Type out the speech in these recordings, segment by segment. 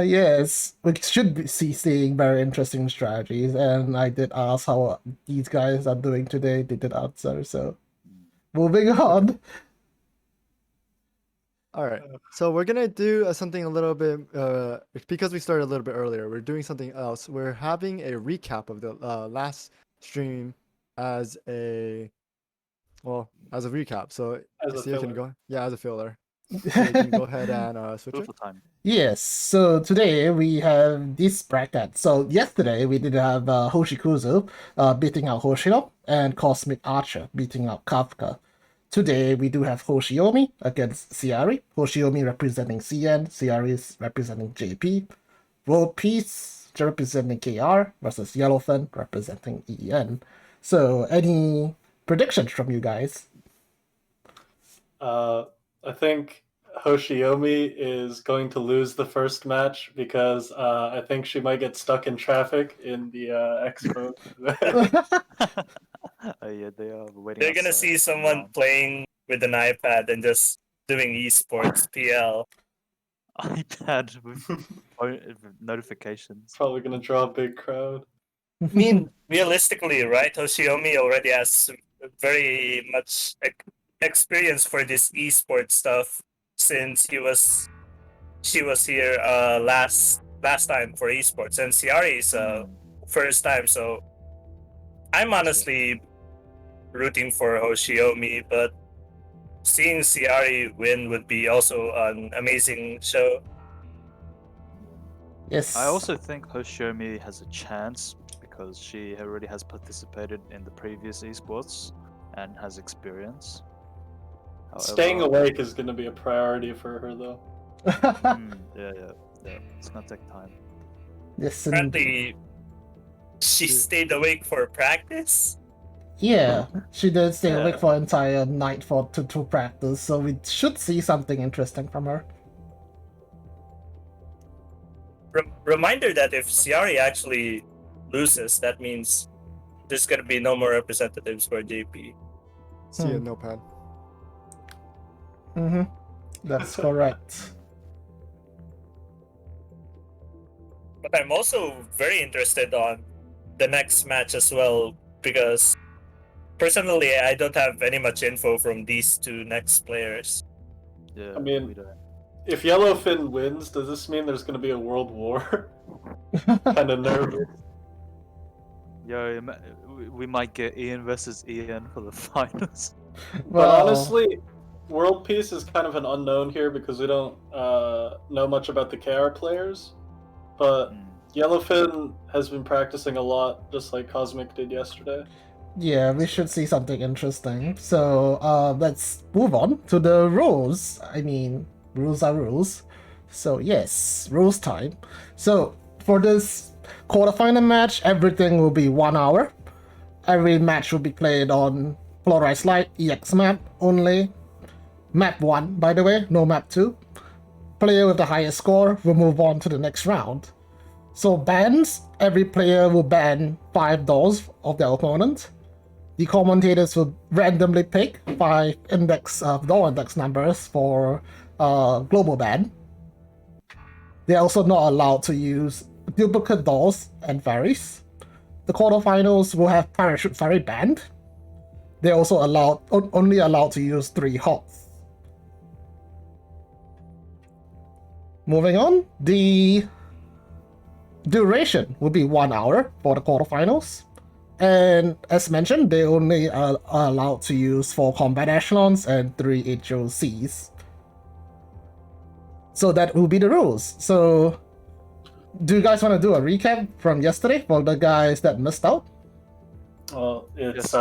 Yes, we should be seeing very interesting strategies, and I did ask how these guys are doing today. They did answer, so moving on. All right, so we're gonna do something a little bit because we started a little bit earlier. We're doing something else. We're having a recap of the last stream as a recap. So As a Ceia, can filler. you go? Yeah, as a filler. So you can go ahead and switch it. Full time. Yes, so today we have this bracket. So yesterday we did have Hoshikuzu beating out Hoshino and Cosmic Archer beating out Kafka. Today we do have Hoshiyomi against Syari. Hoshiyomi representing CN, Syari is representing JP. WorldPeace representing KR versus Yellowfin representing EN. So any predictions from you guys? I think Hoshiyomi is going to lose the first match because I think she might get stuck in traffic in the expo. Yeah, they are waiting. They're gonna see someone playing with an iPad and just doing eSports PL. iPad with notifications. Probably gonna draw a big crowd. I mean, realistically, right? Hoshiyomi already has very much experience for this esports stuff since she was here last time for esports, and Ciari is first time. So I'm honestly rooting for Hoshiyomi, but seeing Ciari win would be also an amazing show. Yes. I also think Hoshiyomi has a chance because she already has participated in the previous esports and has experience. However, Staying awake is going to be a priority for her, though. yeah. It's gonna take time. Yes, Apparently, she stayed awake for practice. Yeah, she did stay awake for an entire night to practice, so we should see something interesting from her. Reminder that if Ciari actually loses, that means there's gonna be no more representatives for JP. Ceia, notepad. That's correct. But I'm also very interested on the next match as well because personally I don't have any much info from these two next players. Yeah, I mean, we don't. If Yellowfin wins, does this mean there's going to be a world war? Kind of nervous. Yo, we might get Ian versus Ian for the finals. But honestly, WorldPeace is kind of an unknown here because we don't know much about the KR players. But Yellowfin has been practicing a lot, just like Cosmic did yesterday. Yeah, we should see something interesting. So let's move on to the rules. I mean, rules are rules. So yes, rules time. So for this quarterfinal match, everything will be 1 hour. Every match will be played on Polarized Light EX map only. Map 1, by the way, no map 2. Player with the highest score will move on to the next round. So bans, every player will ban 5 dolls of their opponent. The commentators will randomly pick 5 doll index numbers for global ban. They're also not allowed to use duplicate dolls and fairies. The quarterfinals will have parachute fairy banned. They're also only allowed to use 3 hots. Moving on, the duration will be 1 hour for the quarterfinals. And as mentioned, they only are allowed to use 4 combat echelons and 3 HOCs. So that will be the rules. So do you guys want to do a recap from yesterday for the guys that missed out? Well, it's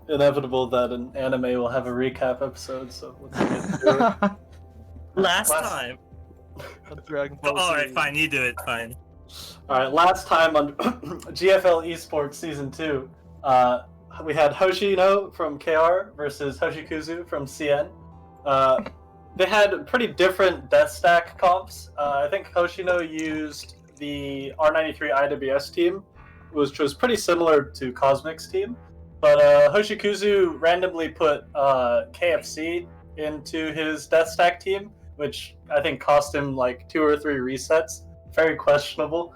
inevitable that an anime will have a recap episode, so let's get to it. Last time. Dragon Ball Z. Alright, fine, you do it, fine. Alright, last time on GFL eSports Season 2, we had Hoshino from KR versus Hoshikuzu from CN. They had pretty different death stack comps. I think Hoshino used the R93 IWS team, which was pretty similar to Cosmic's team. But Hoshikuzu randomly put KFC into his death stack team, which I think cost him like 2 or 3 resets. Very questionable.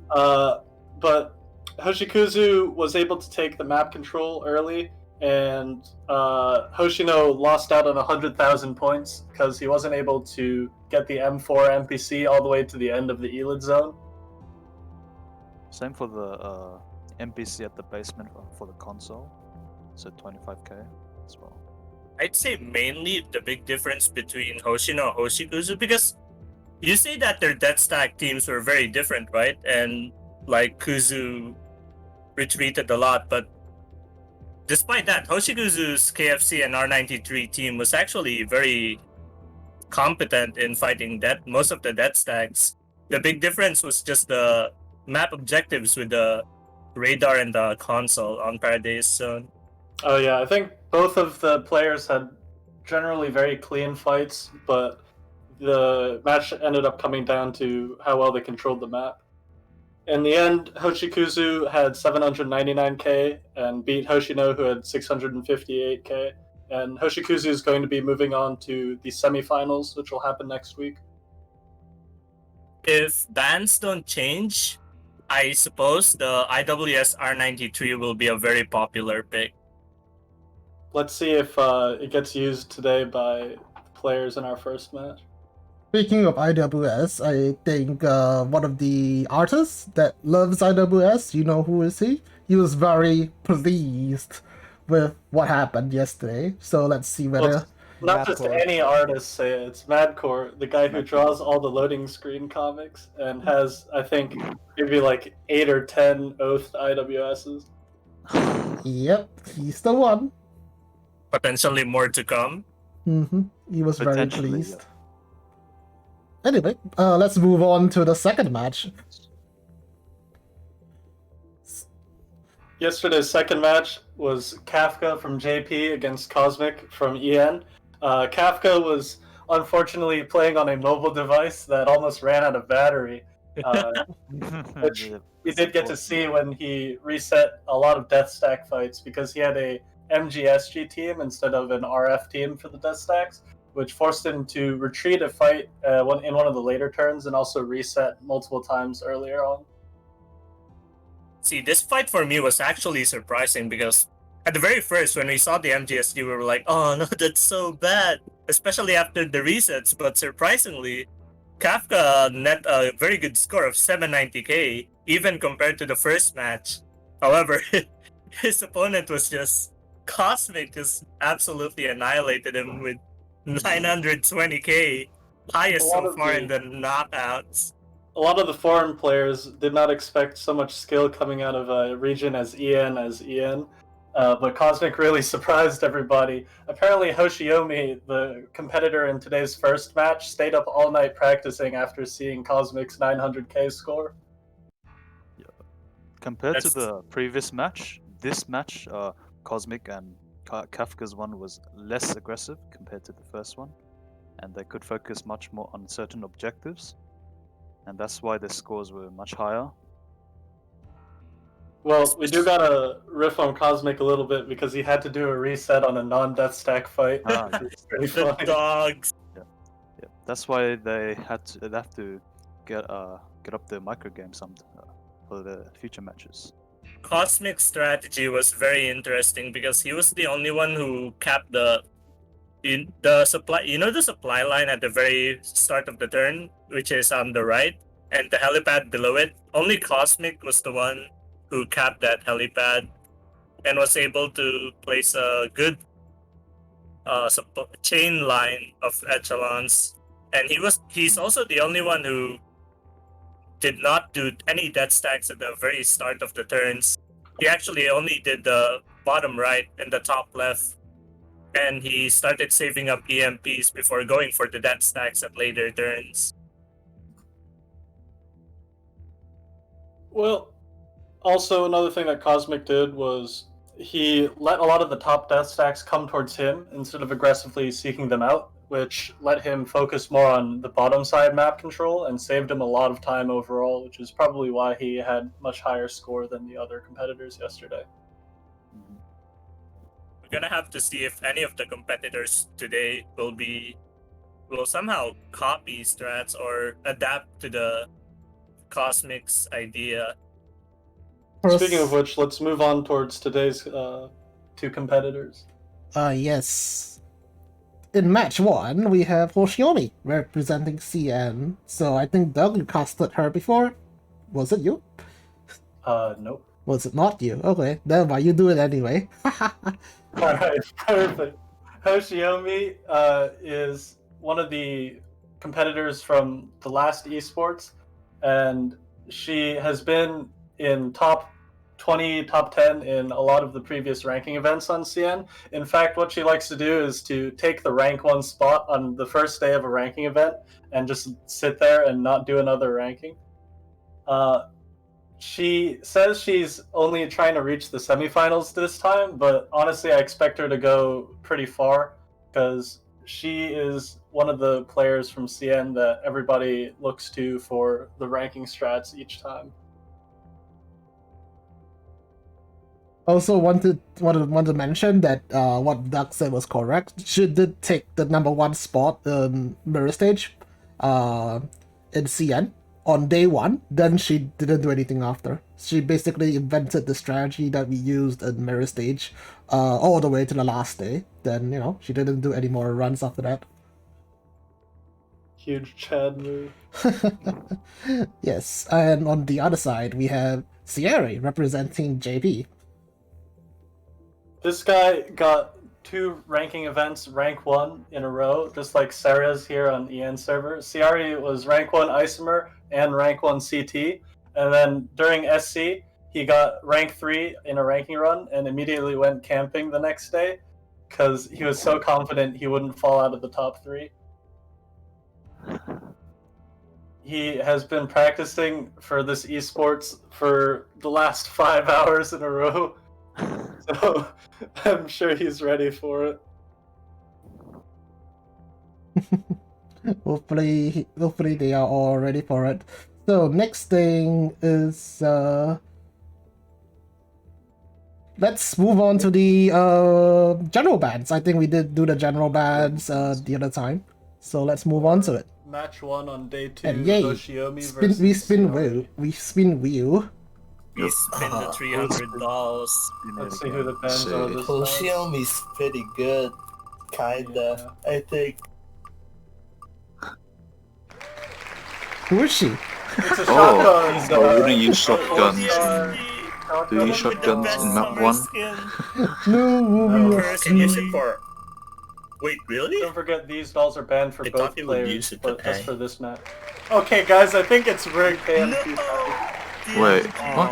But Hoshikuzu was able to take the map control early, and Hoshino lost out on 100,000 points because he wasn't able to get the M4 NPC all the way to the end of the Elid zone. Same for the NPC at the basement for the console, so 25k as well. I'd say mainly the big difference between Hoshino and Hoshikuzu, because you say that their death stack teams were very different, right? And like Kuzu retreated a lot, but despite that, Hoshikuzu's KFC and R93 team was actually very competent in fighting most of the death stacks. The big difference was just the map objectives with the radar and the console on Paradise Zone. Oh yeah, I think both of the players had generally very clean fights, but the match ended up coming down to how well they controlled the map. In the end, Hoshikuzu had 799k and beat Hoshino, who had 658k. And Hoshikuzu is going to be moving on to the semifinals, which will happen next week. If bans don't change, I suppose the IWS R93 will be a very popular pick. Let's see if it gets used today by players in our first match. Speaking of IWS, I think one of the artists that loves IWS, you know who is he? He was very pleased with what happened yesterday. So let's see whether... Well, not just Madcore. any artist say it, it's Madcore, the guy who draws all the loading screen comics and has, I think, maybe like 8 or 10 oathed IWSs. Yep, he's the one. Potentially more to come. He was very Potentially, pleased. yeah. Anyway, let's move on to the second match. Yesterday's second match was Kafka from JP against Cosmic from EN. Kafka was unfortunately playing on a mobile device that almost ran out of battery, which Yeah, we did get to see when he reset a lot of death stack fights because he had a MGSG team instead of an RF team for the death stacks, which forced him to retreat a fight in one of the later turns and also reset multiple times earlier on. See, this fight for me was actually surprising because at the very first, when we saw the MGSD, we were like, oh no, that's so bad, especially after the resets. But surprisingly, Kafka net a very good score of 790k, even compared to the first match. However, his opponent was just Cosmic, just absolutely annihilated him with 920k, highest so far in the knockouts. A lot of the foreign players did not expect so much skill coming out of a region as EN, but Cosmic really surprised everybody. Apparently, Hoshiyomi, the competitor in today's first match, stayed up all night practicing after seeing Cosmic's 900k score. Yeah. Compared to the previous match, this match, Cosmic and Kafka's one was less aggressive compared to the first one, and they could focus much more on certain objectives, and that's why the scores were much higher. Well, we do gotta riff on Cosmic a little bit because he had to do a reset on a non-death stack fight. It's pretty The funny. dogs. Yeah, that's why they have to get up the micro game for the future matches. Cosmic's strategy was very interesting because he was the only one who capped the supply. You know the supply line at the very start of the turn, which is on the right, and the helipad below it. Only Cosmic was the one who capped that helipad and was able to place a good chain line of echelons. And he's also the only one who did not do any death stacks at the very start of the turns. He actually only did the bottom right and the top left, and he started saving up EMPs before going for the death stacks at later turns. Well, also another thing that Cosmic did was he let a lot of the top death stacks come towards him instead of aggressively seeking them out, which let him focus more on the bottom side map control and saved him a lot of time overall, which is probably why he had much higher score than the other competitors yesterday. We're gonna have to see if any of the competitors today will will somehow copy strats or adapt to the Cosmic's idea. Speaking of which, let's move on towards today's two competitors. Yes. In match 1, we have Hoshiyomi representing CN. So I think Doug, you casted her before. Was it you? Nope. Was it not you? Okay, then why you do it anyway? Alright, perfect. Hoshiyomi is one of the competitors from the last eSports, and she has been in top 20, top 10 in a lot of the previous ranking events on CN. In fact, what she likes to do is to take the rank 1 spot on the first day of a ranking event and just sit there and not do another ranking. She says she's only trying to reach the semifinals this time, but honestly, I expect her to go pretty far because she is one of the players from CN that everybody looks to for the ranking strats each time. Also, wanted to mention that what Doug said was correct. She did take the number 1 spot in mirror stage, in CN on day 1. Then she didn't do anything after. She basically invented the strategy that we used in mirror stage, all the way to the last day. Then she didn't do any more runs after that. Huge Chad move. Yes, and on the other side we have Syari representing JP. This guy got 2 ranking events, rank 1 in a row, just like Sarah's here on EN server. Ciari was rank 1 Isomer and rank 1 CT, and then during SC, he got rank 3 in a ranking run and immediately went camping the next day because he was so confident he wouldn't fall out of the top 3. He has been practicing for this esports for the last 5 hours in a row. So I'm sure he's ready for it. Hopefully they are all ready for it. So next thing is let's move on to the general bans. I think we did do the general bans the other time. So let's move on to it. Match 1 on day 2. And yay, Hoshiyomi we versus spin Ciari. wheel. We spin wheel. We spin the $300. Let's see who the bans are this time. Hoshiyomi's pretty good, kinda. I think. Who is she? It's a Oh, shotgun. oh, we don't use shotguns. Shotgun. Do you use shotguns in map 1? No, First, can use it for. Wait, really? Don't forget these dolls are banned for I both thought you would use players, it but to just pay. for this map. Okay, guys, I think it's rigged KMG. Wait, what?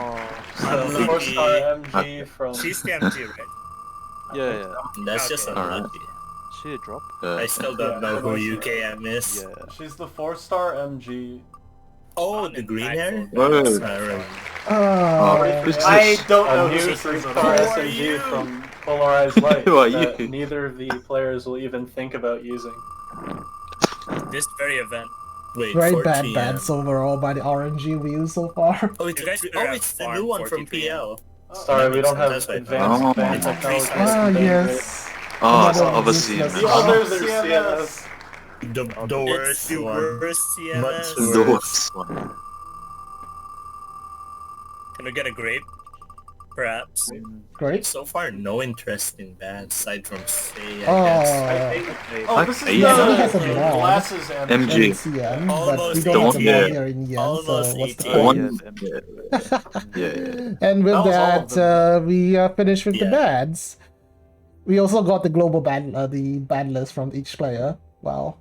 So, Unlucky. 4-star MG from... She's TMT, right? Yeah. That's just Okay. unlucky. She a drop? I still don't know who UKM is. Yeah. She's the 4-star MG. Oh, the green hair? Whoa. Sorry. Who's this? I don't know A who's new a 3-star Who are SMG you? from Polarized Light Who are that you? neither of the players will even think about using. This very event. Wait, very 14, bad bans overall by the RNG we use so far. Oh, it's, it's the new one from PL. Sorry, we don't have That's right. advanced Oh. ban It's a technology. three-star. Ah, Ban yes. Oh, it's Another obviously in useless The the one. others are CMS. The worst the one. worst CMS. Much the worst one. Can we get a grape? Perhaps. Great. So far, no interest in bands aside from Ceia, Oh, I guess. Oh, this is Hey, yeah, the he has a mod. glasses MG. MG. NCN, but we Almost don't have the 18. mod here in EN, so Almost what's the 18. point? Yeah. And with That was all of that, we are finished with the Yeah. bans. We also got the global the ban list from each player. Wow.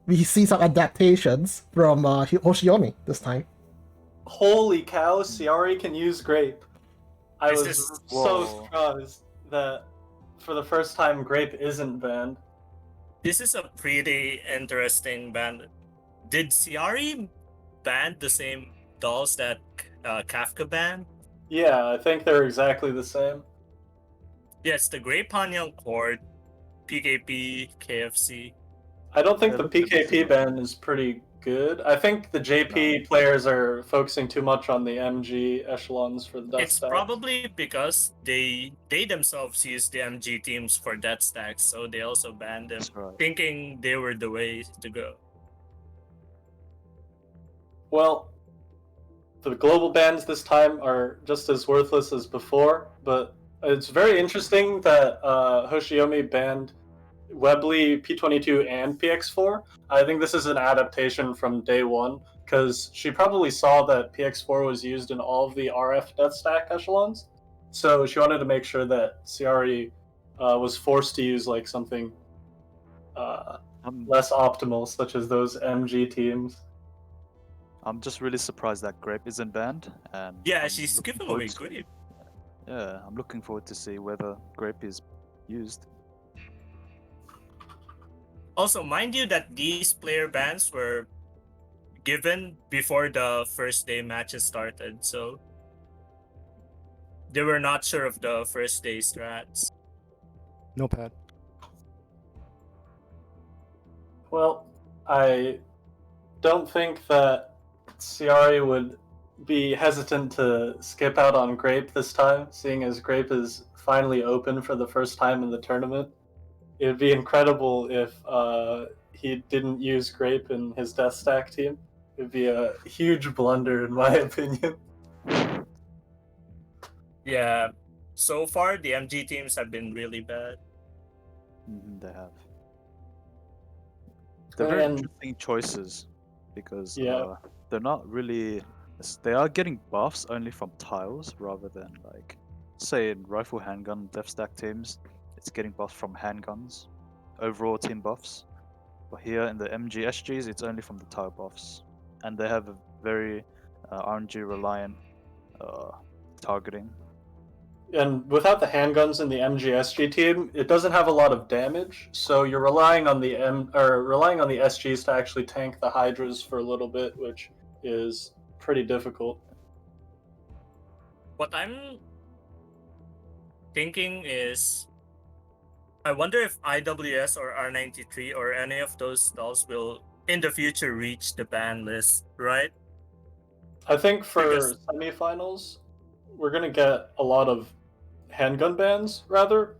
We see some adaptations from Hoshiyomi this time. Holy cow, Ciari can use grape. I This was is- so Whoa. surprised that for the first time grape isn't banned. This is a pretty interesting band. Did Ciari ban the same dolls that Kafka banned? Yeah, I think they're exactly the same. Yes, the Grey Panyang Cord, PKP, KFC. I don't think Yeah, the looks like PKP ban is pretty good. I think the JP players are focusing too much on the MG echelons for the death It's stacks. probably because they themselves use the MG teams for death stacks, so they also banned them, That's right. thinking they were the way to go. Well, the global bans this time are just as worthless as before, but it's very interesting that Hoshiyomi banned Webley, P22, and PX4. I think this is an adaptation from day one, because she probably saw that PX4 was used in all of the RF death stack echelons, so she wanted to make sure that Syari was forced to use like something less optimal, such as those MG teams. I'm just really surprised that Grape isn't banned. And Yeah, I'm she's looking giving forward away to- Grape. Yeah, I'm looking forward to see whether Grape is used. Also, mind you that these player bans were given before the first day matches started, so they were not sure of the first day strats. No pad. Well, I don't think that Ciari would be hesitant to skip out on Grape this time, seeing as Grape is finally open for the first time in the tournament. It would be incredible if he didn't use Grape in his Death Stack team. It would be a huge blunder, in my opinion. Yeah, so far the MG teams have been really bad. They have. They're very And- interesting choices because Yeah. they're not really. They are getting buffs only from tiles rather than like, say, in rifle handgun death stack teams, it's getting buffs from handguns, overall team buffs. But here in the MG SGs, it's only from the tile buffs, and they have a very RNG reliant targeting. And without the handguns in the MGSG team, it doesn't have a lot of damage, so you're relying on the relying on the SGs to actually tank the Hydras for a little bit, which is pretty difficult. What I'm thinking is, I wonder if IWS or R93 or any of those stalls will in the future reach the ban list, right? I think for Because- semifinals, we're gonna get a lot of handgun bans rather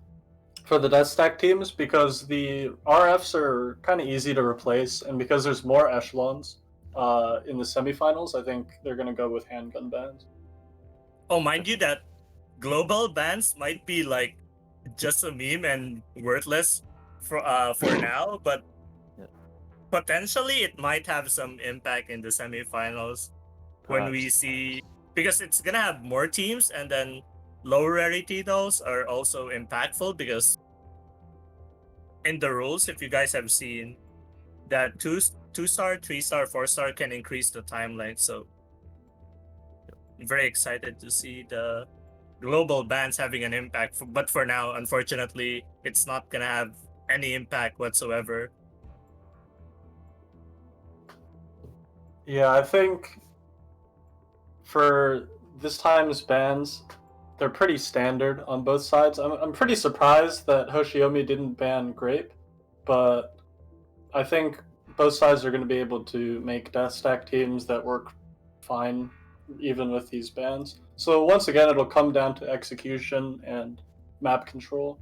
for the death stack teams because the RFs are kind of easy to replace, and because there's more echelons in the semifinals, I think they're gonna go with handgun bans. Oh, mind you that global bans might be like just a meme and worthless for now, but Yeah. potentially it might have some impact in the semifinals when we Perhaps. see, because it's gonna have more teams, and then low rarity dolls are also impactful because in the rules, if you guys have seen that two star, 3-star, 4-star can increase the timeline, so I'm very excited to see the global bans having an impact. But for now, unfortunately, it's not gonna have any impact whatsoever. Yeah, I think for this time's bans, they're pretty standard on both sides. I'm pretty surprised that Hoshiyomi didn't ban Grape, but I think both sides are going to be able to make death stack teams that work fine even with these bans. So once again, it'll come down to execution and map control.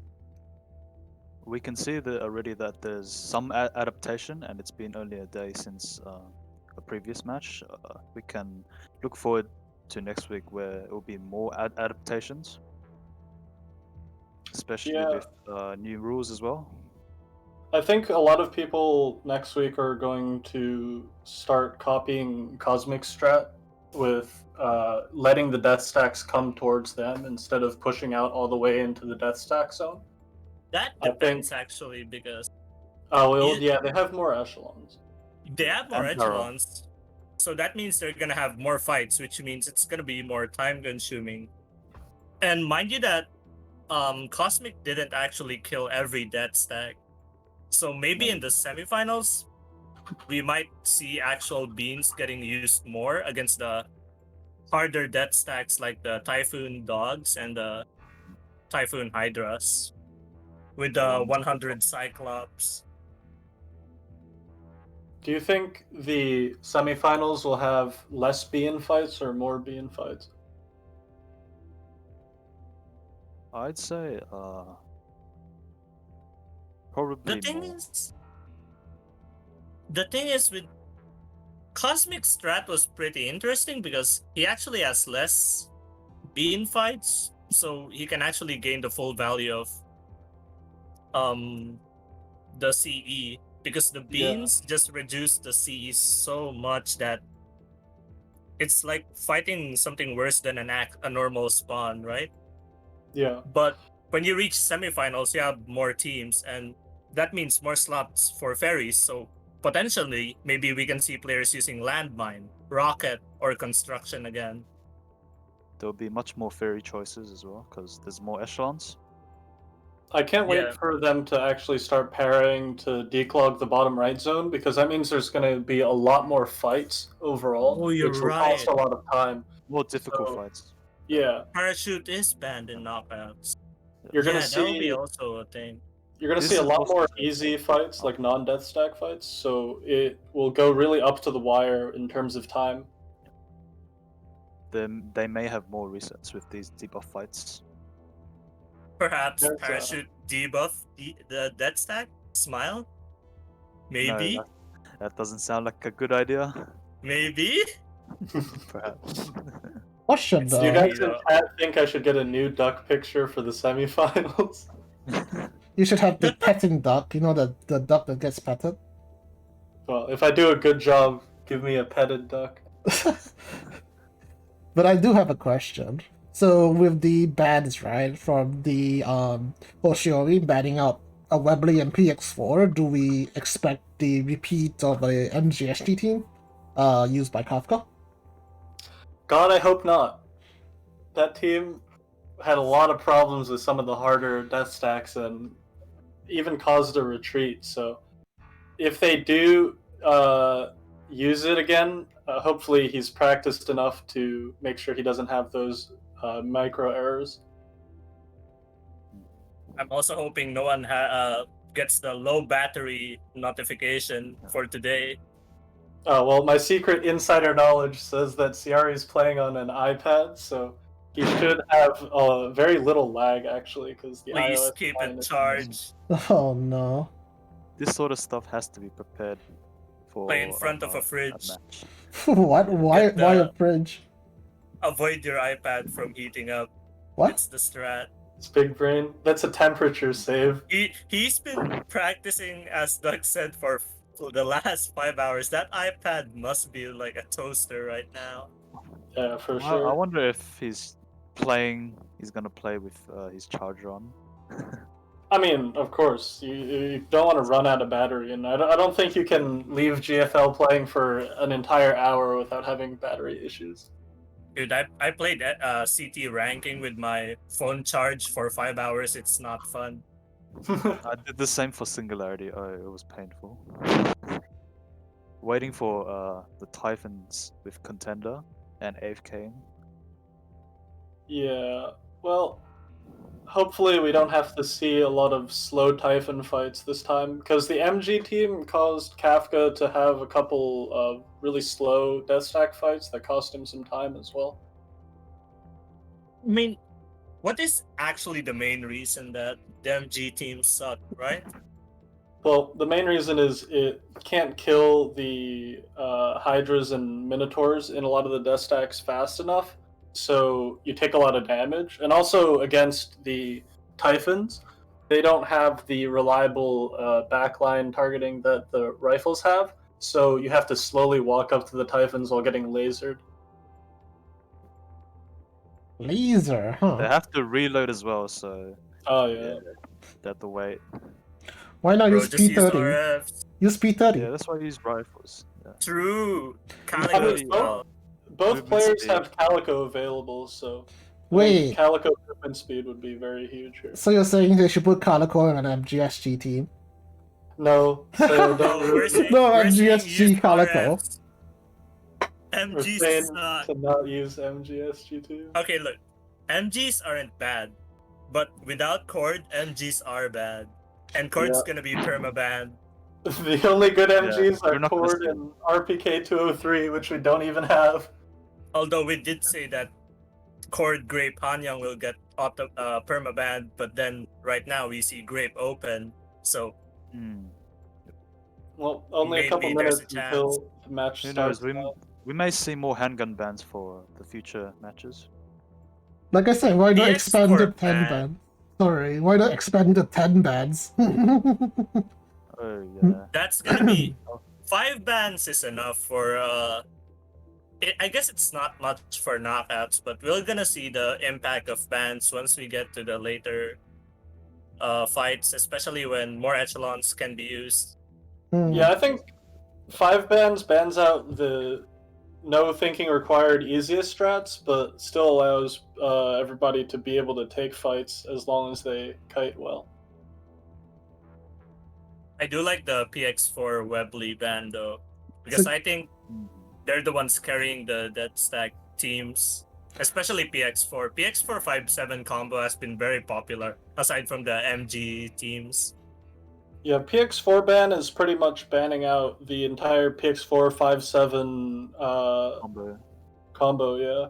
We can see that already that there's some adaptation, and it's been only a day since the previous match. We can look forward to next week where it will be more adaptations, especially Yeah. with new rules as well. I think a lot of people next week are going to start copying Cosmic Strat with letting the death stacks come towards them instead of pushing out all the way into the death stack zone. That I think- depends actually, because Oh, well, Yeah. yeah, they have more echelons. they have more And Taro. echelons, so that means they're gonna have more fights, which means it's gonna be more time consuming. And mind you that Cosmic didn't actually kill every death stack, so maybe in the semifinals we might see actual beans getting used more against the harder death stacks like the Typhoon Dogs and the Typhoon Hydras with the 100 Cyclops. Do you think the semifinals will have less Bean fights or more Bean fights? I'd say The probably thing more. is, the thing is with Cosmic Strat was pretty interesting because he actually has less bean fights, so he can actually gain the full value of the CE because the beans just reduce the CE so much that it's like fighting something worse than a normal spawn, right? Yeah. But when you reach semifinals, you have more teams, and that means more slots for ferries. So potentially, maybe we can see players using landmine, rocket, or construction again. There'll be much more fairy choices as well because there's more echelons. I can't wait Yeah. for them to actually start pairing to declog the bottom right zone because that means there's going to be a lot more fights overall, Oh, you're which will cost right. a lot of time. More difficult So- fights. Yeah, Parachute is banned in knockouts. you're going Yeah, to that will see be also a thing. you're going to This see a is lot also more the- easy fights, like non-death stack fights. So it will go really up to the wire in terms of time. Then they may have more resets with these debuff fights. Perhaps There's, parachute debuff the death stack? Smile? Maybe? No, that doesn't sound like a good idea. Maybe? Perhaps. Question Do you though. guys in chat think I should get a new duck picture for the semifinals? You should have the petting duck. You know the duck that gets petted. Well, if I do a good job, give me a petted duck. But I do have a question. So with the bans, right, from the Hoshiyomi banning out a Webley and PX4, do we expect the repeat of a MGSG team used by Kafka? God, I hope not. That team had a lot of problems with some of the harder death stacks and even caused a retreat. So if they do use it again, hopefully he's practiced enough to make sure he doesn't have those micro errors. I'm also hoping no one gets the low battery notification for today. Well, my secret insider knowledge says that Syari is playing on an iPad, so he should have very little lag actually, because the Please iOS keep client it is- charged. Oh no. This sort of stuff has to be prepared for Play in front of a fridge. match. What? Why? Get Why a the- fridge? Avoid your iPad from heating up. What? It's the strat. It's big brain. That's a temperature save. He's been practicing, as Doug said, for the last 5 hours. That iPad must be like a toaster right now. Yeah, for I sure. wonder if he's gonna play with his charger on. I mean, of course, you don't want to run out of battery, and I don't think you can leave GFL playing for an entire hour without having battery issues. Dude, I played CT ranking with my phone charged for 5 hours. It's not fun. I did the same for Singularity. Oh, it was painful. Waiting for the Typhons with Contender and AFK. Yeah, well, hopefully we don't have to see a lot of slow Typhon fights this time, because the MG team caused Kafka to have a couple of really slow death stack fights that cost him some time as well. I mean, what is actually the main reason that the MG teams suck, right? Well, the main reason is it can't kill the Hydras and Minotaurs in a lot of the death stacks fast enough, so you take a lot of damage. And also against the Typhons, they don't have the reliable backline targeting that the rifles have, so you have to slowly walk up to the Typhons while getting lasered. Laser, They huh? have to reload as well, so Oh yeah. they have to wait. Why not Bro, use just use P30? RFs. Use P30. Yeah, that's why I use rifles. Yeah. True. I Calico mean, as well. both Movement players speed. have Calico available, so I think Wait, Calico movement speed would be very huge here. so you're saying they should put Calico on an MGSG team? No, so No, don't we're ruin saying, No, we're saying MGSG use Calico. RFs. We're MGs saying suck. to not use MGSG2. Okay, look. MGs aren't bad, but without Cord, MGs are bad. And Cord's Yeah. gonna be permabanned. The only good MGs you're are not Cord gonna and RPK 203, which we don't even have. Although we did say that Cord Grape Hanyang will get permabanned, but then right now we see Grape open, so Well, only a couple Maybe there's minutes a until the match Who starts. knows? We may see more handgun bans for the future matches. Like I said, why not PX expand the Corp 10 ban. ban? Sorry, why not expand the 10 bans? Oh yeah. that's gonna be 5 bans is enough for I guess it's not much for knockouts, but we're gonna see the impact of bans once we get to the later fights, especially when more echelons can be used. Yeah, I think 5 bans out the no thinking required easiest strats, but still allows everybody to be able to take fights as long as they kite well. I do like the PX4 Webley ban though, because I think they're the ones carrying the dead stack teams, especially PX4. PX4 5-7 combo has been very popular aside from the MG teams. Yeah, PX4 ban is pretty much banning out the entire PX4 5-7 combo, yeah.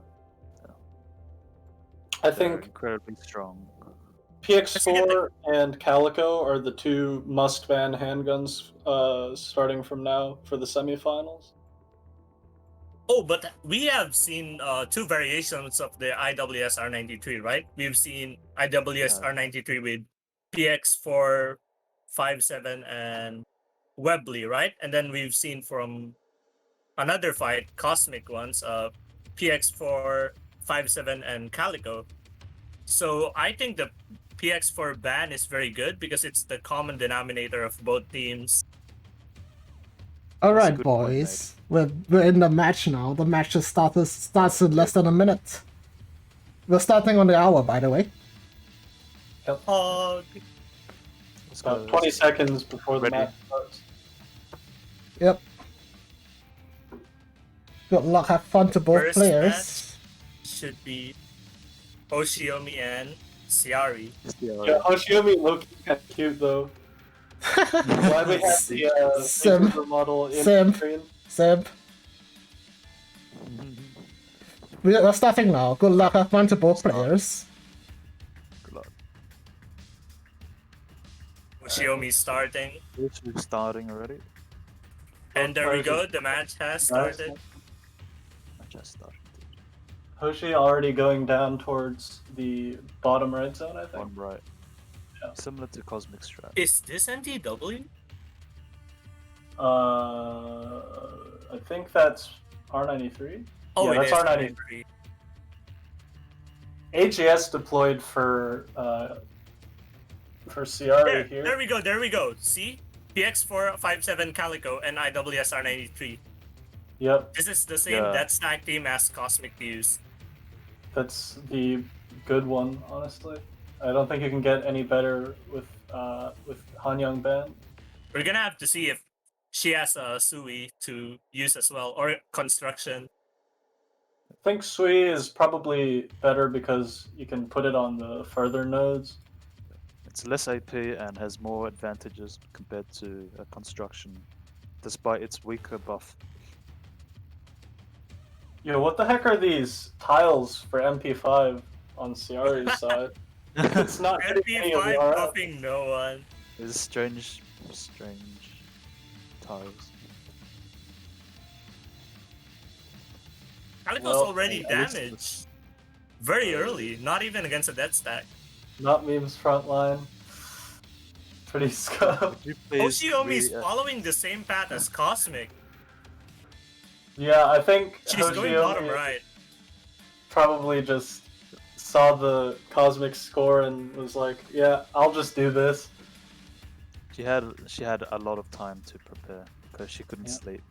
I They're think incredibly strong. PX4 and Calico are the two must-ban handguns starting from now for the semifinals. Oh, but we have seen 2 variations of the IWS R93, right? We've seen IWS R93 with PX4 5-7 and Webley, right? And then we've seen from another fight, Cosmic ones, PX4 5-7 and Calico. So I think the PX4 ban is very good because it's the common denominator of both teams. Alright, good point, boys. We're in the match now. The match just starts in less than a minute. We're starting on the hour, by the way. Oh, Let's About go. 20 seconds before the Ready. match starts. Yep. Good luck, have fun to both First players. should be Hoshiyomi and Syari. Yeah, Hoshiyomi looking kind of cute though. Why we have the Sim. model in Sim. screen? Seb, we're starting now. Good luck, have fun to both players. Good luck. Hoshiyomi starting. Literally starting already. And there we go, the match has started. I just started. Hoshi already going down towards the bottom right zone, I think. One right. Yeah. Similar to Cosmic Strat. Is this NTW? I think that's R93. Oh, Yeah, it that's is R93. AGS deployed for Ciari here. There we go. See? PX4 5-7 Calico and IWS R93. Yep, This is the same dead stack team as Cosmic used. that's the good one, honestly. I don't think you can get any better with Hanyang Ban. We're gonna have to see if she has a Sui to use as well, or construction. I think Sui is probably better because you can put it on the further nodes. It's less AP and has more advantages compared to a construction, despite its weaker buff. Yo, what the heck are these tiles for MP5 on Ciari's side? It's not hitting any of the MP5 RF. buffing no one. It's strange tiles. Calico's Well, already at least damaged. Very early, not even against a dead stack. Not memes frontline. Pretty scum. Hoshiyomi is following the same path as Cosmic. Yeah, I think She's going bottom Hoshiyomi right. probably just saw the Cosmic score and was like, yeah, I'll just do this. She had a lot of time to prepare because she couldn't sleep.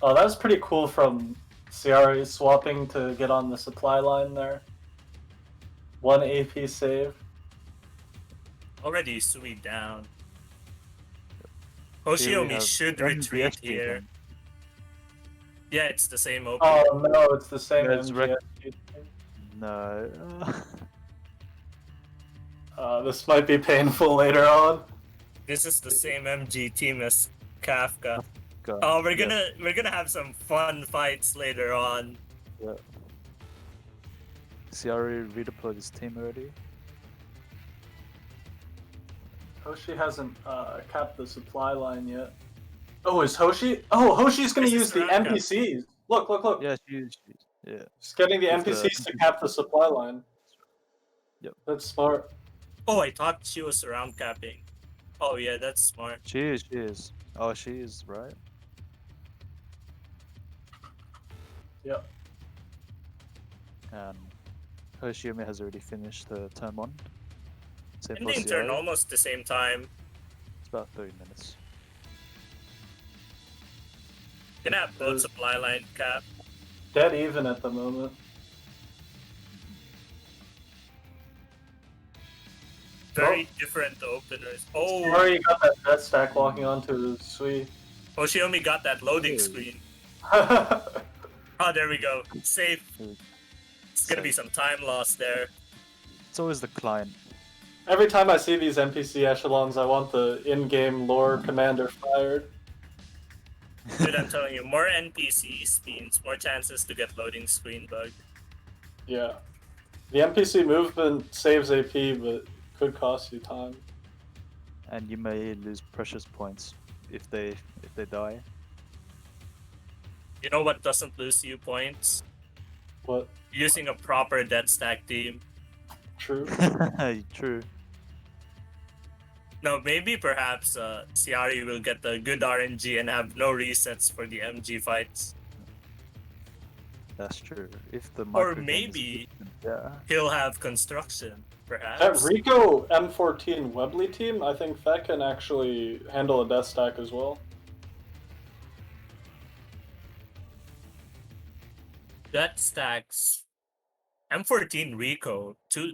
Oh, that was pretty cool from Ciari swapping to get on the supply line there. 1 AP save. Already Sui down. Here we Hoshiyomi have should MGS retreat team. here. Yeah, it's the same OP. Oh no, it's the same Yeah, it's MGS. No. This might be painful later on. This is the same MG team as Kafka. Go. Oh, we're Yeah. gonna have some fun fights later on. Syari redeployed his team already. Hoshi hasn't capped the supply line yet. Oh, is Hoshi? Oh, Hoshi's gonna This is use the round cap. NPCs. Look, look, look. Yeah, yeah. He's getting the With the NPCs to cap the supply line. Yep. That's smart. Oh, I thought she was round capping. Oh yeah, that's smart. She is. Oh, she is, right? Yep. And Hoshiyomi has already finished the turn 1. Same for Ending turn Syari. almost the same time. It's about 30 minutes. Gonna have both supply line cap. Dead even at the moment. Very different openers. Oh, Already got that death stack walking onto the Sui. Hoshiyomi got that loading screen. Every Oh, there we go. Safe. Mm. It's gonna be some time lost there. It's always the client. time I see these NPC echelons, I want the in-game lore commander fired. Dude, I'm telling you, more NPCs means more chances to get loading screen bug. Yeah. The NPC movement saves AP, but could cost you time. And you may lose precious points if they die. You know what doesn't lose you points? But Using a proper dead stack team. true. True. No, maybe perhaps Syari will get the good RNG and have no resets for the MG fights. That's true. If the Or microgame is maybe different, yeah. he'll have construction, That perhaps. Rico M14 Webley team, I think that can actually handle a death stack as well. That stacks M14 Rico to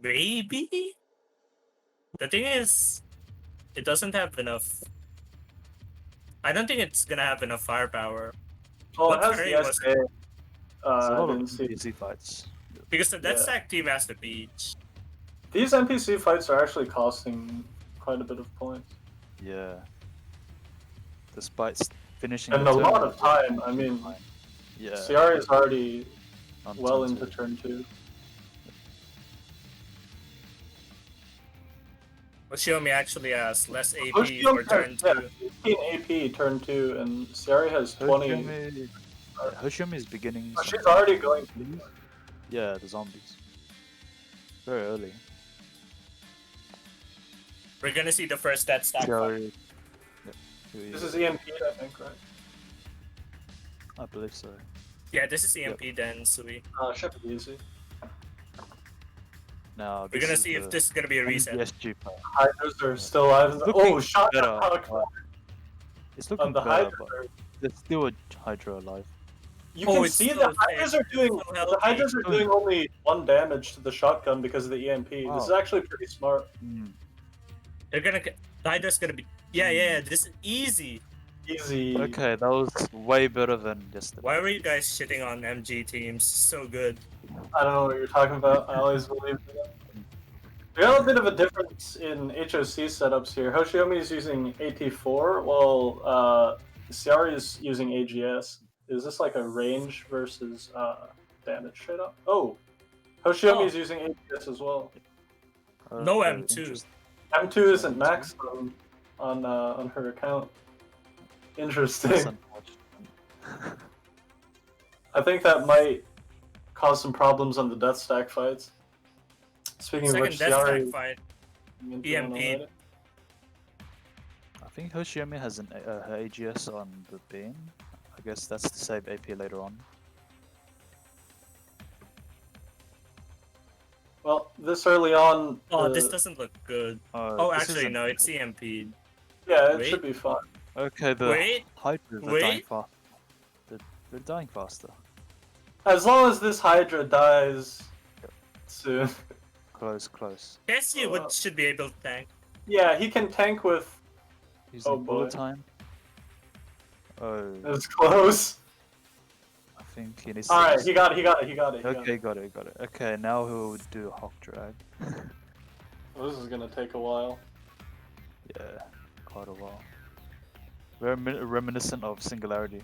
maybe. The thing is, it doesn't have enough. I don't think it's gonna have enough firepower Oh, What it has terrain the was SA. There's a I lot of didn't see. easy fights. because the dead Yeah. stack team has the beach. These NPC fights are actually costing quite a bit of points. Yeah. Despite finishing And the a turn lot with of time. I mean, yeah. Syari is already on well turn into 2. turn 2. Hoshiyomi actually has less AP Hoshiyomi for turn has, 2. 15 AP turn 2, and Syari has 20. Hoshiyomi is beginning. Oh, some she's already going. zombies. Yeah, the zombies. Very early. We're gonna see the first dead stack fight. Syari. Yep. This is EMP, I think, right? I believe so. Yeah, this is EMP then, Sui. Should be easy. Now We're this gonna is see the if this is gonna be a reset. MSG part. Hydras are still alive. Looking Oh, shot better, puck It's on looking the better, Hydras. but there's still a Hydra alive. You Oh, can it's see so the Hydras safe. are doing So the healthy. Hydras are doing only 1 damage to the shotgun because of the EMP. This is Wow. actually pretty smart. They're gonna get. Hydra's gonna be. Yeah, this is easy. Easy. Okay, that was way better than yesterday. Why were you guys shitting on MG teams? So good. I don't know what you're talking about. I always believe in it. We got a bit of a difference in HOC setups here. Hoshiyomi is using AP4 while Syari is using AGS. Is this like a range versus damage straight up? Oh, Hoshiyomi is using AGS as well. No Okay, M2. interesting. M2 isn't maxed on her account. That's Interesting. unfortunate. I think that might cause some problems on the death stack fights. Speaking of Second which, death stack Syari fight. into EMP. one already. I think Hoshiyomi has an her AGS on the beam. I guess that's to save AP later on. Well, this early on. Oh, the- this doesn't look good. Oh, Oh, this actually, isn't- no, it's EMP. Yeah, it Wait. should be fine. Okay, the Wait, Hydras are dying wait. fast. They're dying faster. As long as this Hydra dies soon. Close. Cassie should be able to tank. Yeah, he can tank with. Using Oh, boy. bullet time. Oh, It's close. I think he needs All right, to. he got it. He got it. Okay, got it. Okay, now he'll do a hawk drag. Well, this is gonna take a while. Yeah, quite a while. Very reminiscent of Singularity.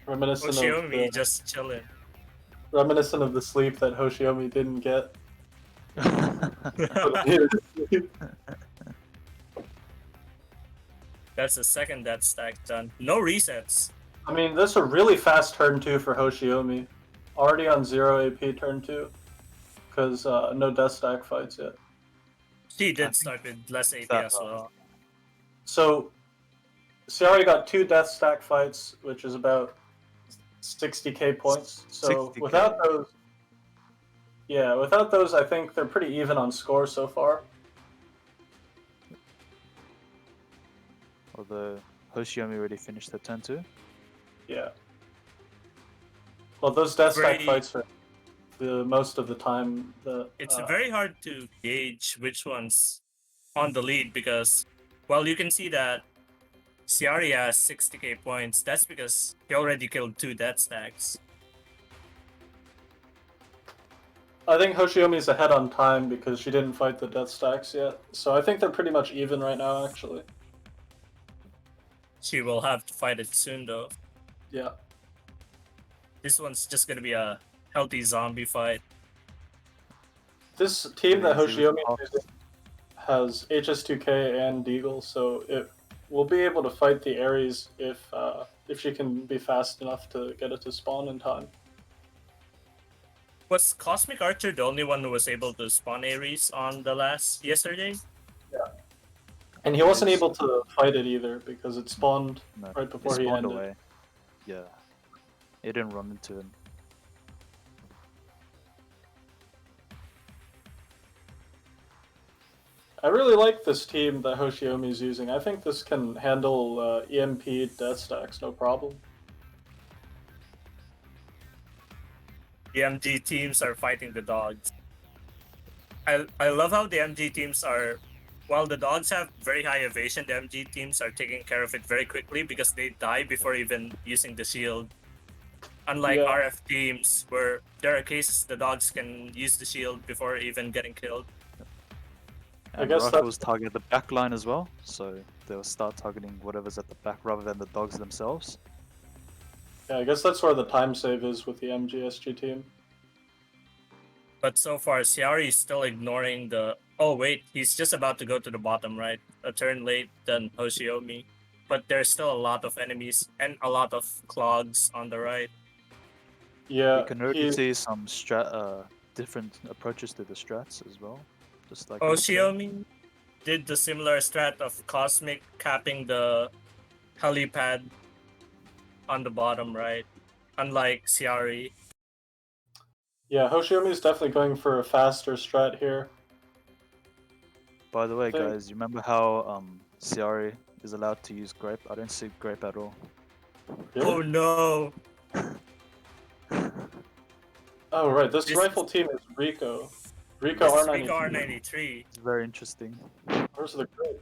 Reminiscent of Hoshiyomi the, just chilling. reminiscent of the sleep that Hoshiyomi didn't get. That's the second death stack done. No resets. I mean, this is a really fast turn 2 for Hoshiyomi. Already on 0 AP turn 2. Because no death stack fights yet. She did start with less AP as well. So, Syari got 2 death stack fights, which is about 60k points. So 60K. without those, yeah, without those, I think they're pretty even on score so far. Although Hoshiyomi already finished her turn 2. Yeah. Well, those death stack Very- fights are the most of the time. It's very hard to gauge which one's on the lead because, well, you can see that Syari has 60k points. That's because he already killed 2 death stacks. I think Hoshiyomi's ahead on time because she didn't fight the death stacks yet. So I think they're pretty much even right now, actually. She will have to fight it soon, though. Yeah. This one's just gonna be a healthy zombie fight. This team that Crazy with Hoshiyomi Hawk. is using has HS2K and Deagle, so it will be able to fight the Ares if she can be fast enough to get it to spawn in time. Was Cosmic Archer the only one who was able to spawn Ares on the yesterday? And he wasn't able to fight it either because it spawned No, right it before he spawned ended. away. Yeah. It didn't run into him. I really like this team that Hoshiyomi is using. I think this can handle EMP death stacks, no problem. The MG teams are fighting the dogs. I love how the MG teams are, while the dogs have very high evasion, the MG teams are taking care of it very quickly because they die before even using the shield. Unlike Yeah. RF teams where there are cases the dogs can use the shield before even getting killed. I And guess rifles target the back line as well, so they'll start targeting whatever's at the back rather than the dogs themselves. Yeah, I guess that's where the time save is with the MGSG team. But so far, Syari is still ignoring the... Oh wait, he's just about to go to the bottom, right? A turn late than Hoshiyomi. But there's still a lot of enemies and a lot of clogs on the right. Yeah, You can already he- see some different approaches to the strats as well. Just like yesterday. Hoshiyomi did the similar strat of Cosmic capping the helipad on the bottom right, unlike Syari. yeah, Hoshiyomi is definitely going for a faster strat here. By the way, Think- guys, you remember how Syari is allowed to use grape? I don't see grape at all. Really? Oh no! Oh, right, this This- rifle team is Rico. Rico This is R93. Rico R93. It's very interesting. Where's the great?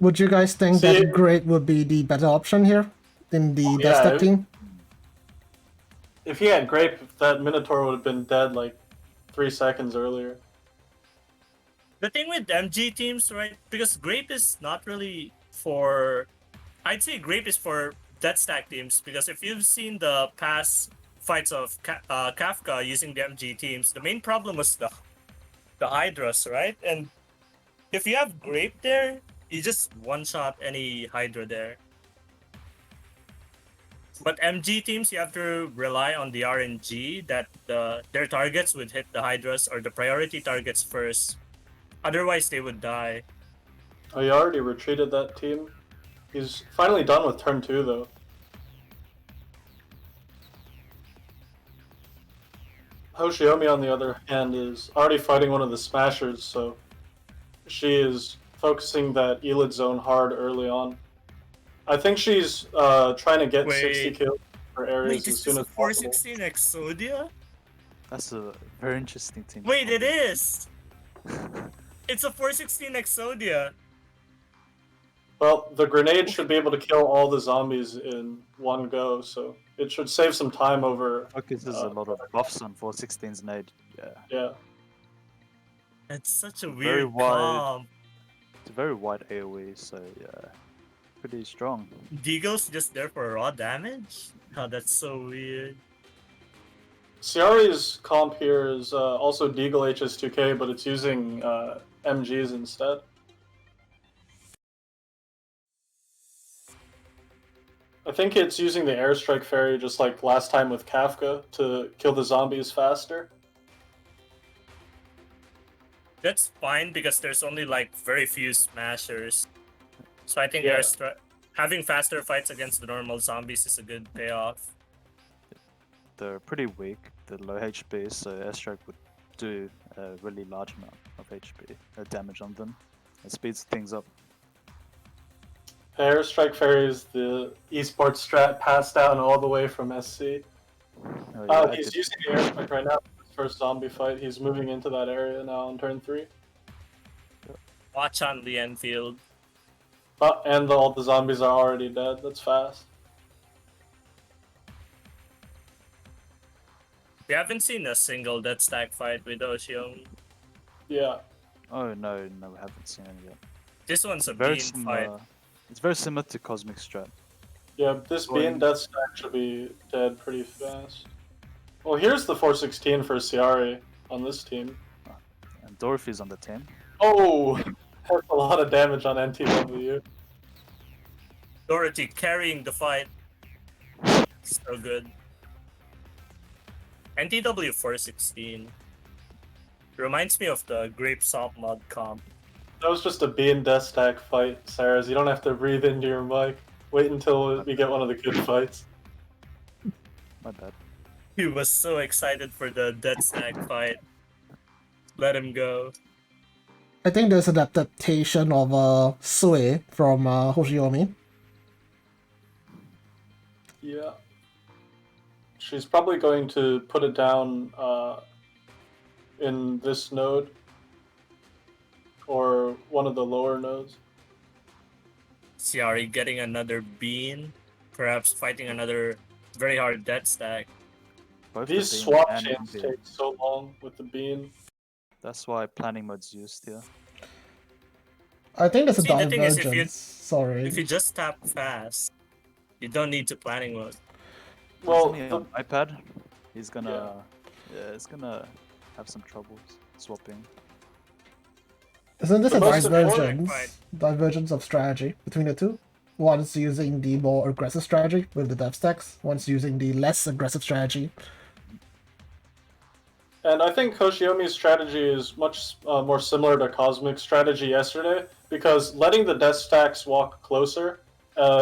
Would you guys think See- that Great would be the better option here in the Yeah, Death Stack it- team? If he had Grape, that Minotaur would have been dead like 3 seconds earlier. The thing with MG teams, right? Because Grape is not really for... I'd say Grape is for death stack teams, because if you've seen the past fights of Kafka using the MG teams, the main problem was the Hydras, right? And if you have Grape there, you just one-shot any Hydra there. But MG teams, you have to rely on the RNG that their targets would hit the Hydras or the priority targets first. Otherwise, they would die. Oh, he already retreated that team. He's finally done with turn 2, though. Hoshiyomi, on the other hand, is already fighting one of the Smashers, so she is focusing that Elid zone hard early on. I think she's trying to get Wait. 60 kills for areas Wait, as is soon this as a possible. 416 Exodia? That's a very interesting team. Wait, it is! It's a 416 Exodia! Well, the grenade should be able to kill all the zombies in one go, so it should save some time over. Focuses a lot of buffs on 416's nade. Yeah. Yeah. It's such a Very weird wide. comp. It's a very wide AoE, so yeah. Pretty strong. Deagle's just there for raw damage? Oh, that's so weird. Syari's comp here is also Deagle HS2K, but it's using MGs instead. I think it's using the airstrike fairy just like last time with Kafka to kill the zombies faster. That's fine because there's only like very few smashers. So I think Yeah. having faster fights against the normal zombies is a good payoff. They're pretty weak. They're low HP, so airstrike would do a really large amount of HP damage on them. It speeds things up. Airstrike fairy is the eSports strat passed down all the way from SC. Oh, He's using the airstrike right now for his first zombie fight. He's moving into that area now on turn 3. Watch on the Enfield. Oh, and all the zombies are already dead. That's fast. We haven't seen a single death stack fight with Hoshiyomi. Yeah. Oh no, we haven't seen any yet. This one's a Very bean similar. fight. It's very similar to Cosmic Strat. Yeah, this being death stack should be dead pretty fast. Well, here's the 416 for Syari on this team. And Dorothy's on the team. Oh! That's a lot of damage on NTW. Dorothy carrying the fight. So good. NTW 416 reminds me of the Grape Salt mod comp. That was just a being death stack fight, Sarah's. You don't have to breathe into your mic. Wait until we get one of the good fights. My bad. He was so excited for the death stack fight. Let him go. I think there's an adaptation of Sui from Hoshiyomi. Yeah. She's probably going to put it down in this node. Or one of the lower nodes. Syari getting another bean. Perhaps fighting another very hard death stack. Both These the beam swap and chains beam. take so long with the bean. That's why planning mode's used here. I think there's a See, the thing is, if you- divergence. Sorry. If you just tap fast, you don't need to planning mode. Well, He's only on iPad. He's gonna, it's gonna have some troubles swapping. Isn't this the a most important divergence of strategy between the two? One's using the more aggressive strategy with the death stacks, one's using the less aggressive strategy. And I think Hoshiyomi's strategy is much more similar to Cosmic's strategy yesterday, because letting the death stacks walk closer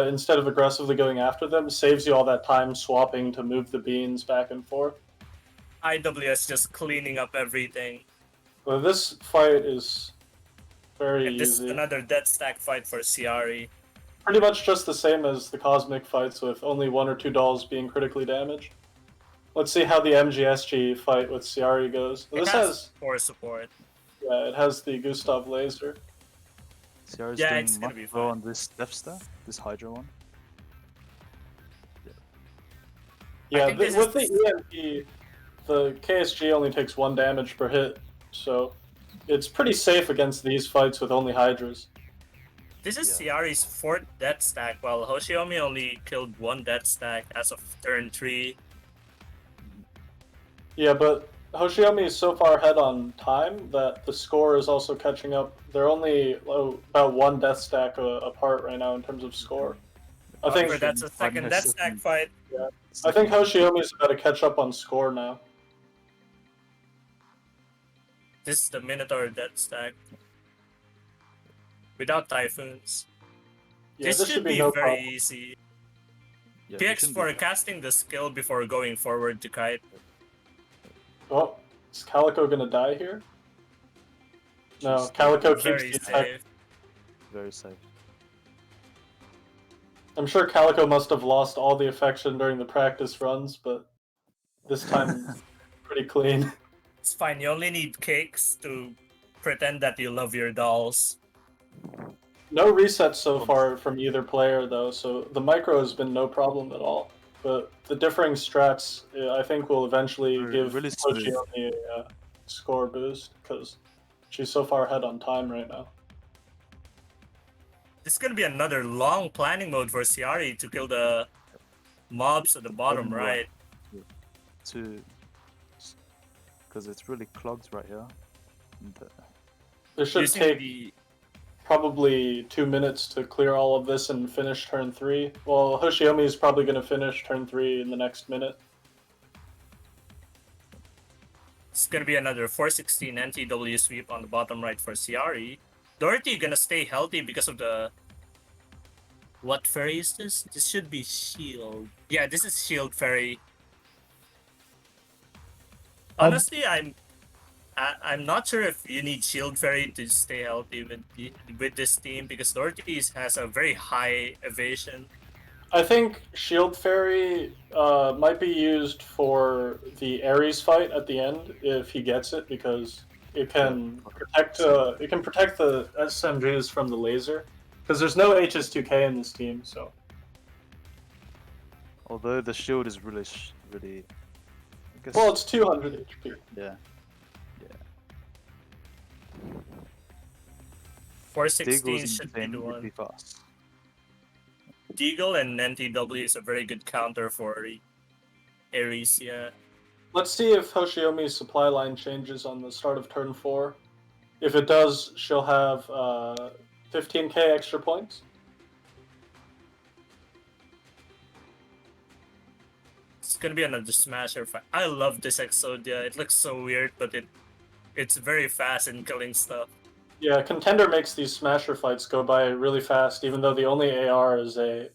instead of aggressively going after them saves you all that time swapping to move the beans back and forth. IWS just cleaning up everything. But this fight is very And this is easy. another death stack fight for Syari. Pretty much just the same as the Cosmic fights, with only 1 or 2 dolls being critically damaged. Let's see how the MGSG fight with Syari goes. It This has core support. yeah, it has the Gustav laser. Sierra's Yeah, doing it's gonna much be well fine. on this Death Star, this Hydra one. Yeah, think this with is- the EMP, the KSG only takes 1 damage per hit, so it's pretty safe against these fights with only Hydras. This is Yeah. Syari's 4th death stack, while Hoshiyomi only killed 1 death stack as of turn 3. Yeah, but Hoshiyomi is so far ahead on time that the score is also catching up. They're only about 1 death stack apart right now in terms of score. I think However, that's a second Fine, death that's stack second. fight. I think Hoshiyomi is about to catch up on score now. This is the Minotaur death stack. Without typhoons. Yeah, this should be no very problem. easy. Yeah, PX shouldn't be for bad. casting the skill before going forward to kite. Oh, is Calico gonna die here? No, She's Calico keeps Very the attack. safe. Very safe. I'm sure Calico must have lost all the affection during the practice runs, but this time pretty clean. It's fine, you only need cakes to pretend that you love your dolls. No resets so far from either player, though, so the micro has been no problem at all. But the differing strats, I think, will eventually give really smooth. Hoshiyomi a score boost, because she's so far ahead on time right now. This is gonna be another long planning mode for Syari to kill the mobs at the bottom right. Because it's really clogged right here. And, This should Using take the probably 2 minutes to clear all of this and finish turn 3. Well, Hoshiyomi is probably going to finish turn 3 in the next minute. It's gonna be another 416 NTW sweep on the bottom right for Syari. Dorothy gonna stay healthy because of the... What fairy is this? This should be shield. Yeah, this is shield fairy. Honestly, I'm not sure if you need shield fairy to stay healthy with this team, because Dorothy has a very high evasion. I think Shield Fairy might be used for the Ares fight at the end if he gets it, because it can protect the SMGs from the laser. Because there's no HS2K in this team, so. although the shield is really, I guess, Well, it's 200 HP. yeah. 416 Deagle's should be the really one. fast. Deagle and NTW is a very good counter for Ares, yeah. Let's see if Hoshiomi's supply line changes on the start of turn 4. If it does, she'll have 15k extra points. It's gonna be another smasher fight. I love this Exodia. It looks so weird, but it's very fast in killing stuff. Yeah, Contender makes these smasher fights go by really fast, even though the only AR is a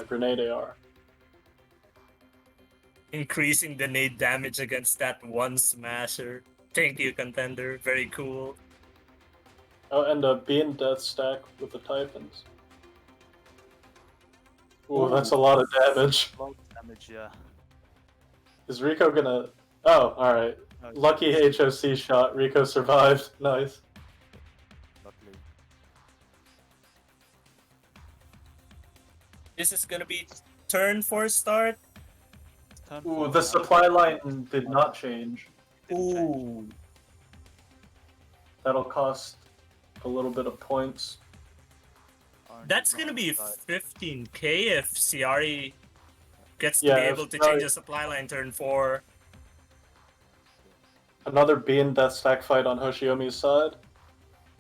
grenade AR. Increasing the nade damage against that one smasher. Thank you, Contender. Very cool. Oh, and a beam death stack with the Typhons. Ooh, that's a lot of damage. A lot of damage, yeah. Is Rico gonna... Oh, alright. Lucky HOC shot. Rico survived. Nice. Luckily. This is gonna be turn 4 start. Turn Ooh, four the now. supply line did not change. Didn't change. Ooh. That'll cost a little bit of points. RNG That's gonna on be the side. 15k if Syari gets to Yeah, be if able to Syari- change the supply line turn 4. Another beam death stack fight on Hoshiomi's side.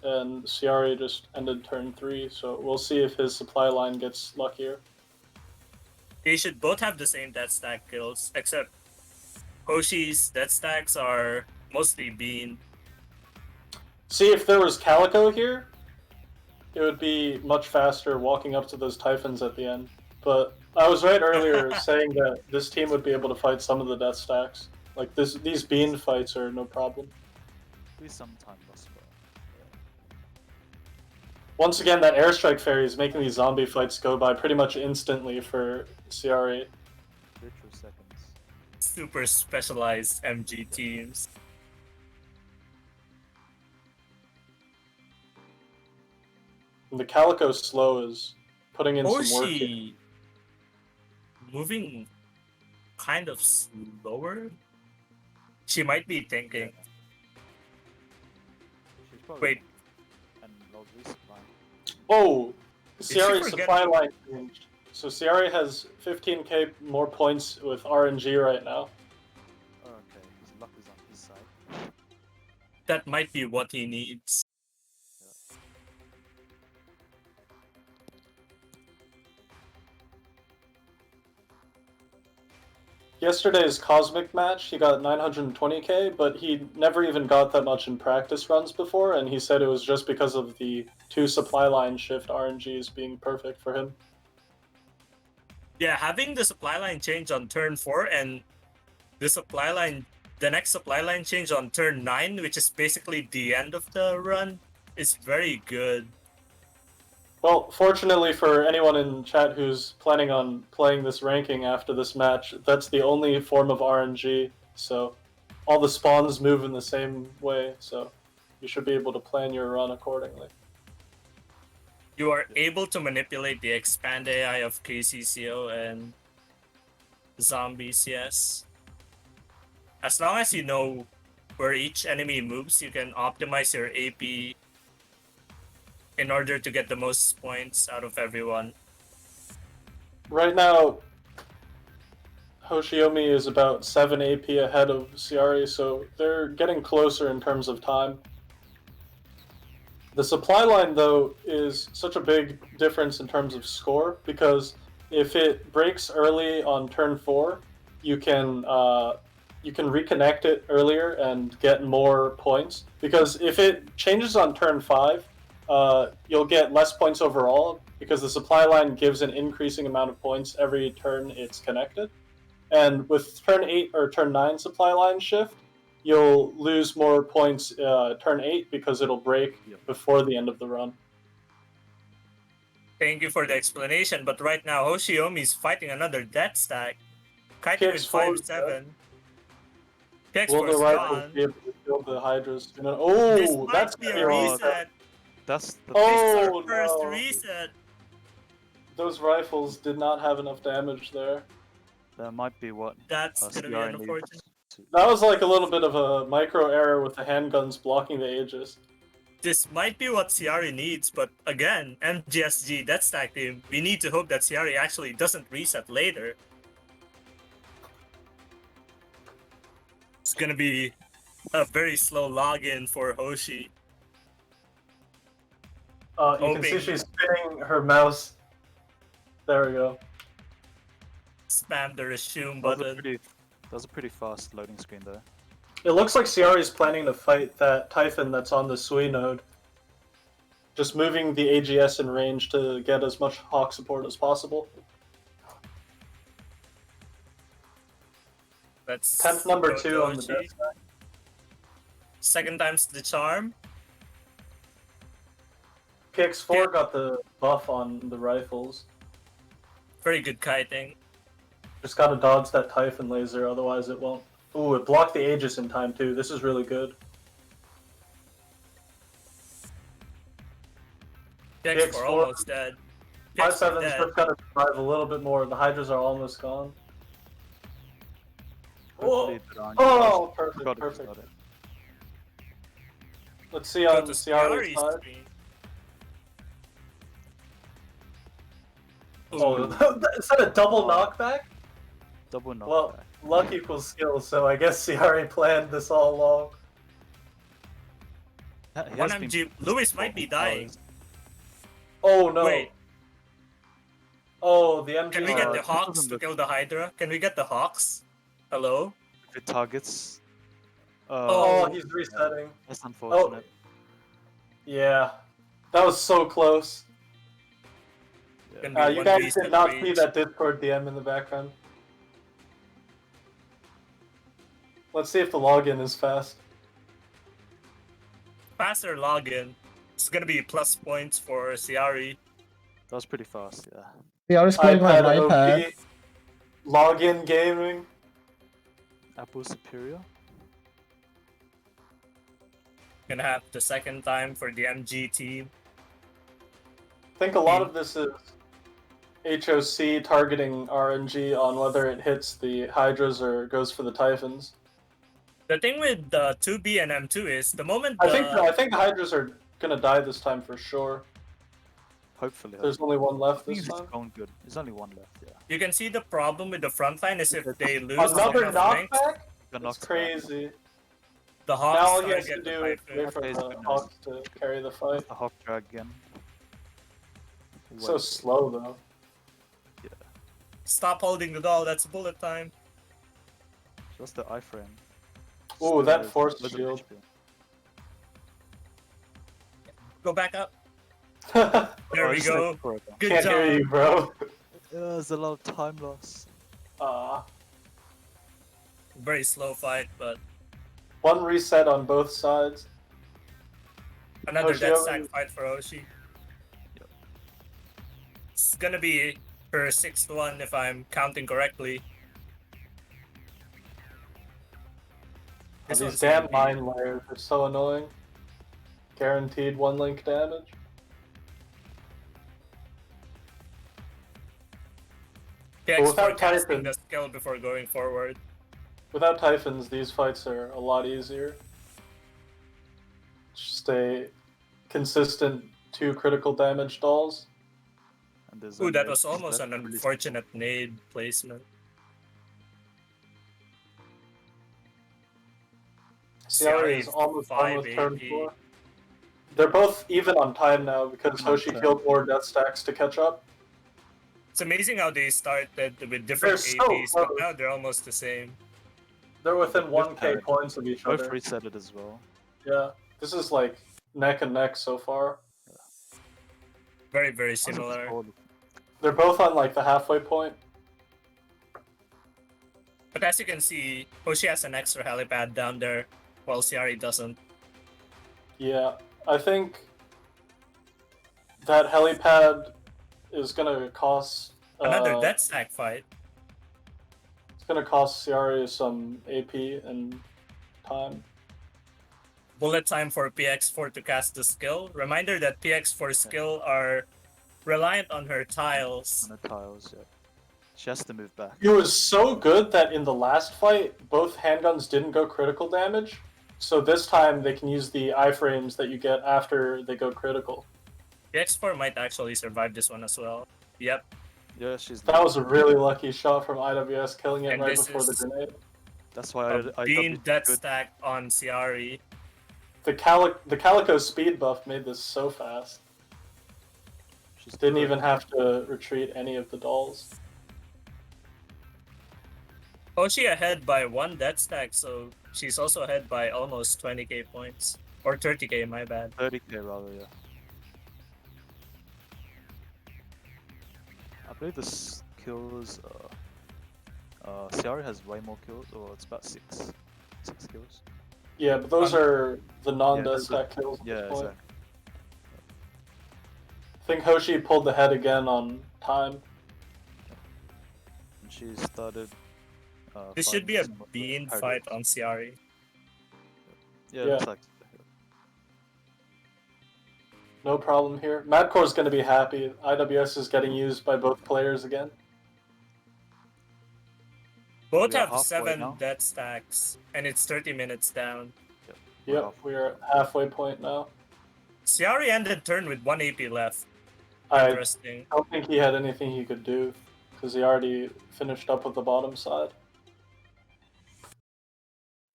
And Syari just ended turn 3, so we'll see if his supply line gets luckier. They should both have the same death stack kills, except Hoshi's death stacks are mostly bean. See, if there was Calico here, it would be much faster walking up to those Typhons at the end. But I was right earlier saying that this team would be able to fight some of the death stacks. Like, these bean fights are no problem. Be some time lost, but Once again, that airstrike fairy is making these zombie fights go by pretty much instantly for Ciari. literal seconds. Super specialized MG teams. And the Calico slow is putting in some work here. Hoshi moving kind of slower. She might be thinking. She's probably Wait, and low resupply. Oh! she Ciari's forget- supply line changed. So Ciari has 15k more points with RNG right now. Oh, okay, his luck is on his side. that might be what he needs. Yesterday's Cosmic match, he got 920k, but he never even got that much in practice runs before, and he said it was just because of the 2 supply line shift RNGs being perfect for him. Yeah, having the supply line change on turn 4 and the next supply line change on turn 9, which is basically the end of the run, is very good. Well, fortunately for anyone in chat who's planning on playing this ranking after this match, that's the only form of RNG, so all the spawns move in the same way, so you should be able to plan your run accordingly. You are able to manipulate the expand AI of KCCO and zombies, yes. As long as you know where each enemy moves, you can optimize your AP in order to get the most points out of everyone. Right now, Hoshiyomi is about 7 AP ahead of Syari, so they're getting closer in terms of time. The supply line, though, is such a big difference in terms of score, because if it breaks early on turn 4, you can reconnect it earlier and get more points. Because if it changes on turn 5, you'll get less points overall, because the supply line gives an increasing amount of points every turn it's connected. And with turn 8 or turn 9 supply line shift, you'll lose more points turn 8 because it'll break before the end of the run. Thank you for the explanation, but right now Hoshiyomi is fighting another death stack. Kaito with PX4 5-7. Will PX4 the is rifles gone. be able to kill the Hydras? Oh, This might that's be gonna a be Oh, reset. That's the This is our Oh first no! reset. Those rifles did not have enough damage there. that might be what That's gonna be Syari unfortunate. needs to. That was like a little bit of a micro error with the handguns blocking the Aegis. This might be what Syari needs, but again, MGSG, that's stack team. We need to hope that Syari actually doesn't reset later. It's gonna be a very slow login for Hoshi. You can see Hoping. she's spinning her mouse. There we go. Spam the resume That was button. a pretty fast loading screen there. It looks like Syari is planning to fight that Typhon that's on the Sui node. Just moving the AGS in range to get as much Hawk support as possible. That's Temp number go 2 on the Hoshi. death stack. Second time's the charm. PX4 got the buff on the rifles. Very good kiting. Just gotta dodge that Typhon laser, otherwise it won't. Ooh, it blocked the Aegis in time too. This is really good. PX4 PX4 almost dead. 5-7's dead. just gotta survive a little bit more. The Hydras are almost gone. Hopefully Whoa. Durang- Oh, perfect, got it, perfect. got it. Let's see Go on to Syari's Syari's side. screen. Oh, Ooh. is that a double knockback? Double knockback. Well, luck equals skill, so I guess Syari planned this all along. He One has been MG. Lewis might be dying. Oh no. Wait. Oh, the MG. Can we get the this Hawks doesn't to look- kill the Hydra? Can we get the Hawks? Hello? If it targets. Oh, Oh. he's resetting. That's unfortunate. Yeah. That was so close. Can be You one guys reset did not for see each. that Discord DM in the background. Let's see if the login is fast. Faster login. It's gonna be plus points for Syari. That was pretty fast, yeah. Yeah, I was playing on iPad an OP. iPad. Login gaming. Apple superior. Gonna have the second time for the MG team. I think a lot of this is HOC targeting RNG on whether it hits the Hydras or goes for the Typhons. The thing with the 2B and M2 is the moment I think the Hydras are gonna die this time for sure. Hopefully. There's only one left I think this it's time. going good. There's only one left, yeah. you can see the problem with the front line is if they lose Another enough links, knockback? The That's knocks back. crazy. the Now Hawks all he has to target the do is Typhoon. wait for Okay, the it's been Hawks to carry the fight. The Hawk drag again. So Wait, slow though. yeah. Stop holding the doll, that's bullet time. Just the iframe. Ooh, Still that has force loads of shield. HP. Go back up. Can't There Oh, we just go. take forever. Good hear job. you, bro. There's a lot of time loss. Very slow fight, but One reset on both sides. another death Hoshiyomi- stack fight for Hoshi. Yep. It's gonna be her 6th one if I'm counting correctly. This These one's damn gonna be- mine layers are so annoying. Guaranteed one link damage. PX without forecasting Typhon- the skill before going forward. Without Typhons, these fights are a lot easier. Just a consistent 2 critical damage dolls. And there's Ooh, a that nade was almost that an really- unfortunate nade placement. Syari is Syari almost done with 5 turn AP. 4. They're both even on time now because Even on Hoshi time. killed more death stacks to catch up. It's amazing how they started with They're different so APs, but close. now they're almost the same. They're within Both 1k had- points of each Both other. reset as well. Yeah, this is like neck and neck so far. Very, very similar. They're both on like the halfway point. But as you can see, Hoshi has an extra helipad down there, while Syari doesn't. Yeah, I think that helipad is gonna cost. Another death stack fight. It's gonna cost Ciari some AP and time. Bullet time for PX4 to cast the skill. Reminder that PX4 skill are reliant on her tiles. On the tiles, yeah. She has to move back. It was so good that in the last fight, both handguns didn't go critical damage. So this time they can use the iframes that you get after they go critical. PX4 might actually survive this one as well. Yep. Yeah, she's. That was a really lucky shot from IWS, killing it And right this before the is grenade. That's why I Bean death good. stack on Syari. The Calico speed buff made this so fast. She's Didn't good. even have to retreat any of the dolls. Hoshi ahead by 1 death stack, so she's also ahead by almost 20k points. Or 30k, my bad. 30k rather, yeah. I believe this kills. Ciara has way more kills, or it's about 6 kills. Yeah, but those are the non-death those are- stack kills at Yeah, this point. exactly. I think Hoshi pulled the head again on time. And she started. This should be a fighting some Bean hard fight hits. on Syari. Yeah, Yeah. looks like. No problem here. Madcore's going to be happy. IWS is getting used by both players again. Both We are have halfway 7 now. death stacks, and it's 30 minutes down. We're Yep, halfway. we are at halfway point now. Syari ended turn with 1 AP left. I Interesting. don't think he had anything he could do because he already finished up with the bottom side.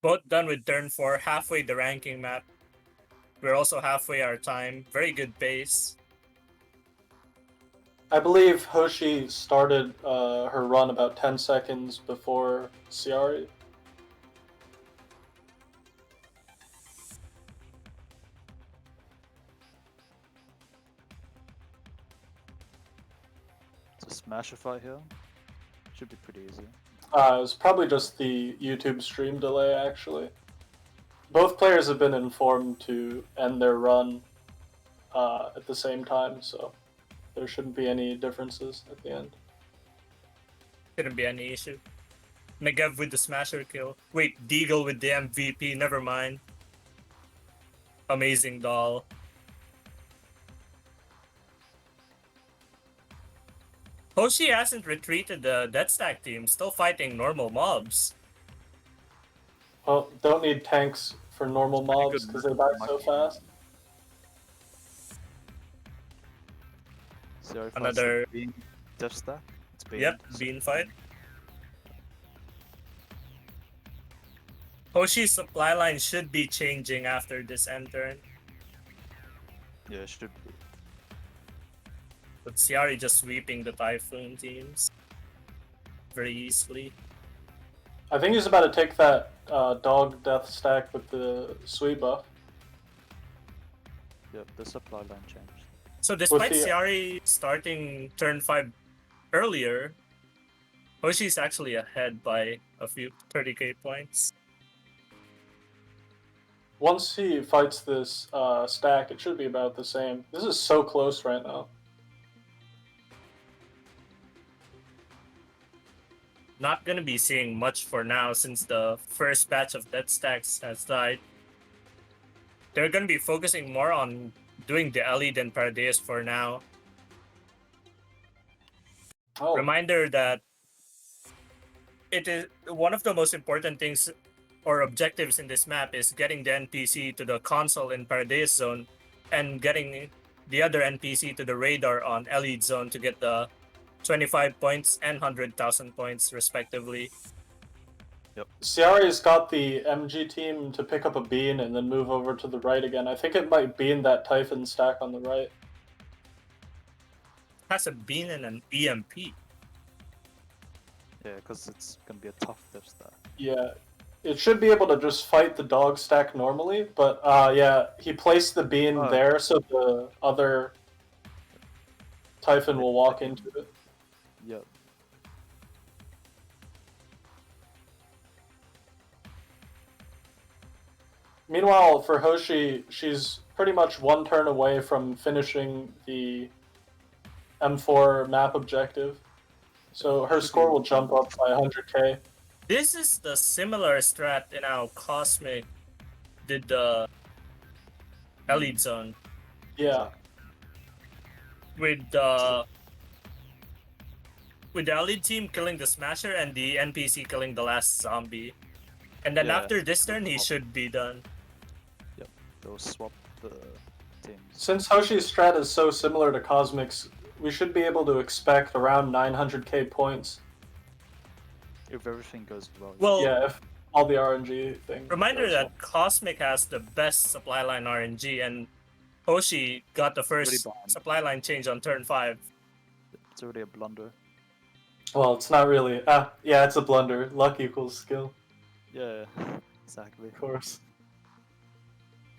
Both done with turn 4, halfway the ranking map. We're also halfway our time. Very good pace. I believe Hoshi started her run about 10 seconds before Ciari. It's a smasher fight here. Should be pretty easy. It was probably just the YouTube stream delay, actually. Both players have been informed to end their run at the same time, so there shouldn't be any differences at the end. Shouldn't be any issue. Negev with the smasher kill. Wait, Deagle with the MVP. Never mind. Amazing doll. Hoshi hasn't retreated the death stack team. Still fighting normal mobs. Well, don't need tanks for normal Pretty mobs good because they die so monkey. fast. Ciara fights Another- the Bean death stack. It's Bean. Yep, Bean fight. Hoshi's supply line should be changing after this end turn. Yeah, it should be. But Syari just sweeping the Typhoon teams very easily. I think he's about to take that dog death stack with the sweep buff. Yep, the supply line changed. So despite the- Syari starting turn 5 earlier, Hoshi's actually ahead by a few 30k points. Once he fights this stack, it should be about the same. This is so close right now. Not gonna be seeing much for now since the first batch of death stacks has died. They're gonna be focusing more on doing the Ellie than Paradeus for now. Oh, Reminder that it is one of the most important things or objectives in this map is getting the NPC to the console in Paradise Zone and getting the other NPC to the radar on Elite Zone to get the 25 points and 100,000 points respectively. Ciari's got the MG team to pick up a bean and then move over to the right again. I think it might bean that Typhon stack on the right. Has a bean and an EMP. Yeah, because it's gonna be a tough diff stack. Yeah, it should be able to just fight the dog stack normally, but yeah, he placed the bean Oh. there so the other Typhon will walk into it. Yep. Meanwhile, for Hoshi, she's pretty much one turn away from finishing the M4 map objective. So her score will jump up by 100k. This is the similar strat in how Cosmic did the Elite Zone Yeah, with the Elite team killing the Smasher and the NPC killing the last zombie. And then Yeah. after this turn, he should be done. They'll swap the teams. since Hoshi's strat is so similar to Cosmic's, we should be able to expect around 900k points. If everything goes well. Well, Yeah, if all the RNG things. reminder goes that Cosmic has the best supply line RNG, and Hoshi got the first Pretty bad. supply line change on turn 5. It's already a blunder. well. It's not really. Yeah, it's a blunder. Luck equals skill, Yeah, exactly. of course.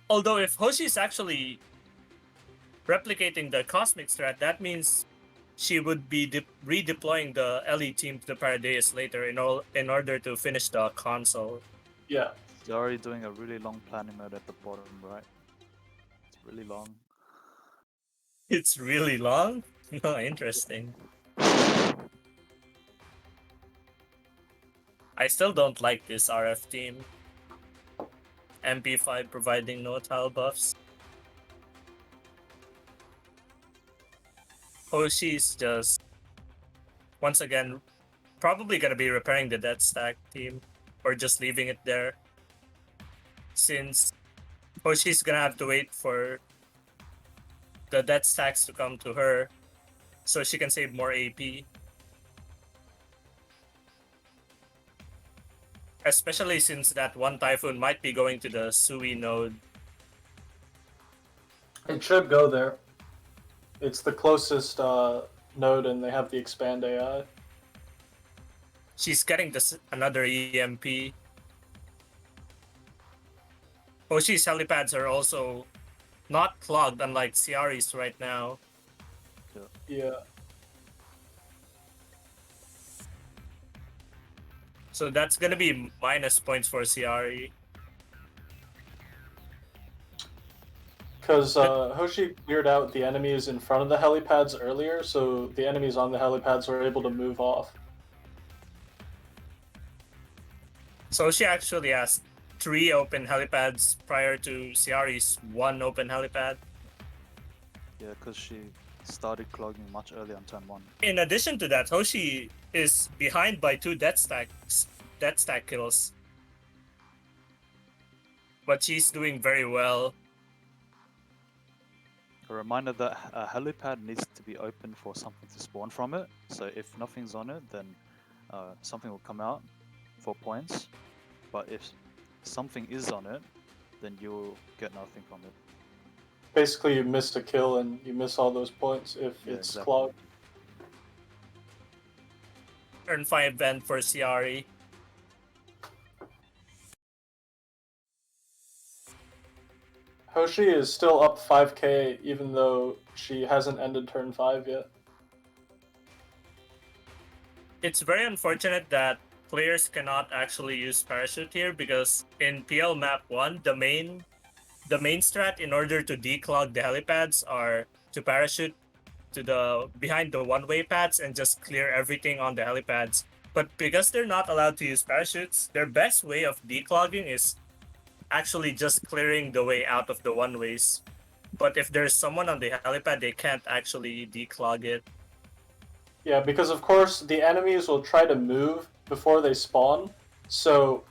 Although if Hoshi's actually replicating the Cosmic strat, that means she would be redeploying the Elite team to the Paradise later in order to finish the console. Yeah. They're already doing a really long planning mode at the bottom right. It's really long. It's really long? Oh, interesting. I still don't like this RF team. MP5 providing no tile buffs. Hoshi's just, once again, probably gonna be repairing the death stack team or just leaving it there. Since Hoshi's gonna have to wait for the death stacks to come to her so she can save more AP. Especially since that one Typhoon might be going to the Sui node. It should go there. It's the closest node, and they have the expand AI. She's getting this another EMP. Hoshi's helipads are also not clogged, unlike Ciari's right now. Yeah. So that's gonna be minus points for Ciari. Because Hoshi cleared out the enemies in front of the helipads earlier, so the enemies on the helipads were able to move off. So she actually has 3 open helipads prior to Ciari's 1 open helipad. Yeah, because she started clogging much earlier on turn 1. In addition to that, Hoshi is behind by 2 death stack kills. But she's doing very well. A reminder that a helipad needs to be open for something to spawn from it. So if nothing's on it, then something will come out for points. But if something is on it, then you'll get nothing from it. Basically, you missed a kill and you miss all those points if Yeah, it's exactly. clogged. Turn 5 event for Ciari. Hoshi is still up 5k even though she hasn't ended turn 5 yet. It's very unfortunate that players cannot actually use parachute here because in PL map 1, the main strat in order to declog the helipads are to parachute to the behind the one-way pads and just clear everything on the helipads. But because they're not allowed to use parachutes, their best way of declogging is actually just clearing the way out of the one-ways. But if there's someone on the helipad, they can't actually declog it. Yeah, because of course the enemies will try to move before they spawn. So,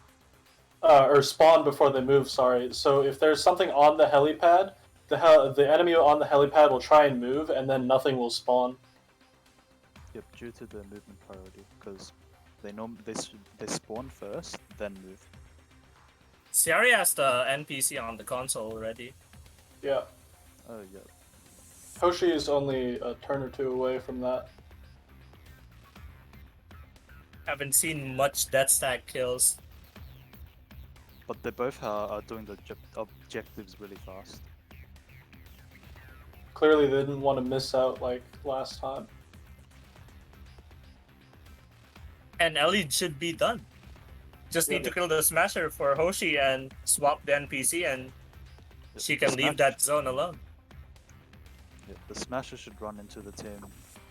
or spawn before they move. Sorry. So if there's something on the helipad, the enemy on the helipad will try and move, and then nothing will spawn. Yep, due to the movement priority, because they spawn first, then move. Syari has the NPC on the console already. Yeah. Oh yeah. Hoshi is only a turn or two away from that. Haven't seen much death stack kills. But they both are doing the objectives really fast. Clearly, they didn't want to miss out like last time. And Ellie should be done. Just need to kill the Smasher for Hoshi and swap the NPC, and she can leave that zone alone. Yeah, the Smasher should run into the team.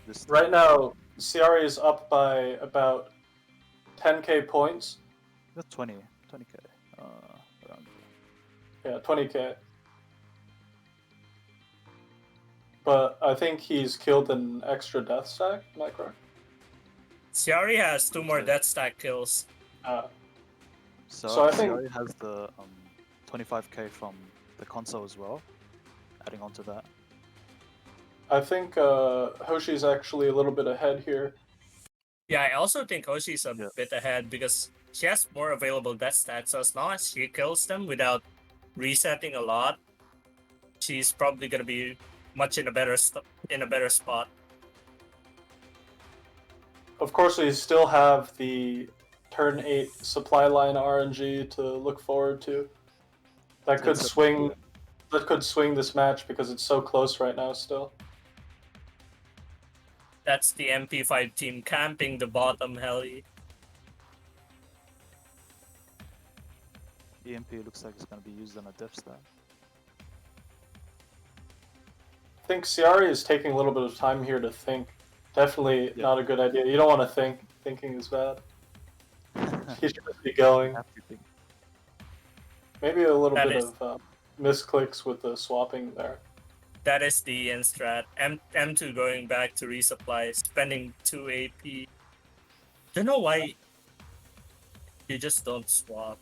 This time. Right now, Ciari is up by about 10k points. That's 20k. Around. Yeah, 20k. But I think he's killed an extra death stack, am I correct? Syari has 2 more death stack kills. So I think- Ceia has the 25k from the console as well. Adding on to that. I think Hoshi's actually a little bit ahead here. Yeah, I also think Hoshi's a bit ahead because she has more available death stats. So as long as she kills them without resetting a lot, she's probably gonna be much in a better spot. Of course, we still have the turn 8 supply line RNG to look forward to. That could swing. That could swing this match because it's so close right now. Still. That's the MP5 team camping the bottom heli. EMP looks like it's going to be used on a depth stack. I think Ciari is taking a little bit of time here to think. Definitely not a good idea. You don't want to think. Thinking is bad. He should just be going. Maybe a little bit of misclicks with the swapping there. That is the end strat. M2 going back to resupply, spending 2 AP. Don't know why you just don't swap.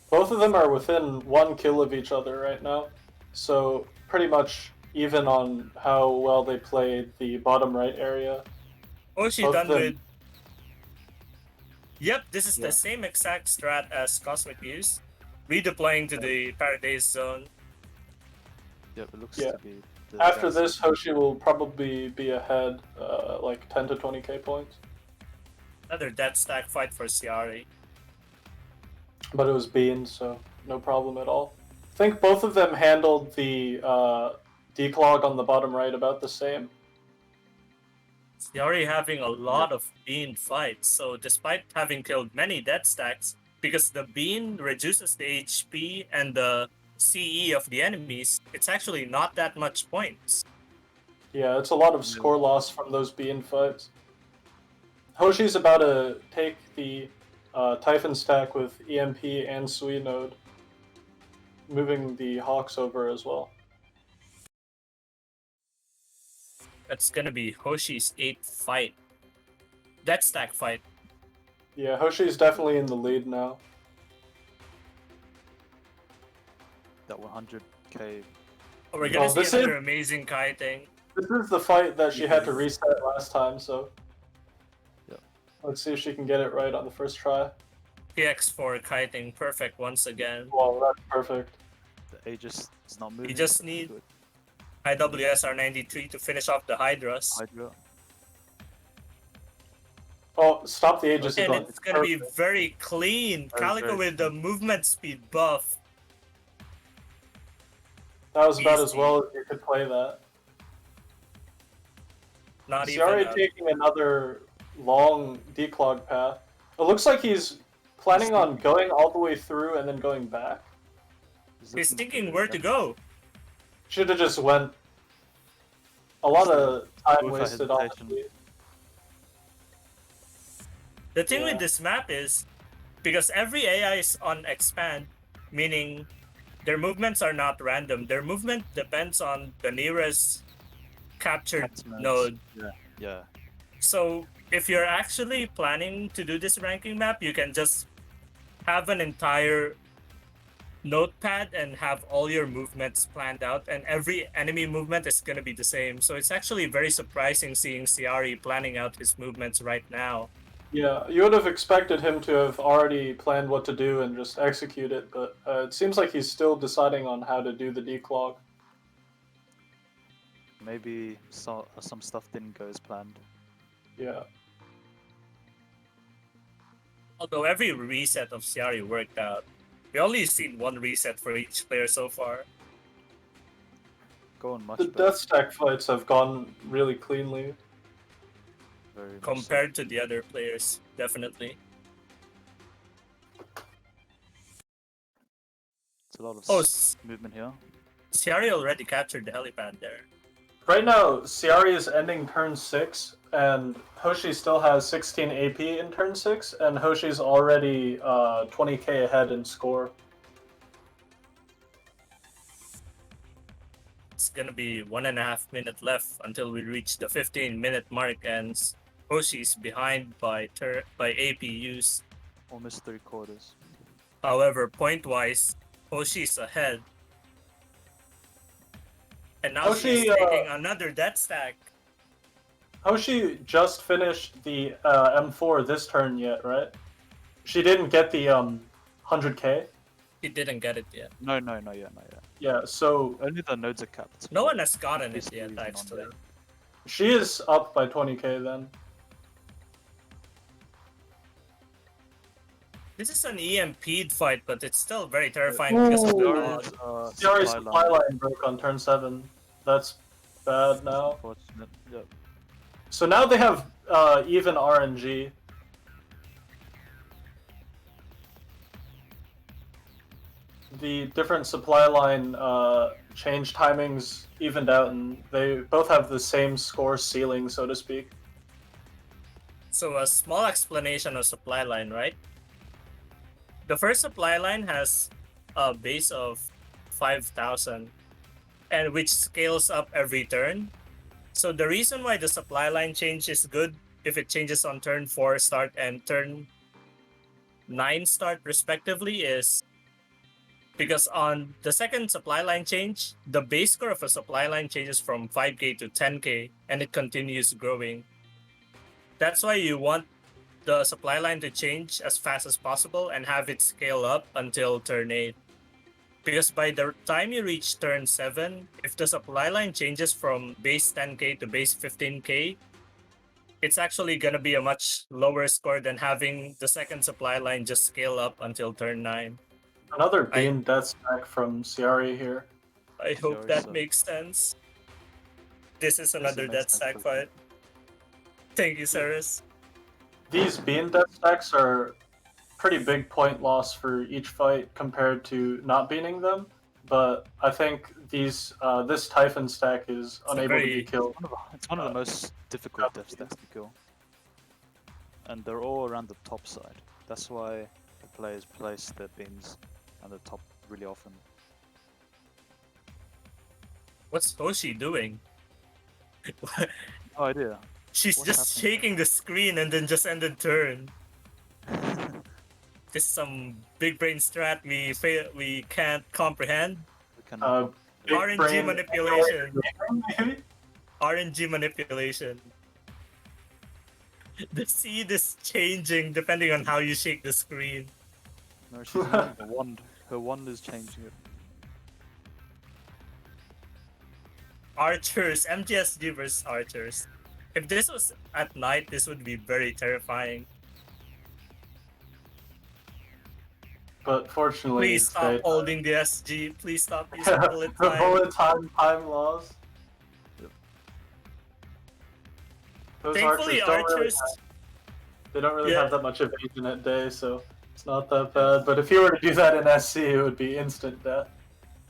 Both of them are within 1 kill of each other right now. So pretty much even on how well they played the bottom right area. Hoshi Both done them- with. Yep, this is the same exact strat as Cosmic used. Redeploying to the Paradise zone. Yep, it looks Yeah. to be. the After guys- this, Hoshi will probably be ahead like 10 to 20k points. Another death stack fight for Ciari. But it was Bean, so no problem at all. I think both of them handled the declog on the bottom right about the same. Ciari having a lot of bean fights, so despite having killed many death stacks, because the bean reduces the HP and the CE of the enemies, it's actually not that much points. Yeah, it's a lot of score loss from those Bean fights. Hoshi's about to take the Typhon stack with EMP and Sui node, moving the Hawks over as well. That's gonna be Hoshi's 8th fight. Death stack fight. Yeah, Hoshi's definitely in the lead now. That 100k. Oh, we're gonna Oh, this see another is- amazing kiting. This is the fight that she had to reset last time, so Yep. let's see if she can get it right on the first try. PX4 kiting perfect once again. Well, that's perfect. The Aegis is not moving. just need- IWSR93 to finish off the Hydras. Hydra. Oh, stop the Aegis. And again. it's gonna be Perfect. very clean. Very, Calico very with the movement speed buff. That was about as easy. well as you could play that. Not He's even. already taking another long declog path. It looks like he's planning on going all the way through and then going back. He's looking thinking for where to go. Should have just went. A lot of time With a wasted, hesitation. honestly. The thing Yeah. with this map is because every AI is on expand, meaning their movements are not random. Their movement depends on the nearest captured Catchments. node. Yeah. So if you're actually planning to do this ranking map, you can just have an entire notepad and have all your movements planned out, and every enemy movement is going to be the same. So it's actually very surprising seeing Syari planning out his movements right now. Yeah, you would have expected him to have already planned what to do and just execute it, but it seems like he's still deciding on how to do the declog. Maybe some stuff didn't go as planned. Yeah. Although every reset of Syari worked out. We only seen one reset for each player so far. Going much The better. death stack fights have gone really cleanly. Very much Compared to the other players, definitely. It's a lot of Oh, movement here. Syari already captured the helipad there. Right now, Syari is ending turn 6, and Hoshi still has 16 AP in turn 6, and Hoshi's already 20k ahead in score. It's gonna be 1.5 minutes left until we reach the 15-minute mark, and Hoshi's behind by APUs. Almost 3/4. However, point-wise, Hoshi's ahead. And now Hoshi, she's taking another death stack. Hoshi just finished the M4 this turn yet, right? She didn't get the 100k. He didn't get it yet. No, not yet. Yeah, so Only the nodes are capped. No one has gotten it Basically yet, isn't on actually. there. she is up by 20k then. This is an EMP'd fight, but it's still very terrifying because of the Syari's, mod. Syari's supply supply line broke on turn 7. That's bad now. Unfortunate. Yep. So now they have even RNG. The different supply line change timings evened out, and they both have the same score ceiling, so to speak. So a small explanation of supply line, right? The first supply line has a base of 5,000, and which scales up every turn. So the reason why the supply line change is good if it changes on turn 4 start and turn 9 start respectively is because on the second supply line change, the base score of a supply line changes from 5k to 10k and it continues growing. That's why you want the supply line to change as fast as possible and have it scale up until turn 8. Because by the time you reach turn 7, if the supply line changes from base 10k to base 15k, it's actually going to be a much lower score than having the second supply line just scale up until turn 9. Another bean death stack from Syari here. I hope Sorry, that sir. makes sense. This is Yes, it another makes death sense, stack okay. fight. Thank you, Cyrus. These bean death stacks are pretty big point loss for each fight compared to not beaning them, but I think these this Typhon stack is unable to be very- killed. It's one of the most difficult death stacks to kill. And they're all around the top side. That's why the players place their beams at the top really often. What's Hoshi doing? No idea. She's What's just happening? shaking the screen and then just ended turn. This is some big brain strat we can't comprehend. We cannot Big RNG brain- manipulation. Maybe? RNG manipulation. The seed is changing depending on how you shake the screen. No, she's using the wand. Her wand is changing it. Archers, MGSG versus archers. If this was at night, this would be very terrifying. But fortunately, Please it's stop daytime. holding the SG. Please stop using bullet The time. bullet time laws. Yep. Those Thankfully, archers they don't really have that much evasion at day, so it's not that bad. But if you were to do that in SC, it would be instant death.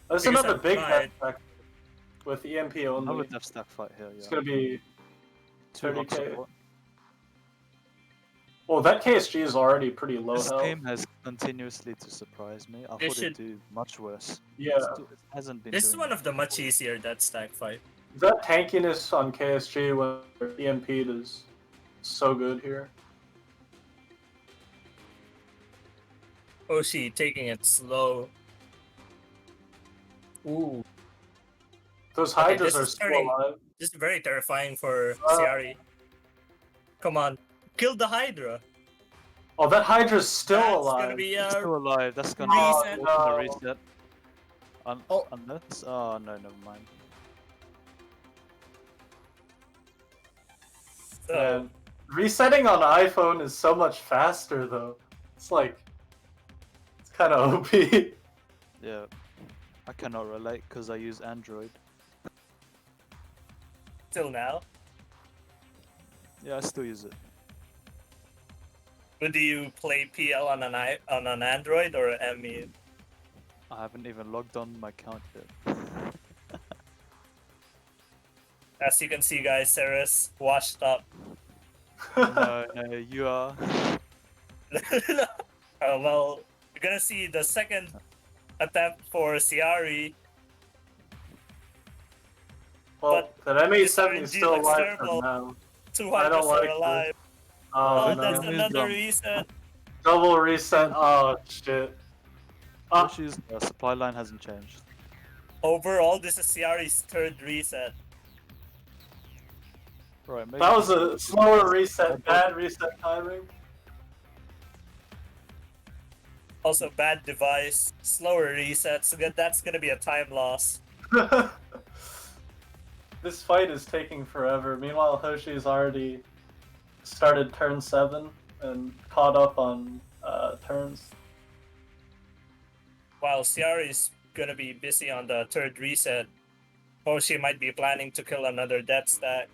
There's Because another at big night- death stack with EMP Another only. death stack fight here, It's yeah. gonna be 2 hot 30K. support. well. That KSG is already pretty low This health. game has continuously to surprise me. I They thought should- it'd do much worse. Yeah, It hasn't been This is doing one of the much before. easier that stack fight. that tankiness on KSG when they're EMP'd is so good here. Hoshi taking it slow. Ooh. Those Okay, Hydras this are is still turning- alive. This is very terrifying for Syari. Come on. Kill the Hydra. Oh, that Hydra's still That's alive. gonna be It's a still alive. That's gonna reset. be Oh, a no. reset. Oh. Unless. Oh no, never mind. so Man, resetting on iPhone is so much faster though. It's like it's kind of OP. Yeah, I cannot relate because I use Android. till now. Yeah, I still use it. But do you play PL on an Android or ME? I haven't even logged on my account yet. As you can see, guys, Ceres washed up. No, you are. Well, you're gonna see the second attempt for Syari. Well, that ME70 is RNG still looks alive terrible. for now. 2 I don't Hydras like are this. alive. Oh, Oh, no. that's Moved another on. reset. Double reset. Oh shit. Ah, Yoshi's supply line hasn't changed. Overall, this is Syari's third reset. Right, maybe that was this a is- slower reset. Bad reset timing. Also, bad device, slower resets. So that's gonna be a time loss. This fight is taking forever. Meanwhile, Hoshi's already started turn 7 and caught up on turns. While Syari is gonna be busy on the third reset, Hoshi might be planning to kill another death stack.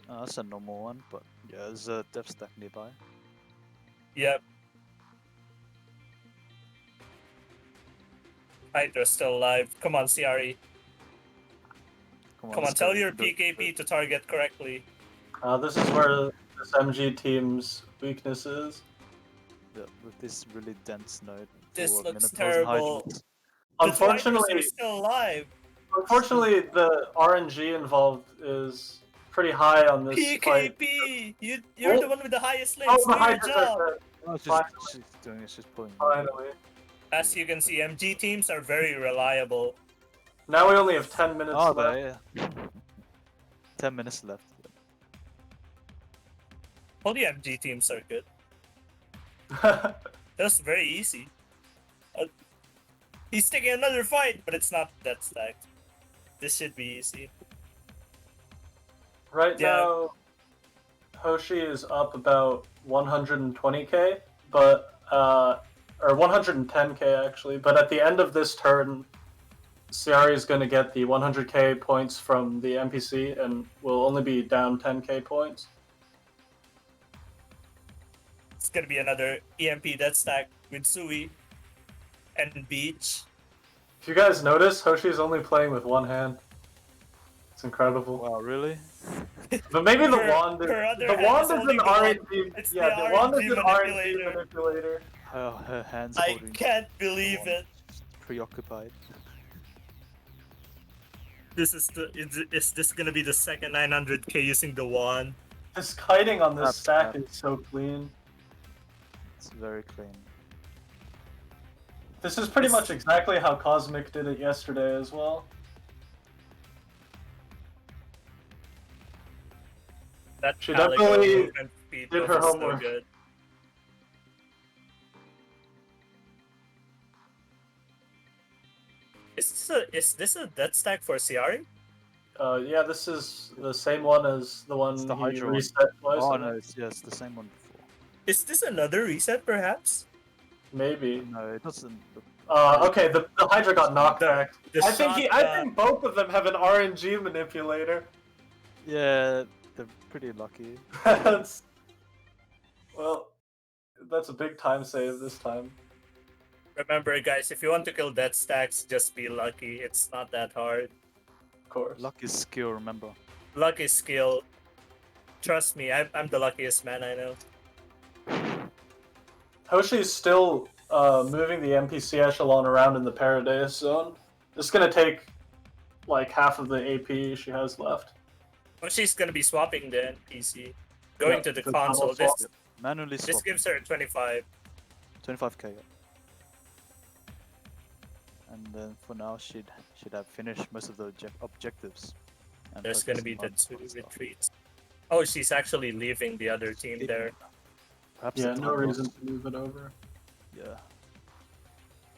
That's a normal one, but yeah, there's a death stack nearby. Yep. Hydra's still alive. Come on, Syari. Come on, let's tell go. your Do it. PKP to target correctly. This is where this MG team's weakness is. Yeah, with this really dense node. This for looks Minotaurs and terrible. Hydras. The two Hydras are Unfortunately, still alive. the RNG involved is pretty high on this fight. PKP! You're the one with the highest lanes. Oh, Do the your Hydras are job. dead. Oh, she's doing it. She's pulling. Finally. As you can see, MG teams are very reliable. Now we only have 10 minutes Oh, left. there, yeah. 10 minutes left. All the MG teams are good. That's very easy. He's taking another fight, but it's not that stacked. This should be easy. Right Yeah. now, Hoshi is up about 120k, but or 110k actually. But at the end of this turn, Syari is going to get the 100k points from the NPC and will only be down 10k points. It's gonna be another EMP death stack with Sui and Beach. If you guys notice, Hoshi is only playing with one hand. It's incredible. Wow, really? But maybe the Her- wand is her other the hand wand is is only an the one- RNG. it's Yeah, the the wand is RNG an RNG manipulator. manipulator. Her hands I holding. can't believe it. Preoccupied. This is is this gonna be the second 900k using the wand? This kiting on this Tap, stack tap. is so clean. It's very clean. This is pretty much exactly how Cosmic did it yesterday as well. That She Calico definitely movement speed did buff her is so homework. good. Is this a death stack for Syari? Yeah, this is the same one as the one It's the he Hydra one. reset twice. Oh I no, think. it's the same one before. Is this another reset, perhaps? Maybe. No, it doesn't. Okay, the Hydra got knocked The- back. the I think shot, I think both of them have an RNG manipulator. Yeah, they're pretty lucky. That's well, that's a big time save this time. Remember, guys, if you want to kill death stacks, just be lucky. It's not that hard. Of course. Luck is skill, remember. Luck is skill. Trust me, I'm the luckiest man I know. Hoshi's still moving the NPC echelon around in the Paradise zone. It's gonna take like half of the AP she has left. Well, she's gonna be swapping the NPC. going Yeah, to the the console. double swap. Manually This swap. gives her 25. 25k. Yeah. And then for now, she'd have finished most of the objectives. And There's gonna be focus the on 2 stuff. retreats. Oh, she's actually leaving the other team there. Perhaps Yeah, the no time reason loss. to move it over. Yeah.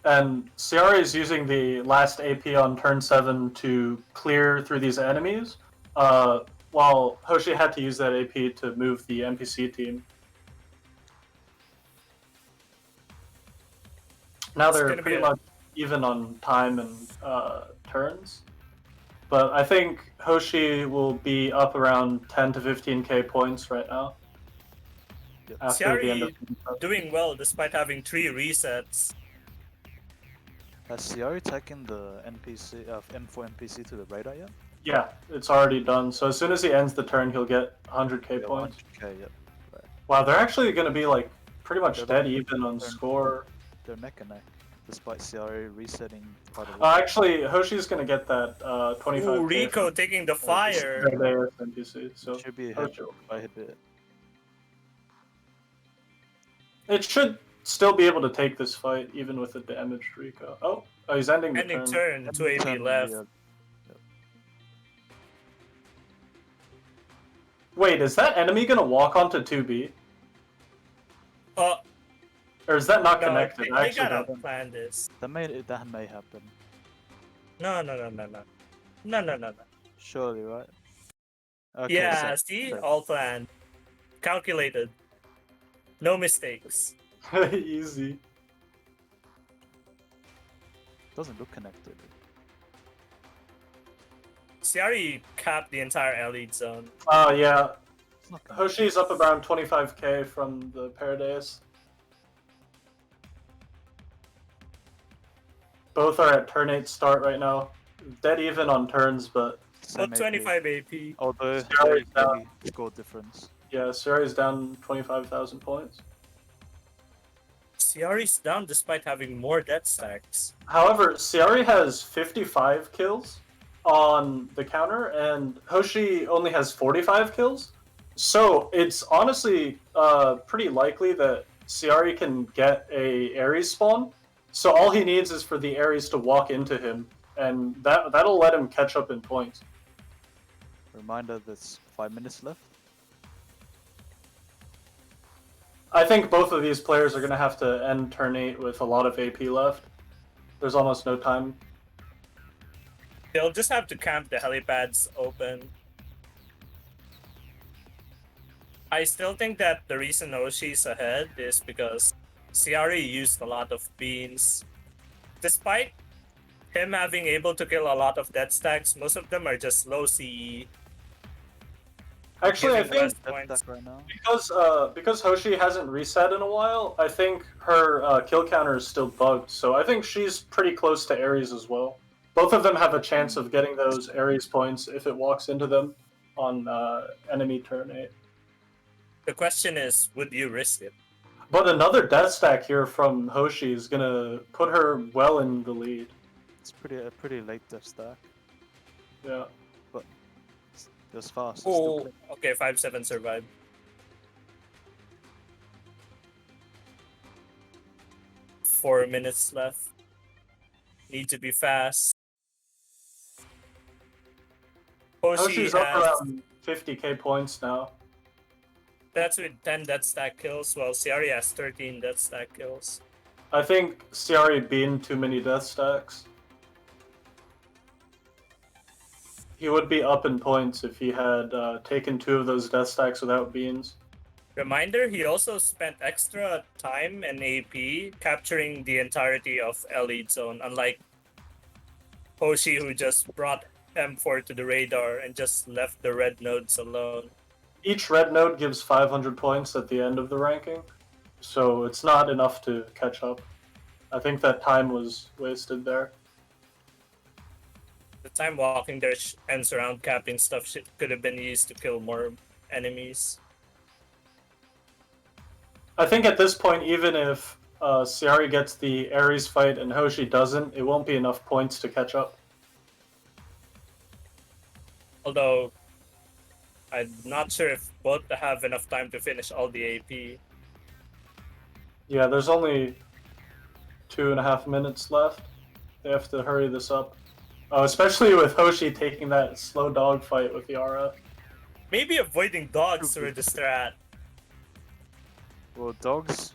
And Ciara is using the last AP on turn 7 to clear through these enemies, while Hoshi had to use that AP to move the NPC team. Now It's they're gonna be pretty a- much even on time and turns. But I think Hoshi will be up around 10 to 15k points right now. Yep. After the end of Syari doing well despite having 3 resets. Has Ciari taken the NPC M4 NPC to the radar yet? Yeah, it's already done. So as soon as he ends the turn, he'll get 100k Yeah, points. 100k. Yep. Wow, they're actually going to be like pretty much They're dead like- even on they're- score. They're neck and neck, despite Ciari resetting quite a lot. Actually, Hoshi's going to get that 25k. Ooh, Rico taking the fire. from their NPC. So Should be ahead Hoshi- by a bit. it should still be able to take this fight even with a damaged Rico. Oh, he's ending the Ending turn. turn, 2 AP Turn, left. yeah. Wait, is that enemy going to walk onto 2B? Oh, Or is that not no, connected? I they actually gotta don't. plan this. That may happen. No. No. Surely, right? Okay, Yeah, so- see? so- All planned. Calculated. No mistakes. Easy. doesn't look connected. Ciari capped the entire elite zone. Oh, yeah. It's not connected. Hoshi's up around 25k from the Paradise. Both are at turn 8 start right now. Dead even on turns, but Same About AP. 25 AP. Although Ciari's there down. is a score difference. yeah, Sari's down 25,000 points. Ciari's down despite having more death stacks. However, Ciari has 55 kills on the counter, and Hoshi only has 45 kills. So it's honestly pretty likely that Ciari can get a Ares spawn. So all he needs is for the Ares to walk into him, and that'll let him catch up in points. Reminder, there's 5 minutes left. I think both of these players are going to have to end turn 8 with a lot of AP left. There's almost no time. They'll just have to camp the helipads open. I still think that the reason Hoshi's ahead is because Ciari used a lot of beans. Despite him having able to kill a lot of death stacks, most of them are just low CE. Actually, I Giving think less Left points. stack right now. because Hoshi hasn't reset in a while, I think her kill counter is still bugged. So I think she's pretty close to Ares as well. Both of them have a chance of getting those Ares points if it walks into them on enemy turn 8. The question is, would you risk it? But another death stack here from Hoshi is gonna put her well in the lead. It's a pretty late death stack. Yeah. It was fast. It's still Oh, clear. okay, 5-7 survived. Four minutes left. Need to be fast. Hoshi Hoshi's up has, around 50k points now. that's with 10 death stack kills, while Ciari has 13 death stack kills. I think Ciari beaned too many death stacks. He would be up in points if he had taken 2 of those death stacks without beans. Reminder, he also spent extra time and AP capturing the entirety of Elite Zone, unlike Hoshi, who just brought M4 to the radar and just left the red nodes alone. Each red node gives 500 points at the end of the ranking, so it's not enough to catch up. I think that time was wasted there. The time walking there and surround capping stuff could have been used to kill more enemies. I think at this point, even if Ciari gets the Ares fight and Hoshi doesn't, it won't be enough points to catch up. Although, I'm not sure if both have enough time to finish all the AP. Yeah, there's only 2.5 minutes left. They have to hurry this up. Especially with Hoshi taking that slow dog fight with the RF. Maybe avoiding dogs were the strat. Well, dogs,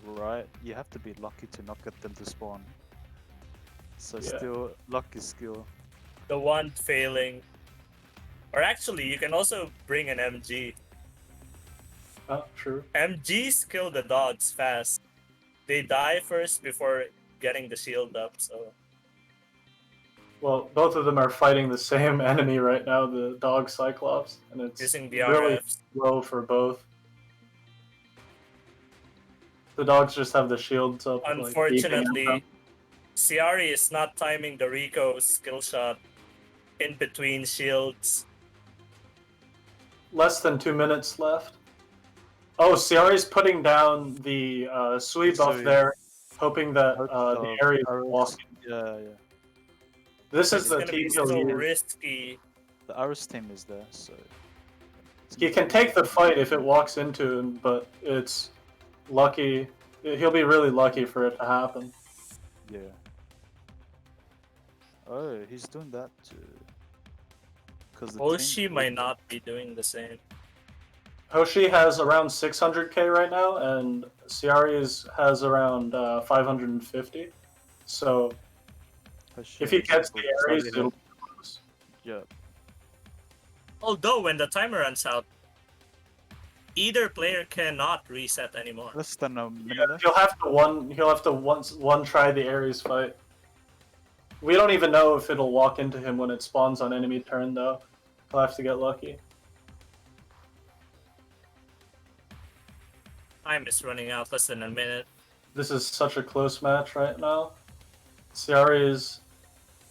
right? You have to be lucky to not get them to spawn. So Yeah. still, luck is skill. The one failing. Or actually, you can also bring an MG. Oh, true. MGs kill the dogs fast. They die first before getting the shield up, so... Well, both of them are fighting the same enemy right now, the dog Cyclops, and it's Using the really RFs. low for both. The dogs just have the shields up. like, beeping at them. Unfortunately, Syari is not timing the Rico skill shot in between shields. Less than 2 minutes left. Oh, Ciari's putting down the Sui buff Sui. there, hoping that the area Arrows. walking. Yeah, yeah. This is It's the gonna be team so he'll use. risky. The Aris team is there, so. He can take the fight if it walks into him, but it's lucky. He'll be really lucky for it to happen. Yeah. Oh, he's doing that too. Because Hoshi might not be doing the same. Hoshi has around 600k right now, and Ciari has around 550. So if he gets the Ares, it'll be close. Yeah. Although when the timer runs out, either player cannot reset anymore. Less than a minute Yeah, left. he'll have to one try the Ares fight. We don't even know if it'll walk into him when it spawns on enemy turn though. He'll have to get lucky. Time is running out, less than a minute. This is such a close match right now. Ciari is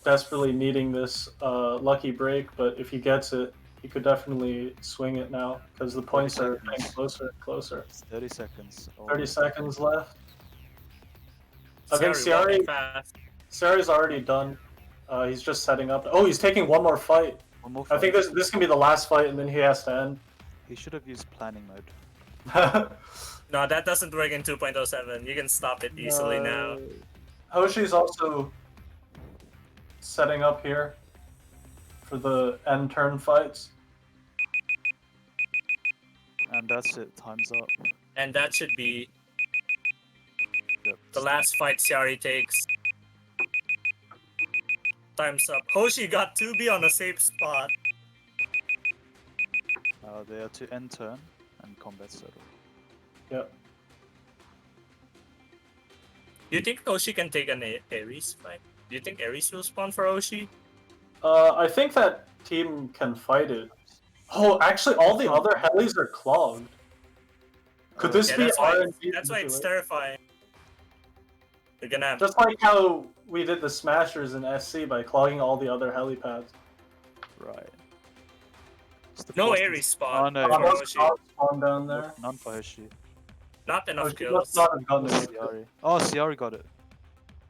desperately needing this lucky break, but if he gets it, he could definitely swing it now because the points are getting closer and closer. 30 seconds. 30 seconds left. I think walking fast. Ciari's already done. He's just setting up. Oh, he's taking one more fight. One more I think this can be the last fight, and then he has to end. He should have used planning mode. No, that doesn't work in 2.07. You can stop it easily now. Hoshi's also setting up here for the end turn fights. And that's it. Time's up. And that should be Yep. the last fight Syari takes. Time's up. Hoshi got 2B on a safe spot. They are to end turn and combat settle. Yep. Do you think Hoshi can take an Ares fight? Do you think Ares will spawn for Hoshi? I think that team can fight it. Oh, actually, all the other helis are clogged. Could this Yeah, be RNG? that's why it's terrifying. They're gonna have Just like how we did the Smashers in SC by clogging all the other helipads. Right. It's the no force- Ares spawn Oh, no. for Those Hoshi. clogs spawn down there. None for Hoshi. Not enough Hoshi kills. must not have gotten it. Ciari. Oh, Ciari got it.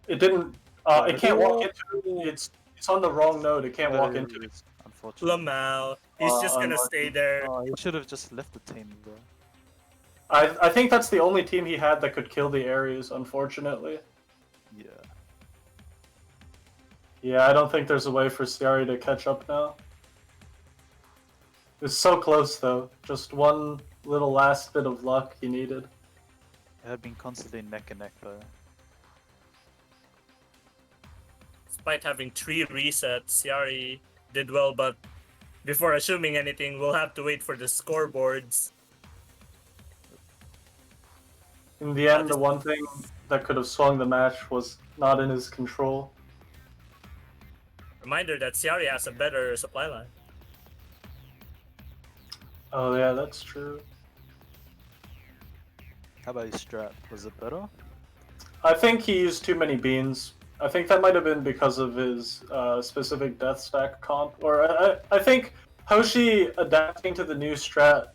It didn't. It can't walk into. It's on the wrong node. It can't walk into it. Unfortunately. Lamau. He's just gonna unlucky. stay there. Oh, he should have just left the team, bro. I think that's the only team he had that could kill the Ares. Unfortunately. Yeah. Yeah, I don't think there's a way for Ciari to catch up now. It's so close though. Just one little last bit of luck he needed. They had been constantly neck and neck, though. Despite having 3 resets, Syari did well, but before assuming anything, we'll have to wait for the scoreboards. In the end, the one thing that could have swung the match was not in his control. Reminder that Syari has a better supply line. Oh yeah, that's true. How about his strat? Was it better? I think he used too many beans. I think that might have been because of his specific death stack comp. Or I think Hoshi adapting to the new strat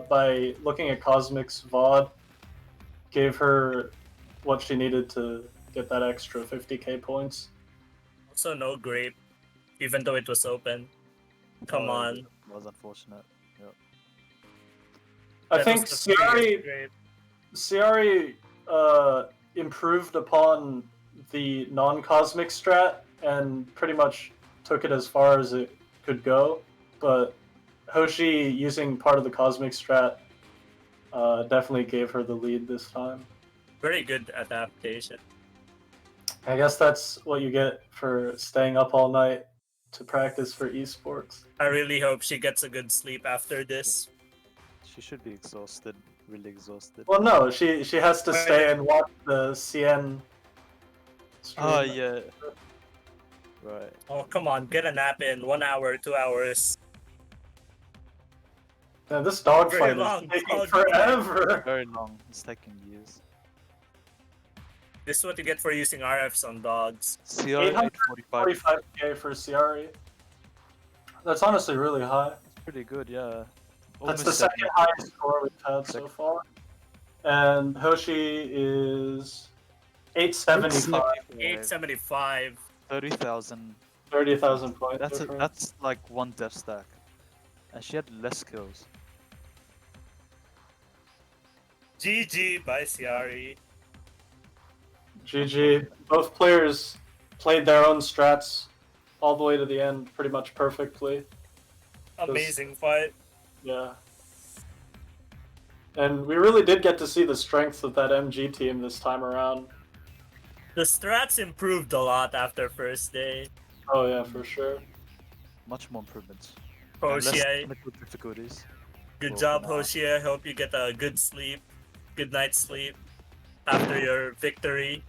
by looking at Cosmic's VOD gave her what she needed to get that extra 50k points. Also, no grape, even though it was open. Come on. It was unfortunate. Yep. I That think was the biggest grade. Syari improved upon the non-cosmic strat and pretty much took it as far as it could go. But Hoshi using part of the cosmic strat definitely gave her the lead this time. Very good adaptation. I guess that's what you get for staying up all night to practice for esports. I really hope she gets a good sleep after this. She should be exhausted, really exhausted. Well, no, she has to Right. stay and watch the CN stream. Oh yeah. Right. Oh, come on, get a nap in 1 hour, 2 hours. Man, this Very dogfight long is taking dogfight. forever. Very long. It's taking years. This is what you get for using RFs on dogs. CR 845. 45k for Ciari. That's honestly really high. Pretty good, yeah. That's the Almost second 70. highest score we've had so Second. far. And Hoshi is 875, 875. 30,000. 30,000 points. That's like one death stack. And she had less kills. GG by Ciari. GG. Both players played their own strats all the way to the end pretty much perfectly. Amazing fight. Yeah. And we really did get to see the strength of that MG team this time around. The strats improved a lot after first day. Oh yeah, for sure. Much more improvements. And less Hoshi, technical difficulties. good Well, job, for now. Hoshi. I hope you get a good sleep, good night's sleep after your victory.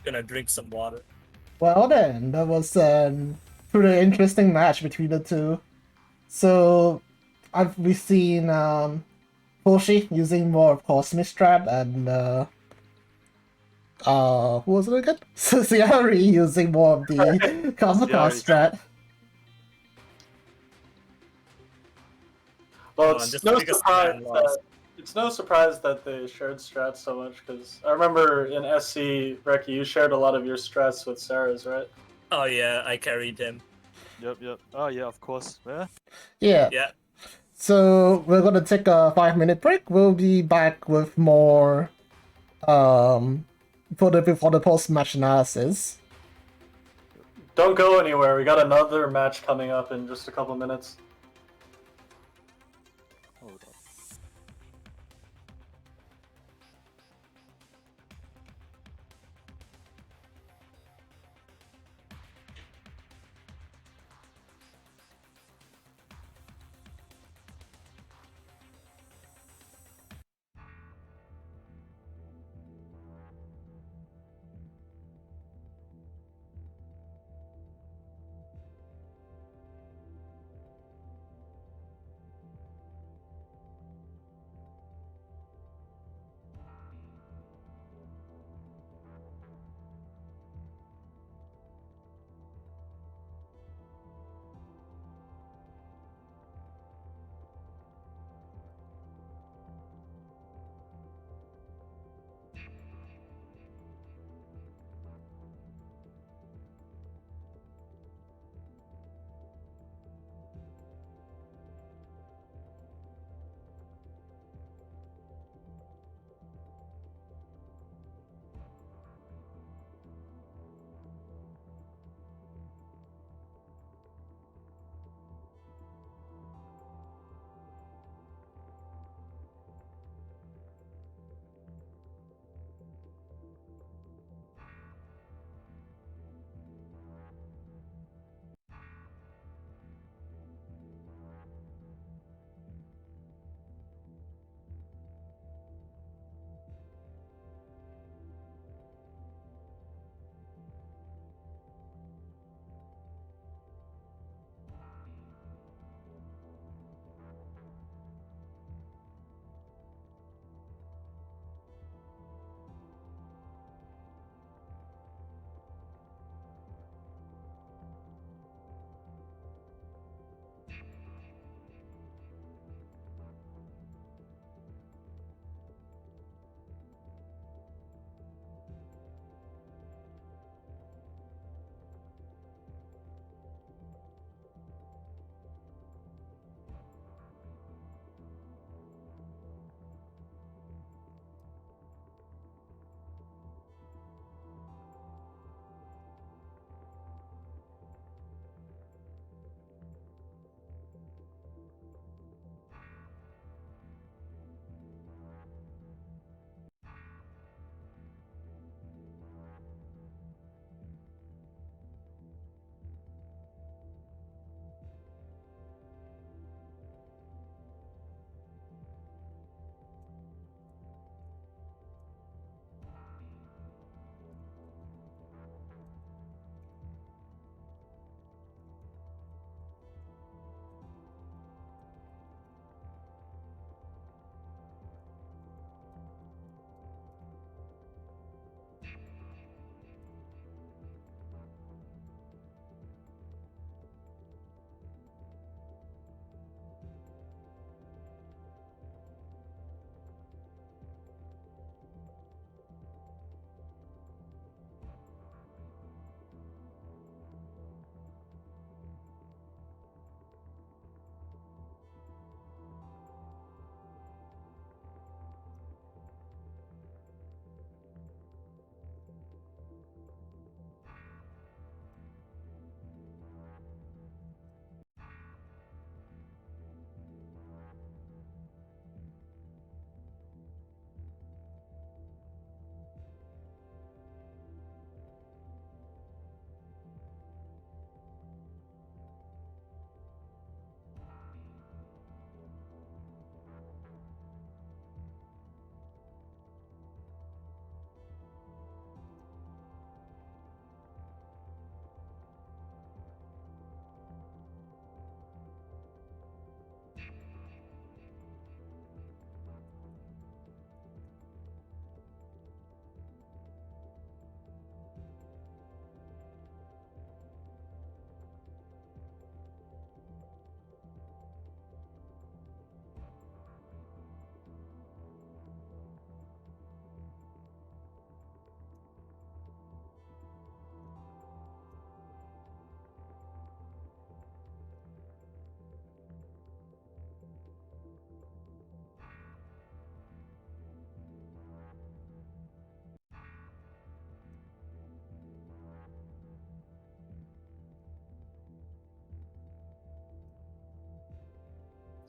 Gonna drink some water. Well then, that was a pretty interesting match between the two. So, we've seen Hoshi using more of Cosmic Strat and who was it again? Syari using more of the Cosmic Syari. Strat. Well, Come on, it's just no because surprise man lost. it's no surprise that they shared strats so much because I remember in SC, Reki, you shared a lot of your strats with Sarah's, right? Oh yeah, I carried him. Yep. Oh yeah, of course. Yeah. Yeah. Yeah. So we're gonna take a 5-minute break. We'll be back with more for the post match analysis. Don't go anywhere. We got another match coming up in just a couple minutes. Hold on.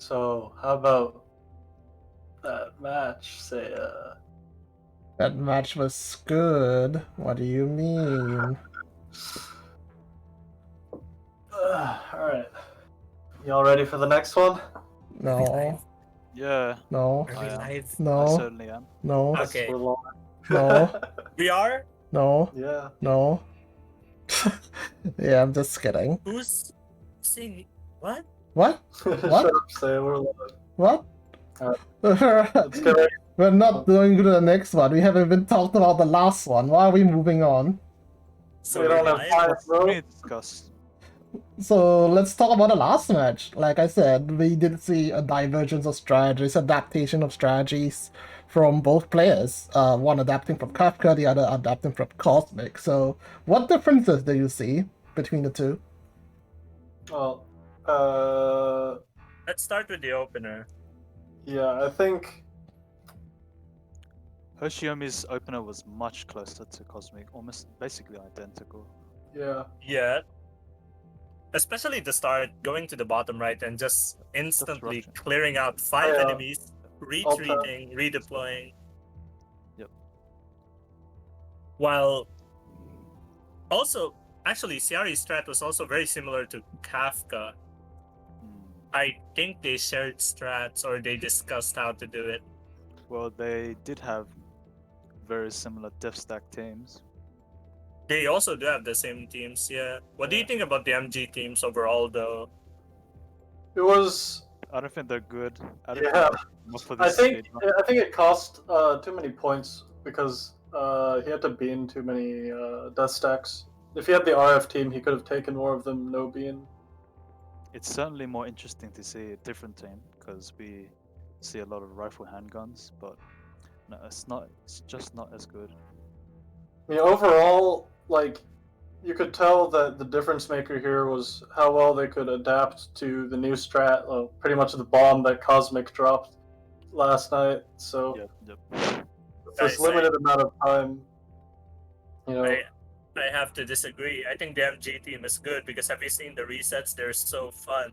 So how about that match? Say, That match was good. What do you mean? all right. Y'all ready for the next one? No, Yeah, no, Are I we am. live? I no, certainly am. no, Okay. We're long. no, We are? no, Yeah. no. Yeah, I'm just kidding. Who's saying what? What? Shut What? up, say we're long. What? Let's get ready. We're not going to the next one. We haven't even talked about the last one. Why are we moving on? So We we're don't have live? time, What bro. we need to discuss? So let's talk about the last match. Like I said, we did see a divergence of strategies, adaptation of strategies from both players. One adapting from Kafka, the other adapting from Cosmic. So what differences do you see between the two? Well, Let's start with the opener. yeah, I think Hoshiyomi's opener was much closer to Cosmic, almost basically identical. yeah. Yeah. Especially the start, going to the bottom right and just instantly rushing. clearing out 5 Yeah. enemies, retreating, redeploying. Yep. While also, actually, Syari's strat was also very similar to Kafka. I think they shared strats or they discussed how to do it. Well, they did have very similar death stack teams. They also do have the same teams, yeah. What do you Yeah. think about the MG teams overall, though? It was. I don't think they're good. I don't Yeah. think not for I this think. speed run. I think it cost too many points because he had to bean too many death stacks. If he had the RF team, he could have taken more of them. No bean. It's certainly more interesting to see a different team because we see a lot of rifle handguns, but no, it's not. It's just not as good. I mean, overall, like, you could tell that the difference maker here was how well they could adapt to the new strat, pretty much the bomb that Cosmic dropped last night. So, Yep. with this Guys, limited amount of time, you know, I have to disagree. I think the MG team is good because have you seen the resets? They're so fun.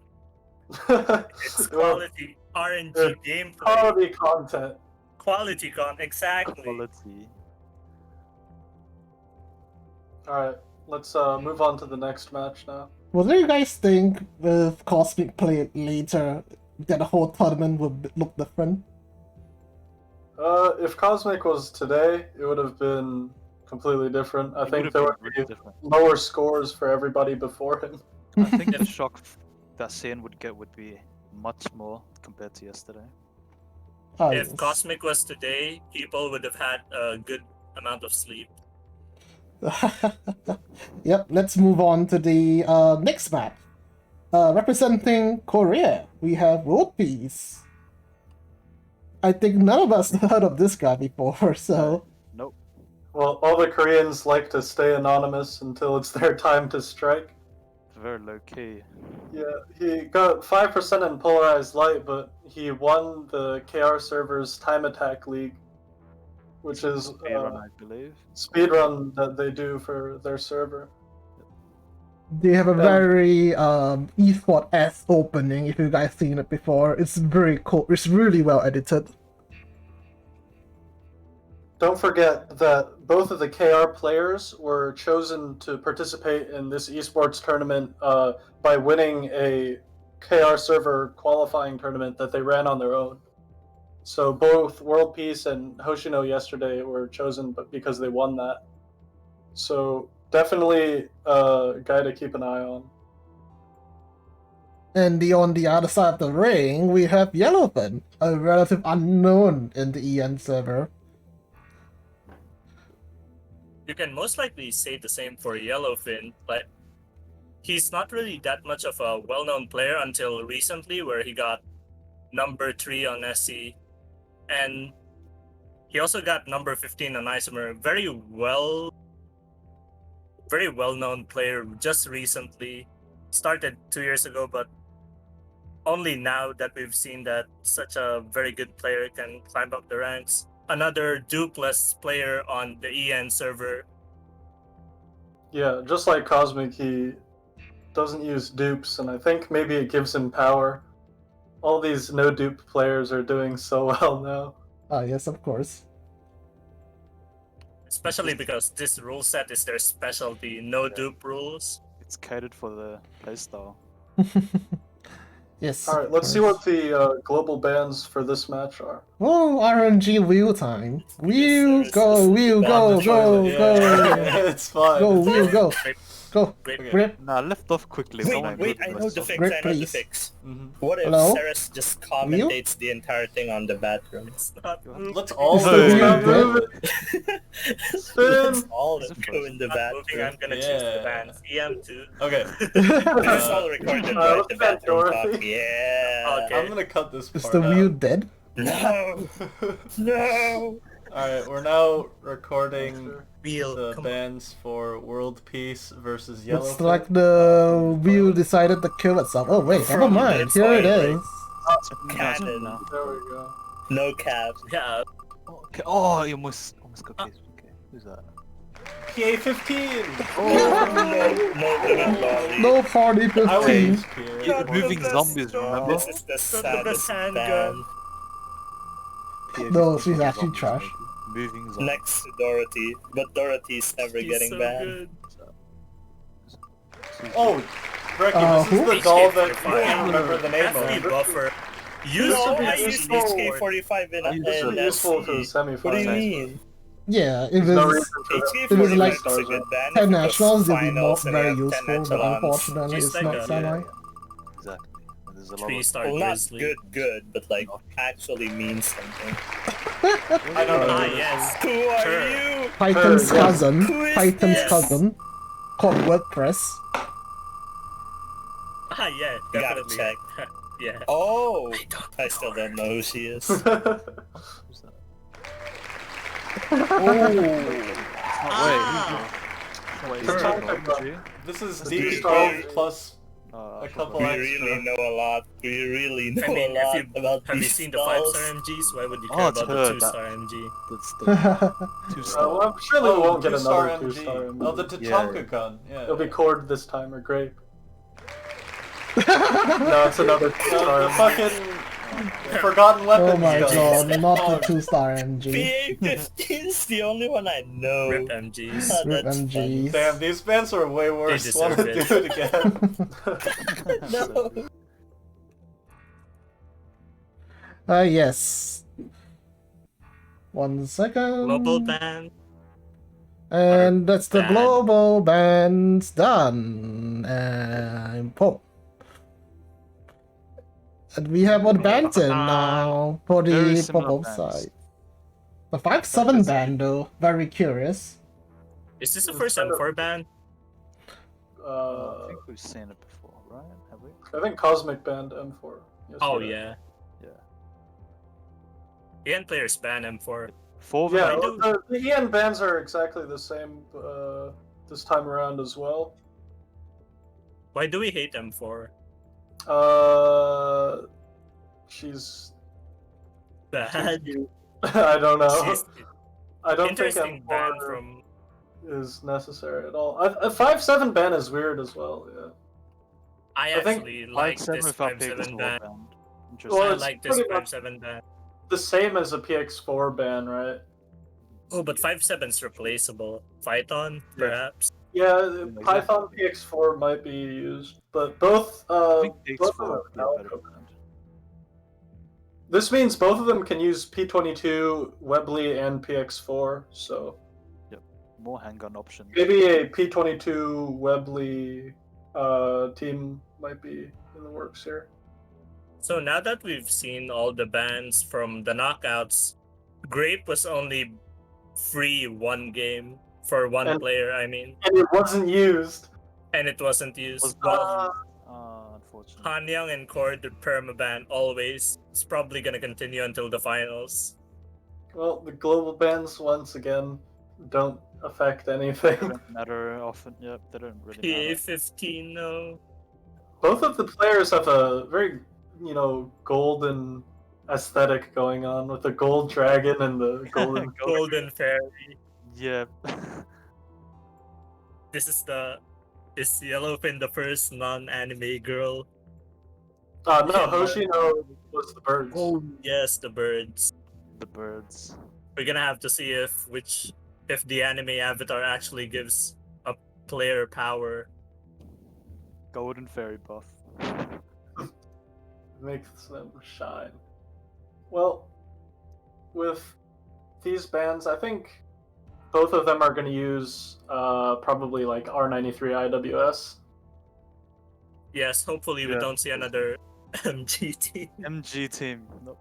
It's well, quality RNG gameplay. quality content. Quality exactly. Quality. All right, let's move on to the next match now. What do you guys think if Cosmic played later, that the whole tournament would look different? If Cosmic was today, it would have been completely different. I It think would've there been would really be different. lower scores for everybody before him. I think the shock that Ceia would get would be much more compared to yesterday. Oh, If yes. Cosmic was today, people would have had a good amount of sleep. Yep, let's move on to the next match. Representing Korea, we have WorldPeace. I think none of us heard of this guy before, so... Nope. Well, all the Koreans like to stay anonymous until it's their time to strike. Very low key. Yeah, he got 5% in Polarized Light, but he won the KR server's Time Attack League, which is Speedrun, I believe. speedrun that they do for their server. They have a very eSports opening, if you guys seen it before. It's very cool. It's really well edited. Don't forget that both of the KR players were chosen to participate in this esports tournament by winning a KR server qualifying tournament that they ran on their own. So both WorldPeace and Hoshino yesterday were chosen because they won that. So definitely a guy to keep an eye on. And on the other side of the ring, we have Yellowfin, a relative unknown in the EN server. You can most likely say the same for Yellowfin, but he's not really that much of a well-known player until recently, where he got number 3 on SC, and he also got number 15 on Isomer. Very well-known player just recently. Started 2 years ago, but only now that we've seen that such a very good player can climb up the ranks. Another dupeless player on the EN server. Yeah, just like Cosmic, he doesn't use dupes, and I think maybe it gives him power. all these no dupe players are doing so well now. Ah, yes, of course. Especially because this rule set is their specialty, no Yeah. dupe rules. It's catered for the playstyle. Yes. All right, of let's see course. what the global bans for this match are. Oh, RNG wheel time. Wheel, Yes, go, this is wheel, the go, bad go, toilet, go. it's fine. Go, it's wheel, fine. go. Go. Great. Grip. Nah, I left off quickly. Wait, when wait, I moved know the myself. fix, Grip, I know the please. fix. Mhm. What if Hello? Ceres just commentates the entire thing on the bathroom? It's not moving. Let's all Is the do wheel not dead? move it. Let's all Is it go in the Not moving, I'm bathroom. gonna choose the ban. EM2. Okay. This is all recorded, right? let's The ban bathroom talk. Dorothy. Yeah. Okay. I'm gonna cut this Is part the wheel out. dead? No. No. Alright, we're now recording Wheel, the come on. bans for WorldPeace versus Yellowfin. Looks like the wheel decided to kill itself. Oh wait, never From mind. this Here it point, is. Cannon. now. There we go. No cap. Yeah, Okay. Oh, you almost got case. Okay, who's that? PA15! No, No party I would 15. use PA. Moving zombies, remember? This is the saddest handgun. ban. No, PA-15 she's actually zombies, trash. maybe. Moving zombies. Next to Dorothy, but Dorothy's never she's getting so banned. good. Oh, Brecky, this is who? the doll that I HK45. can't remember the name FB of. buffer. Use No, be I useful. used HK45 in I used This to would in be useful for the SC. What do you semi-finals. mean? Yeah, if There's no it's reason for that. It was HK45 like is a good ban. 10 if it was nationals, it'd be more, finals and you very have 10 useful, but echelons. unfortunately Just it's like not a- semi. Exactly. And there's a lot 3-star Well, not grizzly. good, but like actually means something. I don't know. Ah, who this yes. is. Who are Sure. you? Python's Her, yes. cousin. Who is Python's this? cousin. Called WordPress. Ah, yeah, Gotta definitely. check. Yeah. Oh, I still don't know who she is. Who's that? Ah. Wait, Her. is it RPG? This is That's D12 weird. plus Uh, a couple We extra. really know a lot. We really know I mean, a lot if you about have you these seen the dolls. 5-star MGs? Why would you Oh, care it's about her, the 2-star MG? That's the two-star. Well, I'm surely we won't get two-star another MG. 2-star MG. Oh, the Tachanka gun. Yeah. It'll be cord this time or grape. Oh No, it's another 2-star. The fucking forgotten weapons Oh my gun. god, not the 2-star MG. PA15 is the only one I know. Rip MGs. Ah, Rip that's MGs. Damn, these bands are way worse. deserve Wanna it. do it again? funny. No. Yes. 1 second. Global ban. And that's the ban. global bands done. And pop. And we have on Banton now for Very the similar pop-up bands. side. The 5-7 band though, very curious. Is this the first M4 ban? I think we've seen it before, right? Have we? I think Cosmic banned M4. Oh, yesterday. yeah. Yeah. EN players ban M4. Four of Yeah, them. the EN bans are exactly the same this time around as well. Why do we hate M4? She's Bad. I don't know. She's I don't think interesting ban M4 from. is necessary at all. A 5-7 ban is weird as well. Yeah. I I think actually like this 5-7 ban. Interesting. Well, I it's like this pretty much- 5-7 ban. The same as a PX4 ban, right? Oh, but 5-7's replaceable. Python, perhaps. Yeah, exactly. Python PX4 might be used, but both I think both PX4 of would be them a are better Calico. brand. This means both of them can use P22, Webley, and PX4, so More handgun options. maybe a P22 Webley team might be in the works here. So now that we've seen all the bans from the knockouts, Grape was only free one game for one And- player, I mean, And it wasn't used. and it wasn't used. Was But Uh, unfortunately. Hanyang and Cord the permaban always. It's probably gonna continue until the finals. well, the global bans once again don't affect anything. They don't matter often. Yep, they don't really matter. PA15, no. Both of the players have a very, golden aesthetic going on with the gold dragon and the golden. Golden Fairy. Yeah. Is Yellowfin the first non-anime girl? No, Hoshino was the birds. Oh yes, the birds. The birds. We're gonna have to see if the anime avatar actually gives a player power. Golden fairy buff. Makes them shine. Well, with these bands, I think both of them are going to use probably like R93 IWS. Yes, hopefully we Yeah. don't see another MG team. MG team. Nope.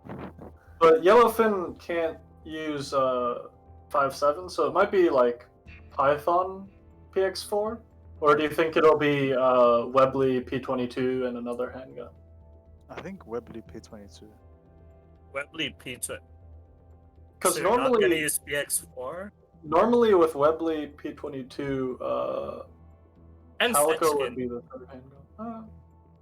But Yellowfin can't use 5.7, so it might be like Python PX4? Or do you think it'll be Webley P22 and another handgun? I think Webley P22. Webley P2. Because So you're not gonna normally, use PX4 normally with Webley P22, and Calico would Stetchkin. be the third handgun.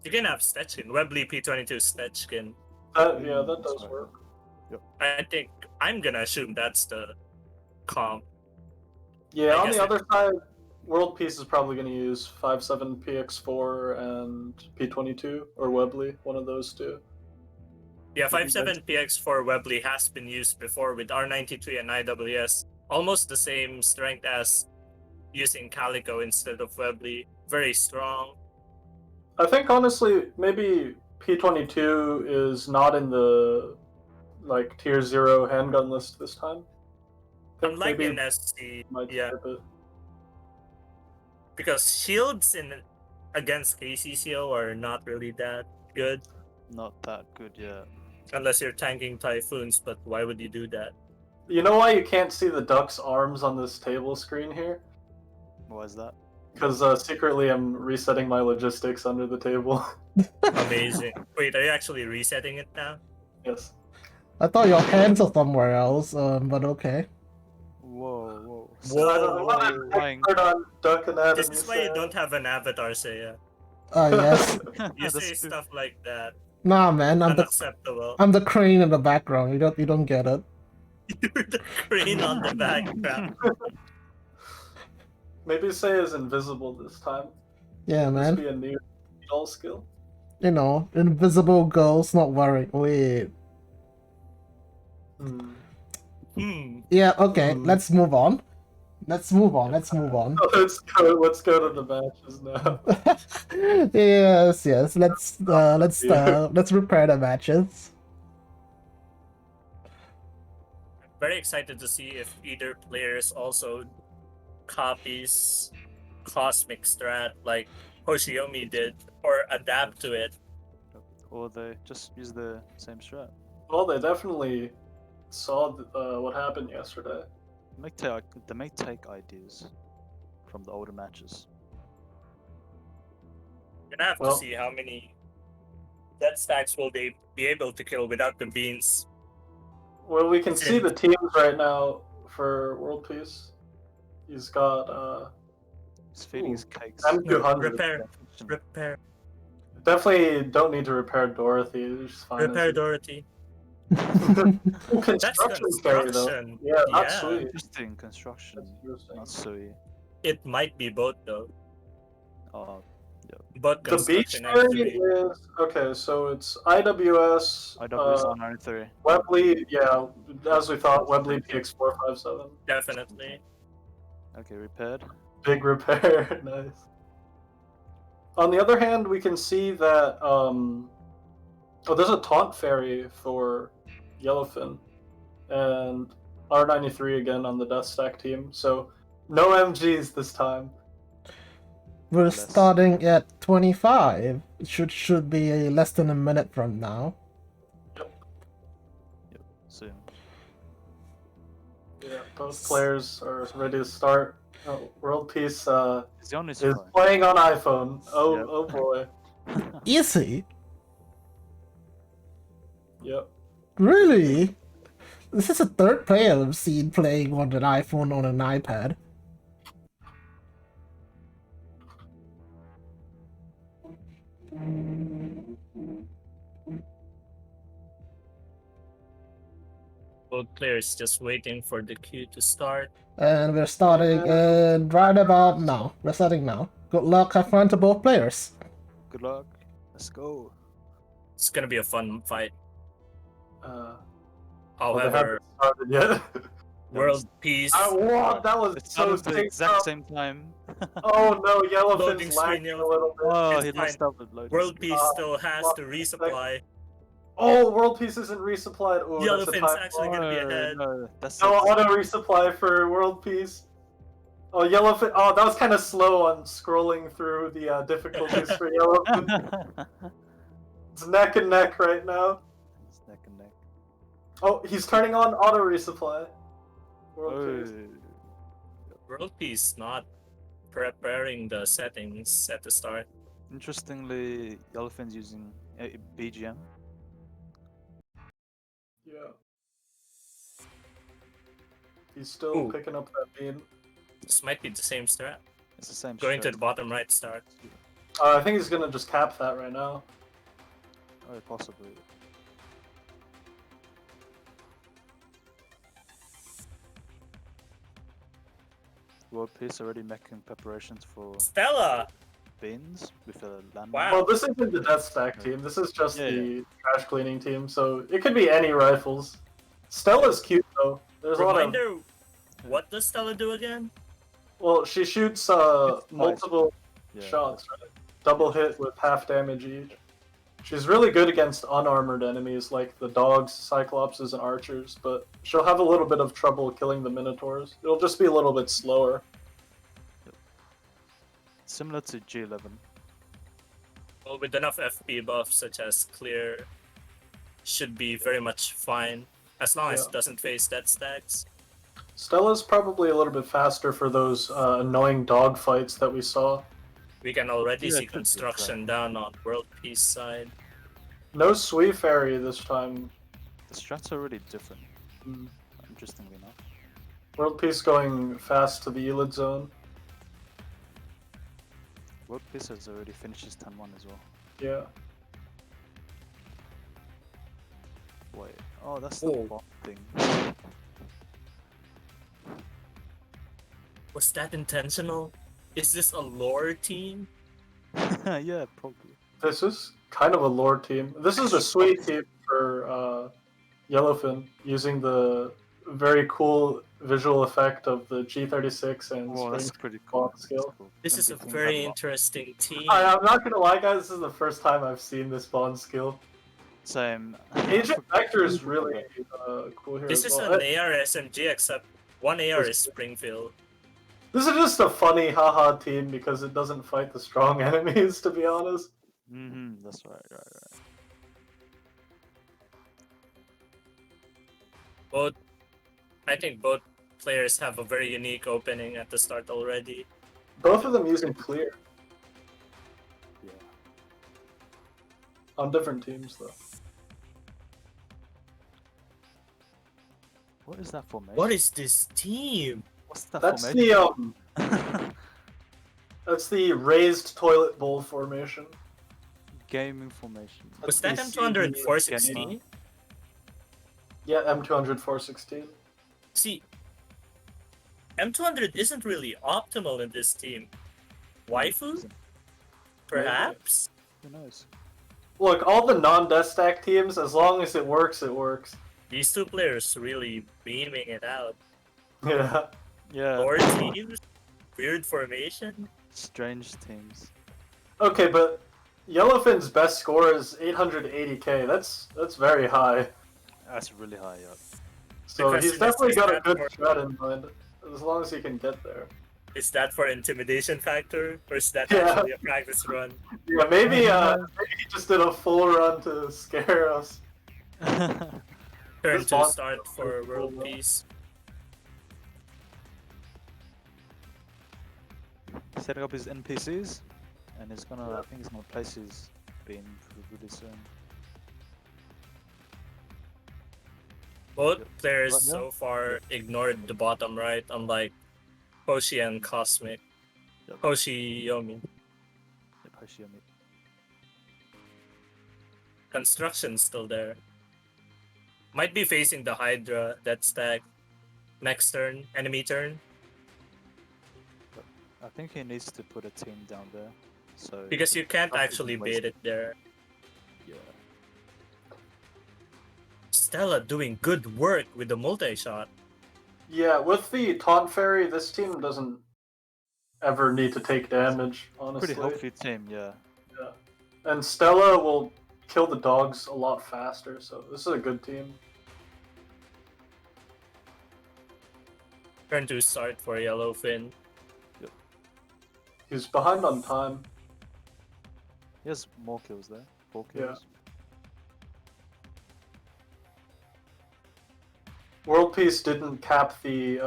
You can have Stetchkin. Webley P22 Stetchkin. Yeah, that That's does right. work. I think I'm gonna assume that's the comp. Yeah, I on guess the it- other side, WorldPeace is probably going to use 5.7 PX4 and P22 or Webley, one of those two. Yeah, 5.7 PX4 Webley has been used before with R93 and IWS. Almost the same strength as using Calico instead of Webley. Very strong. I think honestly, maybe P22 is not in the like tier 0 handgun list this time. I think Unlike maybe in SC, might yeah, skip it. because shields against KCCO are not really that good Not that good, yeah. unless you're tanking typhoons. But why would you do that? You know why you can't see the duck's arms on this table screen here? Why is that? Because secretly I'm resetting my logistics under the table. Amazing. Wait, are you actually resetting it now? Yes. I thought your hands are somewhere else, but okay. Whoa, whoa. Whoa, I'm not whoa. an expert on duck anatomy. This is why you don't have an avatar, Ceia. Yes. You That's say true. stuff like that. Nah, man, Unacceptable. I'm the crane in the background. You don't get it. You're the crane on the background. Maybe say is invisible this time. Yeah, This man. be a new all skill. You know, invisible girls not worried. Wait. Yeah, okay, Hmm. let's move on. Let's move on. Let's move on. Let's go to the matches now. Yes. Let's prepare the matches. Very excited to see if either players also copies Cosmic Strat like Hoshiyomi did or adapt to it. Or they just use the same strat. Well, they definitely saw what happened yesterday. They may take ideas from the older matches. You're gonna have Well- to see how many death stacks will they be able to kill without the beans. Well, we can see the teams right now for WorldPeace. He's got He's feeding his cakes. M200. Repair Definitely don't need to repair Dorothy. It's fine. repair Dorothy. Construction That's carry though. construction. Yeah, not Yeah. sweet. Interesting construction. That's interesting. Not Ceia. It might be both though. But The beach construction carry actually. is okay. So it's IWS, IWS on 93. Webley. Yeah, as we thought, Webley PX457. Definitely. Okay, repaired. Big repair. Nice. On the other hand, we can see that there's a taunt fairy for Yellowfin and R93 again on the Death Stack team. So no MGs this time. We're Less. starting at 25. It should be less than a minute from now. Yep, soon. Yeah, both players are ready to start. WorldPeace Is the only is supply. playing on iPhone. Oh, Yep. oh boy. Easy? Yep. Really? This is the third player I've seen playing on an iPhone on an iPad. Both players just waiting for the queue to start. And we're starting right about now. We're starting now. Good luck, have fun to both players. Good luck. Let's go. It's gonna be a fun fight. Well, they However, haven't started yet. World Peace Wow, that was It so started at the sick. exact same time. Oh no, Loading Yellowfin's screen, lagging a little bit. Oh, It's he lost fine. out with loading. World Peace still has lost to a sec. resupply. Oh, World Peace isn't resupplied. Oh, that's a Yellowfin's time. actually gonna be ahead. No, that's No it. auto resupply for World Peace. Oh, Yellowfin. Oh, that was kind of slow on scrolling through the difficulties for Yellowfin. It's neck and neck right now. It's neck and neck. Oh, he's turning on auto resupply. World Oh, Peace. World Peace not preparing the settings at the start. interestingly, Yellowfin's using BGM. Yeah. He's still Ooh. picking up that beam. This might be the same strat. It's the same. Going to strat. the bottom right start. I think he's gonna just cap that right now. Oh, possibly. WorldPeace already making preparations for Stella! beans with a landmine. Wow. Well, this isn't the death stack team. This is just Yeah, the trash cleaning team, so it could be any rifles. Stella's cute though. There's a lot of. Reminder, what does Stella do again? Well, she shoots multiple Yeah. shots, right? Double hit with half damage each. She's really good against unarmored enemies like the dogs, cyclopses, and archers, but she'll have a little bit of trouble killing the minotaurs. It'll just be a little bit slower. Similar to G11. Well, with enough FP buffs such as clear, should be very much fine as long as Yeah. it doesn't face death stacks. Stella's probably a little bit faster for those annoying dog fights that we saw. We can already Yeah, see it could be construction down on World Peace side. No Sui Fairy this time. The strats are really different. Interestingly enough. World Peace going fast to the Elid zone. WorldPeace has already finished his 10-1 as well. Yeah. Wait. Oh, that's the Oh. bomb thing. Was that intentional? Is this a lore team? Yeah, probably. This is kind of a lore team. This is a sweet team for Yellowfin, using the very cool visual effect of the G36 and Whoa, that's Spring pretty cool. Bomb That's skill. cool. This Gonna is be a thinking very that a lot. interesting team. I'm not gonna lie, guys. This is the first time I've seen this Bond skill. Same. Agent Vector is really cool here This as is well. an AR SMG, except one AR is Springfield. This is just a funny haha team because it doesn't fight the strong enemies, to be honest. That's right. Both, I think both players have a very unique opening at the start already. Both of them using clear Yeah. on different teams, though. What is that formation? What is this team? What's that That's formation? the that's the raised toilet bowl formation. Gaming formation. Was That's that the M200 CB 416? Yeah, M200 416. See, M200 isn't really optimal in this team. Waifu? Perhaps? Who knows? Look, all the non-death stack teams, as long as it works, it works. These two players really beaming it out. Yeah. Yeah. Lore teams? Weird formation? Strange teams. Okay, but Yellowfin's best score is 880k. That's very high. That's really high up. So The he's question is, definitely is got a that good for- shot in mind, as long as he can get there. Is that for intimidation factor? Or is that Yeah. actually a practice run? Yeah, maybe he just did a full run to scare us. Turn This to bond- start for World Peace. Setting up his NPCs, and he's gonna. I think he's gonna place his beam really soon. Both players Right now? so far ignored the bottom right, unlike Hoshi and Cosmic. Yep. Hoshiyomi. Yep, Hoshiyomi. Construction's still there. Might be facing the Hydra that stack next turn, enemy turn. I think he needs to put a team down there. So Because you can't Cosmic actually can waste bait it there. Yeah. Stella doing good work with the multi-shot. Yeah, with the taunt fairy, this team doesn't ever need to take damage, honestly. Pretty healthy team, yeah. Yeah. And Stella will kill the dogs a lot faster, so this is a good team. Turn to start for Yellowfin. He's behind on time. He has more kills there. 4 Yeah. kills. WorldPeace didn't cap the,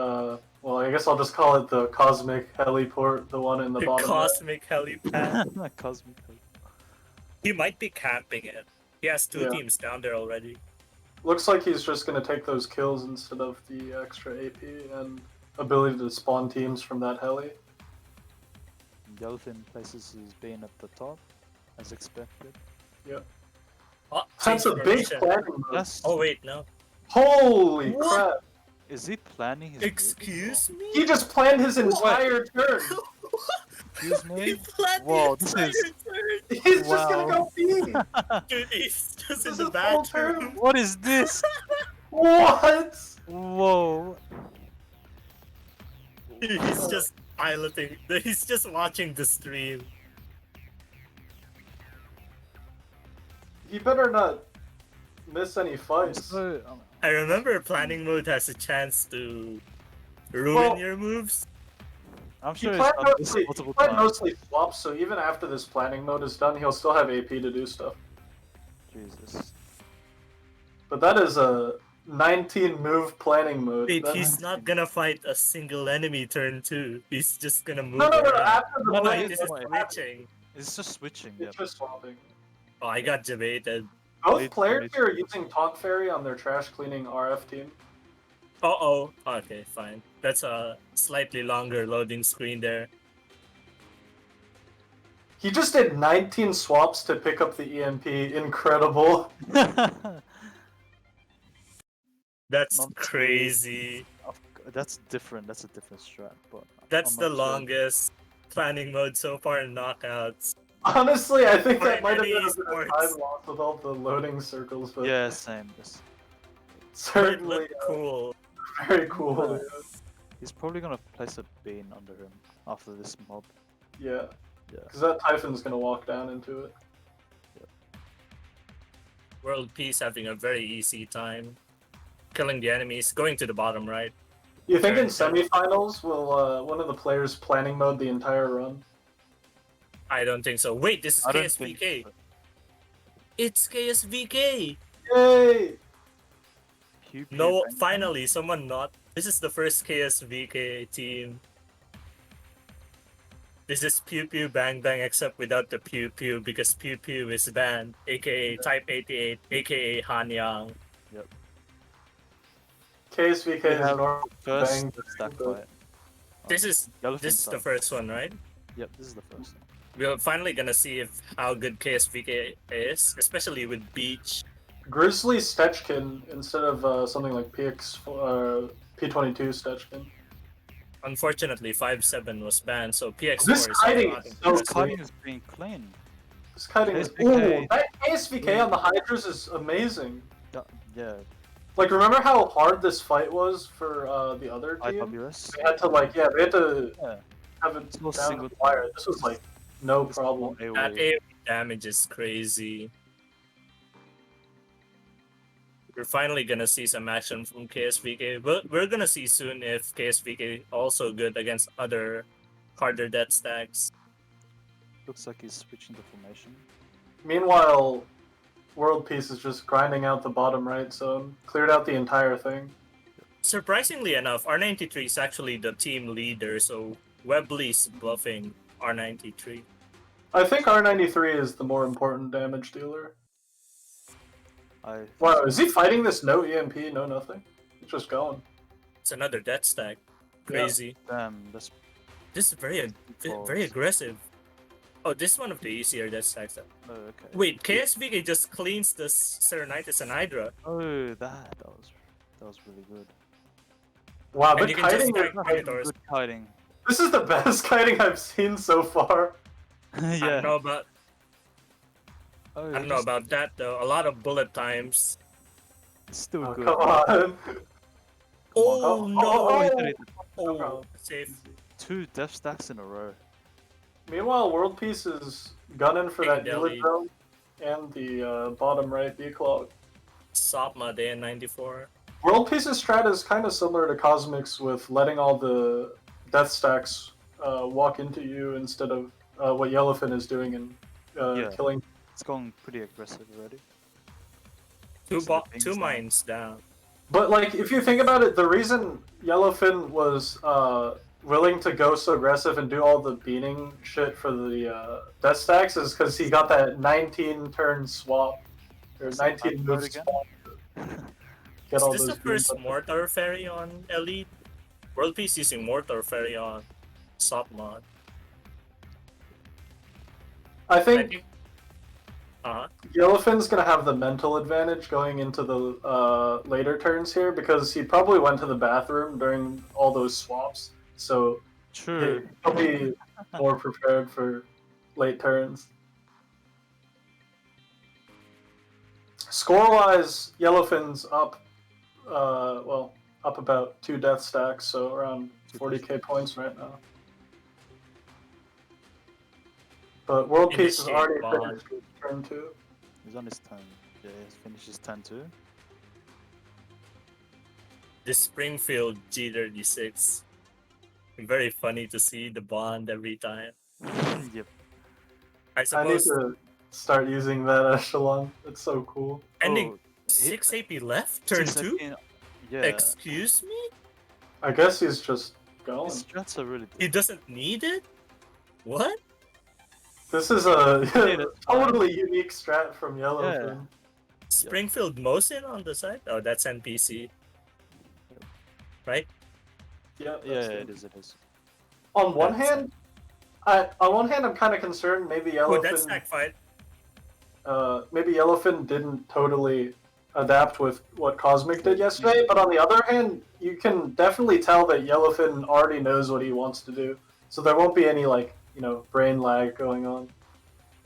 well, I guess I'll just call it the Cosmic Heliport, the one in the The bottom. cosmic helipad. Cosmic. He might be camping it. He has 2 Yeah. teams down there already. Looks like he's just going to take those kills instead of the extra AP and ability to spawn teams from that heli. Yellowfin places his bean at the top, as expected. Yep. Oh, That's a change big formation. planning mode. That's, Oh wait, no. Holy What? crap! is he planning his moves, Excuse me? He just planned his entire turn. or- Excuse He me? planned Whoa, the this entire is- turn. He's just gonna Wow. go B. Dude, he's just This in is the the full bathroom. turn. What is this? What? Whoa. He's just piloting. He's just watching the stream. He better not miss any fights. So, I remember planning mode has a chance to ruin Well, your moves. I'm He sure he's planned done this mostly, multiple he planned times. mostly swaps, so even after this planning mode is done, he'll still have AP to do stuff. Jesus. But that is a 19 move planning mode. Wait, That's- he's not gonna fight a single enemy turn 2. He's just gonna move No, around. after the No, no, planning Wait, this is mode, switching. It's just switching, it's yeah. just swapping. Oh, I got debated. Both Wait, players wait. here are using Taunt Fairy on their trash cleaning RF team. Uh-oh. Okay, fine. That's a slightly longer loading screen there. He just did 19 swaps to pick up the EMP. Incredible. That's Not too- crazy. That's different, that's a different strat, but... That's I'm the not sure. longest planning mode so far in knockouts. Honestly, I think For that might have any been a bit of esports. time loss with all the loading circles, but Yeah, same. This- But it certainly looked cool. very cool. He's probably gonna place a bean under him after this mob. Yeah, Yeah. because that Typhon's gonna walk down into it. WorldPeace having a very easy time. Killing the enemies, going to the bottom right. You think in Sure. semifinals will one of the players planning mode the entire run? I don't think so. Wait, this is I don't think KSVK. so. It's KSVK! Yay! Pew pew No, bang. finally, someone not. This is the first KSVK team. This is Pew Pew Bang Bang except without the Pew Pew because Pew Pew is banned, aka Type 88, aka Hanyang. KSVK We is have normal. First bang, stack but- fight. This is Yellowfin this is the side. first one, right? Yep, this is the first one. We're finally gonna see if how good KSVK is, especially with Beach. Grizzly Stetchkin instead of something like P22 Stetchkin. Unfortunately, 5-7 was banned, so PX4 This is kiting not is so This impressive. clean. kiting is being clean. This kiting is. KSVK. Ooh, that KSVK on the Hydras is amazing. Yeah, Like, remember how hard this fight was for the other team? IWS. They had to they had to Yeah. have it It's no down single to the wire. This was like no This problem. AoE. That AoE damage is crazy. We're finally gonna see some action from KSVK, but we're gonna see soon if KSVK also good against other harder death stacks. Looks like he's switching the formation. Meanwhile, WorldPeace is just grinding out the bottom right zone. Cleared out the entire thing. Surprisingly enough, R93 is actually the team leader, so Webley's bluffing R93. I think R93 is the more important damage dealer. Wow, is he fighting this no EMP, no nothing? He's just going. It's another death stack. Crazy. Damn, that's This is very aggressive. Oh, this is one of the easier death stacks. okay. Wait, KSVK just cleans the Serenitis and Hydra. Oh, that was really good. Wow, And the you can just kiting stack is, Minotaurs. Good kiting. this is the best kiting I've seen so far. I Yeah. don't know about Oh, I don't know about that though. A lot of bullet times. Still Oh, good. come on. Oh, no! he did it. Oh, safe. 2 death stacks in a row. Meanwhile, WorldPeace is gunning for that Taking Elite Delhi. Zone and the bottom right declog. Sopma Day in 94. WorldPeace's strat is kind of similar to Cosmic's with letting all the death stacks walk into you instead of what Yellowfin is doing and Yeah. killing. It's going pretty aggressive already. Two mines down. But like, if you think about it, the reason Yellowfin was willing to go so aggressive and do all the beating shit for the death stacks is because he got that 19 turn swap or 19 move again? swap. Get Is all this the those first beams. Mortar Ferry on Elite? WorldPeace using Mortar Ferry on Sopma. I think Uh-huh. Yellowfin's gonna have the mental advantage going into the later turns here because he probably went to the bathroom during all those swaps, so True. he'll be more prepared for late turns. Score-wise, Yellowfin's up, up about 2 death stacks, so around 40k points right now. But WorldPeace has Initiate already bond. finished with turn 2. He's on his turn. Yeah, he's finished his turn too. The Springfield G36. Very funny to see the bond every time. Yep. I I need suppose to start using that echelon. It's so cool. ending Oh, 6 AP left, turn 2? Yeah. Excuse me? I guess he's just going. His strats are really He good. doesn't need it? What? This is a Yeah, that's fine. totally unique strat from Yellowfin. Springfield Mosin on the side? Oh, that's NPC. Right? Yeah, Yeah, that's it is. On one That's- hand, I'm kind of concerned. Maybe Oh, that's Yellowfin, stack fight. maybe Yellowfin didn't totally adapt with what Cosmic did yesterday. But on the other hand, you can definitely tell that Yellowfin already knows what he wants to do, so there won't be any brain lag going on.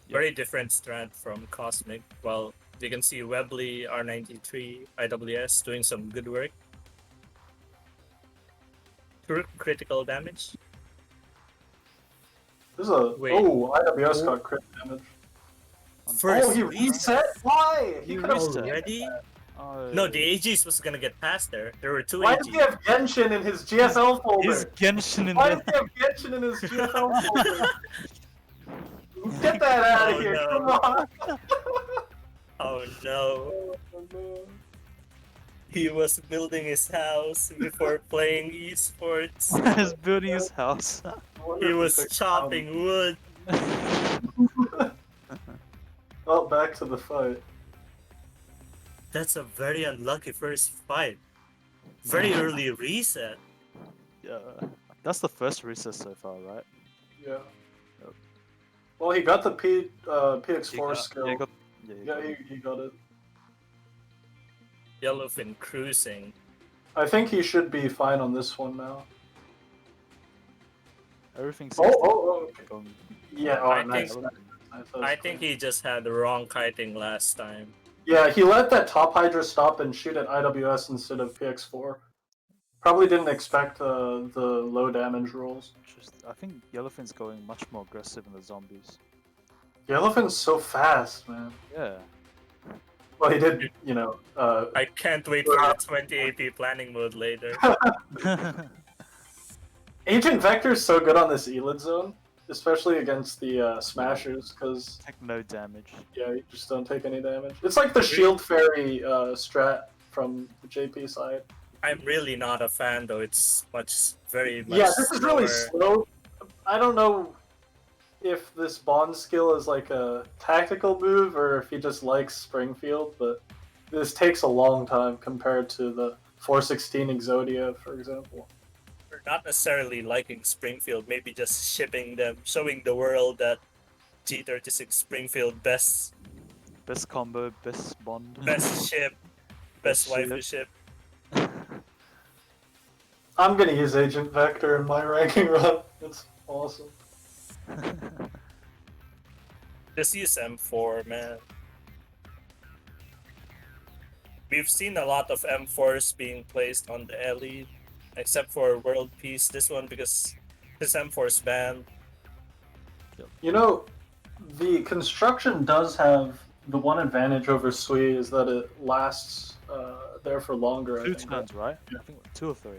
Very different strat from Cosmic. Well, you can see Webley, R93, IWS doing some good work. Critical damage. There's a Wait. IWS got crit damage. First Oh, he reset? Why? He could have already? Oh, No, the AGs was gonna get past there. There were 2 Why does he AGs. have Genshin in his GFL folder? He's Genshin in Why there. does he have Genshin in his GFL folder? Get that out of Oh, here! no. Come on! Oh no. He was building his house before playing eSports. He's building his house. He was chopping wood. Well, back to the fight. That's a very unlucky first fight. Very early reset. Yeah. That's the first reset so far, right? Yeah. Yep. Well, he got the He PX4 got- skill. Yeah, he got, He got it. Yellowfin cruising. I think he should be fine on this one now. everything seems to Okay. be going. Yeah, I nice. think- Nice. I think he just had the wrong kiting last time. Yeah, he let that top Hydra stop and shoot at IWS instead of PX4. Probably didn't expect the low damage rolls. I think Yellowfin's going much more aggressive in the zombies. Yellowfin's so fast, man. Yeah. Well, he did, I can't wait for the 20 AP planning mode later. Agent Vector's so good on this Elid zone, especially against the Smashers, because Take no damage. you just don't take any damage. It's like the Shield Fairy strat from the JP side. I'm really not a fan though. It's very much Yeah, this is really slower. slow. I don't know if this Bond skill is like a tactical move or if he just likes Springfield, but this takes a long time compared to the 416 Exodia, for example. We're not necessarily liking Springfield, maybe just shipping them, showing the world that G36 Springfield best combo, best bond. best ship, best Best waifu ship. I'm gonna use Agent Vector in my ranking run. It's awesome. Just use M4, man. we've seen a lot of M4s being placed on the Ellie, except for WorldPeace. This one because his M4's banned. You know, the construction does have the one advantage over Sui is that it lasts there for longer. I Two think. turns, right? Yeah. I think 2 or 3.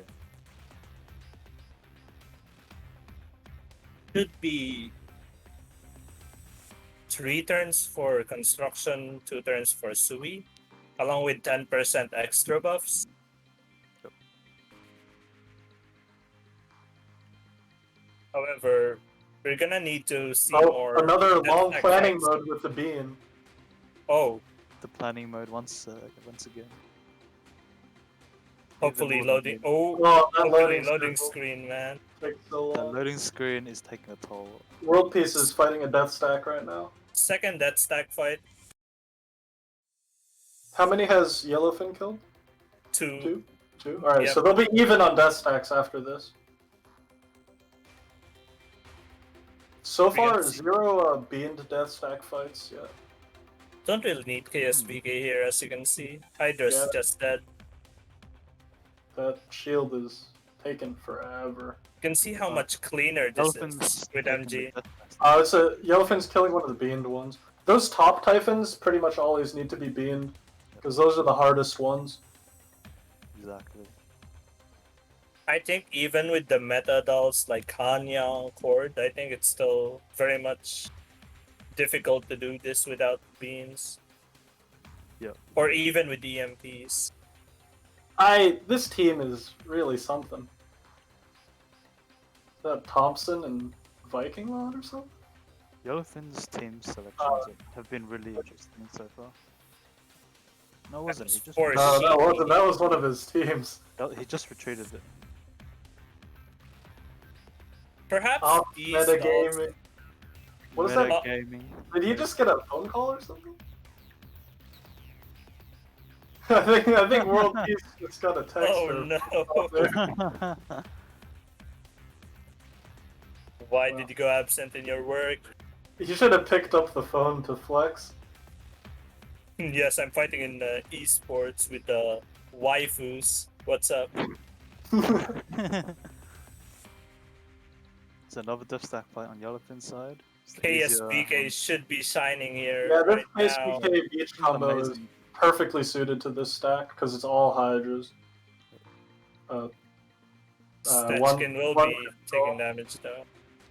Should be 3 turns for construction, 2 turns for Sui, along with 10% extra buffs. Yep. However, we're gonna need to see Oh, more. another death long stack planning fights. mode with the bean. Oh, The planning mode once again. hopefully Even more loading. than Oh, Oh, that hopefully loading loading circle screen, man. takes so the long. loading screen is taking a toll. WorldPeace is fighting a death stack right now. Second death stack fight. How many has Yellowfin killed? 2. Two? Alright, Yep. so they'll be even on death stacks after this. So We got far, see- 0 beamed death stack fights yet. Don't really need KSVK here, as you can see. Hydra's Yeah. just dead. That shield is taking forever. You can see how much cleaner this is Elephants with taking MG. the death match. It's a Yellowfin's killing one of the beamed ones. Those top Typhons pretty much always need to be beamed, because those are the hardest ones. Exactly. I think even with the meta dolls like Hanya, Cord, I think it's still very much difficult to do this without beams. Yeah. Or even with EMPs. This team is really something. Is that Thompson and Viking Rod or something? Yellowfin's team selections have been really interesting so far. No, it wasn't. He just, Or No, she- that wasn't. That was one of his teams. he just retreated it. Perhaps Oh, these dolls... metagaming. What is that? Metagaming. Did he just get a phone call or something? I think WorldPeace just got a text. Oh or- no! Why did you go absent in your work? You should have picked up the phone to flex. Yes, I'm fighting in eSports with the waifus. What's up? It's another death stack fight on Yellowfin's side. It's the easier KSBK one. should be shining here Yeah, this right now. KSBK beach combo is Amazing. perfectly suited to this stack because it's all Hydras. Snatchkin will one be control. taking damage though.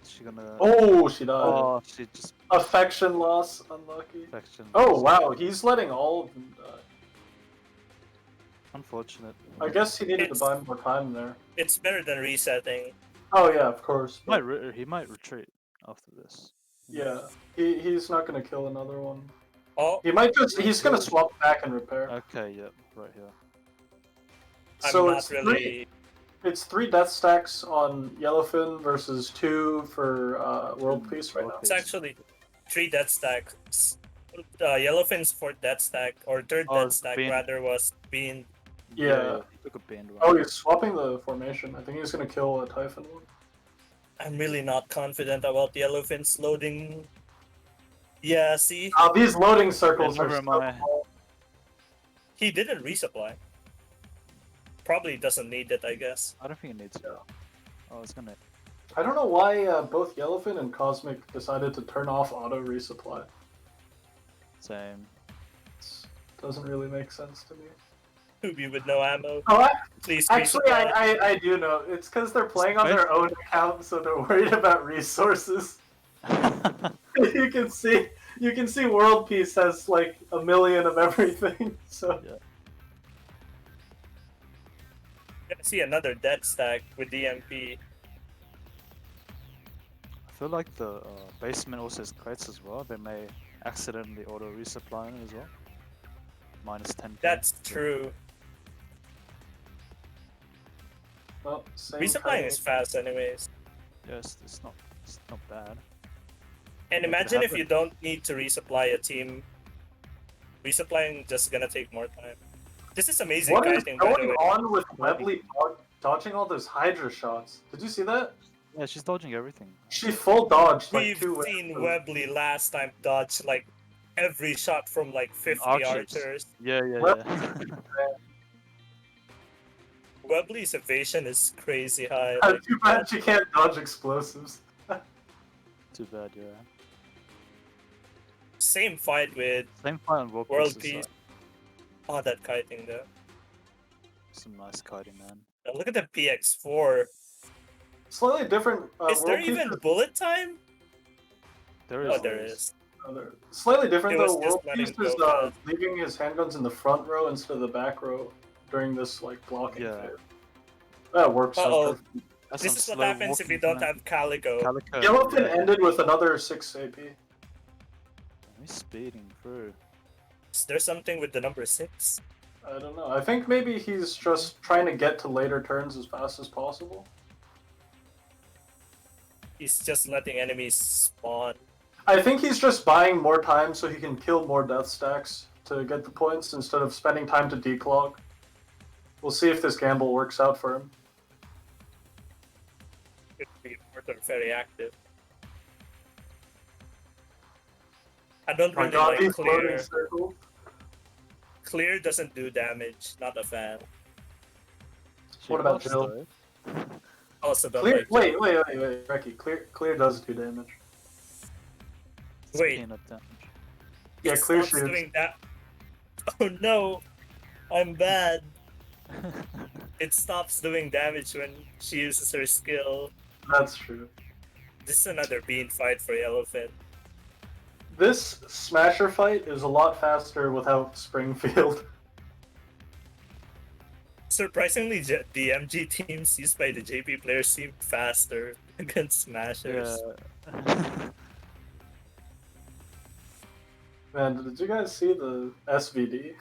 She gonna. Oh, she died. Oh, she just Affection loss, unlucky. affection. Oh wow, he's letting all of them die. Unfortunate. I guess he needed to buy more time there. It's better than resetting. Oh yeah, of course. He but he might retreat after this. yeah, he's not gonna kill another one. Oh, He might he's gonna swap back and repair. Okay, yep, right here. I'm So not it's really. It's 3 death stacks on Yellowfin versus 2 for WorldPeace right now. It's actually 3 death stacks. Yellowfin's 4th death stack, or 3rd Oh, death stack Bean. rather, was being. Yeah. He took a band one. Oh, he's swapping the formation. I think he's gonna kill a Typhon one. I'm really not confident about Yellowfin's loading. Yeah, see? These loading circles Yeah, are never so mind. small. He didn't resupply. Probably doesn't need it, I guess. I don't think it needs to. Oh, it's gonna. I don't know why both Yellowfin and Cosmic decided to turn off auto resupply. Same. It doesn't really make sense to me. Ubi with no ammo. Oh, Please actually, resupply. I do know. It's because they're playing on their own account, so they're worried about resources. you can see WorldPeace has like 1 million of everything. So Gonna see another dead stack with DMP. I feel like the basement also has crates as well. They may accidentally auto resupply it as well. Minus 10. That's true. well, same Resupplying kind is of- fast, anyways. Yes, it's not bad. And Make it imagine if happen. you don't need to resupply a team. Resupplying just gonna take more time. This is amazing What is kiting, by the going way. on with Webley dodging all those Hydra shots? Did you see that? Yeah, she's dodging everything. She full dodged like We've 2 seen waves. Webley last time dodge like every shot from like 50 Archers. archers. Yeah, yeah, Well- yeah. Webley's evasion is crazy high. Uh, Like, Too bad she can't dodge explosives. Too bad, yeah. same fight with Same fight on WorldPeace. WorldPeace. Oh, that kiting though. Some nice kiting, man. Now look at the PX4. Slightly different. Is there World even Peace bullet time? There is. Oh, there is. Slightly different It was though. just World letting Peace go is fast. leaving his handguns in the front row instead of the back row during this like blocking Yeah. phase. That works. Uh-oh. So perfect. That's This some is what slow happens if you walking, don't man. have Calico. Calico. Yellowfin yeah. ended with another 6 AP. He's speeding through. Is there something with the number 6? I don't know. I think maybe he's just trying to get to later turns as fast as possible. He's just letting enemies spawn. I think he's just buying more time so he can kill more death stacks to get the points instead of spending time to declog. We'll see if this gamble works out for him. Could be Mortar very active. I don't My really god, like these floating Clear. circles. Clear doesn't do damage. Not a fan. She What about buffs, Jill? though. Also don't Clear, like. wait, Becky. Clear does do damage. It's Wait. peanut damage. Yeah, It Clear stops shoots. doing that. Oh no, I'm bad. It stops doing damage when she uses her skill. That's true. This is another bean fight for Yellowfin. This Smasher fight is a lot faster without Springfield. Surprisingly, the MG teams used by the JP players seem faster against Smashers. Yeah. Man, did you guys see the SVD?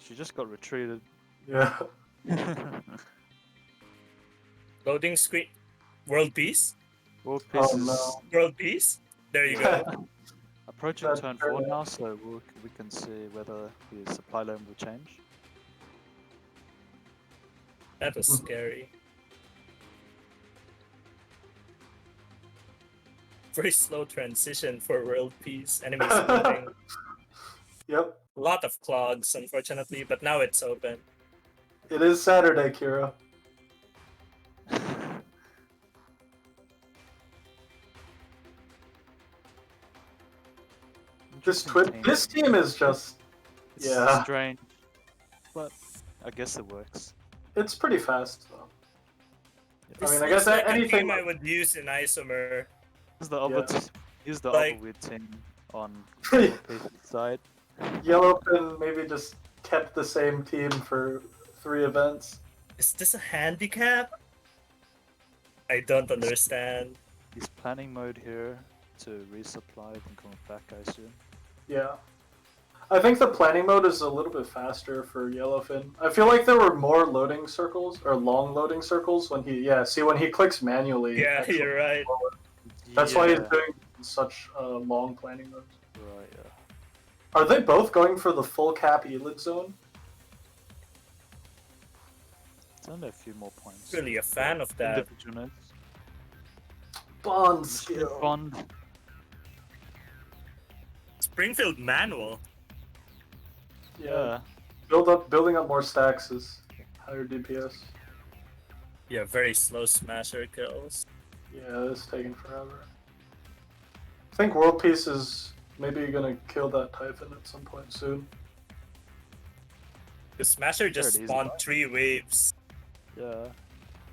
She just got retreated. Yeah. Loading screen. WorldPeace? WorldPeace Oh is no. WorldPeace? There you go. approaching That's turn fair 4 enough. now, so we can see whether the supply line will change. That was scary. Very slow transition for WorldPeace. Enemies moving. Yep. A lot of clogs, unfortunately, but now it's open. It is Saturday, Kira. This team is just It's yeah. strange, but I guess it works. It's pretty fast though. This I mean, I looks guess like anything. a team I would use in Isomer. Here's the other, Yeah. here's the Like- other weird team on WorldPeace's side. Yellowfin maybe just kept the same team for 3 events. Is this a handicap? I don't understand. He's planning mode here to resupply and come back, I assume. Yeah. I think the planning mode is a little bit faster for Yellowfin. I feel like there were more loading circles, or long loading circles, when when he clicks manually. Yeah, actually, you're right. That's why he's Yeah, doing such long planning modes. right, yeah. Are they both going for the full cap elid zone? It's only a few more points. Really a fan of that. Individual notes. Bond Mission skill. Bond. Springfield manual. Yeah. Building up more stacks is higher DPS. Yeah, very slow smasher kills. Yeah, it's taking forever. I think WorldPeace is maybe gonna kill that Typhon at some point soon. The smasher just There it is, spawned right? 3 waves, Yeah.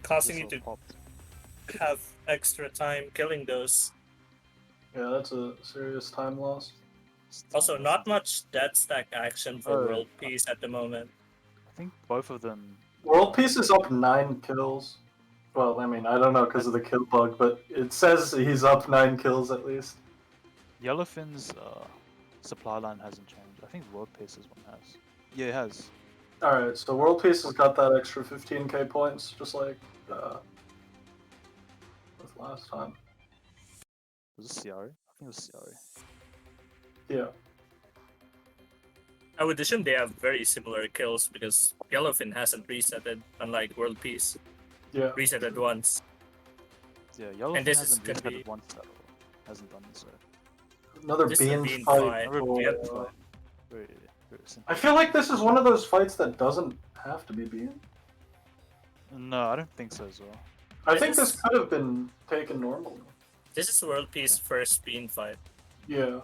causing you this to will pop. have extra time killing those. Yeah, that's a serious time loss. It's Also, time. not much dead stack action for Oh. World Peace at the moment. I think both of them. WorldPeace is up 9 kills. Well, I mean, I don't know because of the kill bug, but it says he's up 9 kills at least. Yellowfin's supply line hasn't changed. I think WorldPeace's one has. Yeah, it has. Alright, so WorldPeace has got that extra 15k points, just like with last time. Was it Syari? I think it was Syari. Yeah. I would assume they have very similar kills because Yellowfin hasn't resetted, unlike World Peace. Yeah. Resetted once. Yeah, Yellowfin this is hasn't gonna reset be- it once at all. Hasn't done so. Another This is a bean bean fight. fight. for- Yep. Very, very simple. I feel like this is one of those fights that doesn't have to be bean. No, I don't think so as well. I think This this is- could have been taken normally. This is WorldPeace first bean fight. Yeah.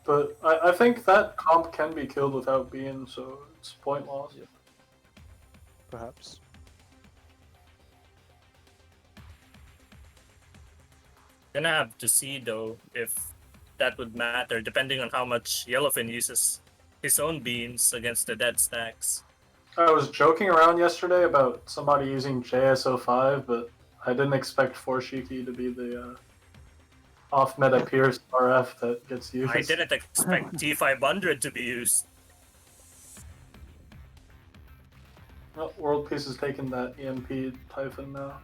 But I think that comp can be killed without bean, so it's point loss. Yeah. Perhaps. Gonna have to see though if that would matter, depending on how much Yellowfin uses his own beans against the dead stacks. I was joking around yesterday about somebody using JSO5, but I didn't expect Forshiki to be the off-meta Pierce RF that gets used. I didn't expect T500 to be used. Well, WorldPeace is taking that EMP Typhon now.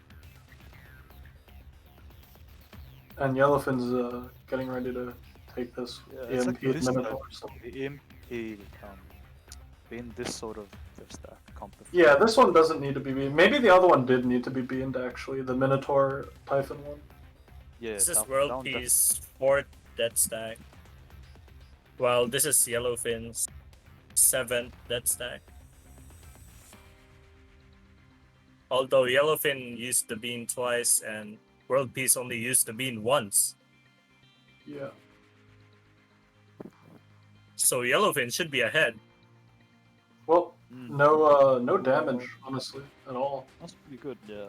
And Yellowfin's getting ready to take this Yeah, it's like EMP this Minotaur. the EMP being this sort of stack comp. Yeah, this one doesn't need to be beamed. Maybe the other one did need to be beamed, actually. The Minotaur Typhon one. Yeah, This is that one WorldPeace fourth dead stack, while this is Yellowfin's seventh dead stack. Although Yellowfin used the bean twice and WorldPeace only used the bean once, Yeah. so Yellowfin should be ahead. Well, Mm, no damage, honestly, at all. that's pretty good. Yeah.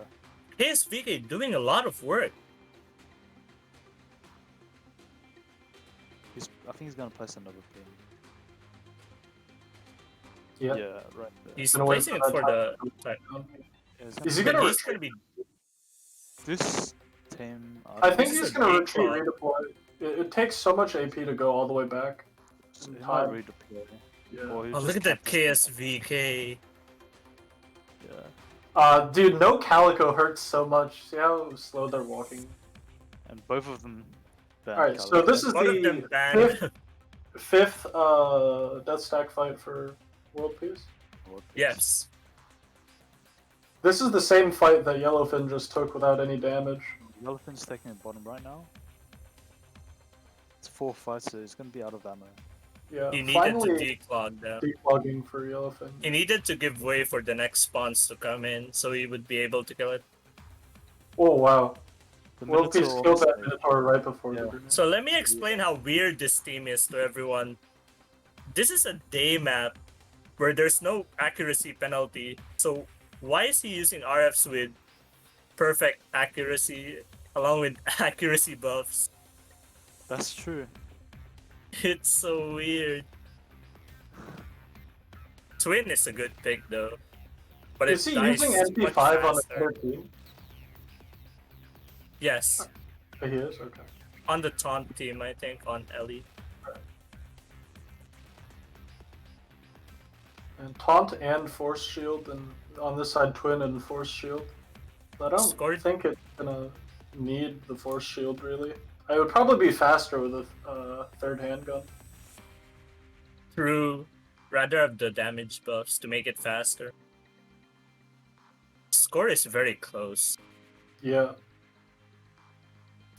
KSVK doing a lot of work. I think he's gonna place another pin. Yeah. Yeah, right there. He's Gonna wait placing it that for the. Typhon. Yeah, he's Is he But gonna he's retreat? gonna be. This team. I think This is he's a gonna deep retreat, call. redeploy. It takes so much AP to go all the way back. He might time. redeploy. Yeah. Or he'll Oh, look just at that cap this KSVK. thing. Yeah. Dude, no Calico hurts so much. See how slow they're walking? And both of them. Alright, so this is One of them the banned. fifth death stack fight for WorldPeace. Yes. This is the same fight that Yellowfin just took without any damage. Yellowfin's taking the bottom right now. It's 4 fights, so he's gonna be out of ammo. Yeah, He needed finally to declog them. declogging for Yellowfin. He needed to give way for the next spawns to come in, so he would be able to kill it. Oh wow. The WorldPeace Minotaur killed that honestly- Minotaur right before Yeah. the grenade. So let me explain how weird this team is to everyone. This is a day map where there's no accuracy penalty. So why is he using RFs with perfect accuracy along with accuracy buffs? That's true. It's so weird. Twin is a good pick though. But Is it he dies using much NP5 on faster. another team? Yes. Oh, he is? Okay. On the taunt team, I think, on Ellie. And Taunt and Force Shield, and on this side Twin and Force Shield. I don't Scored. think it's gonna need the Force Shield really. I would probably be faster with a third handgun. True. Rather have the damage buffs to make it faster. Score is very close, Yeah.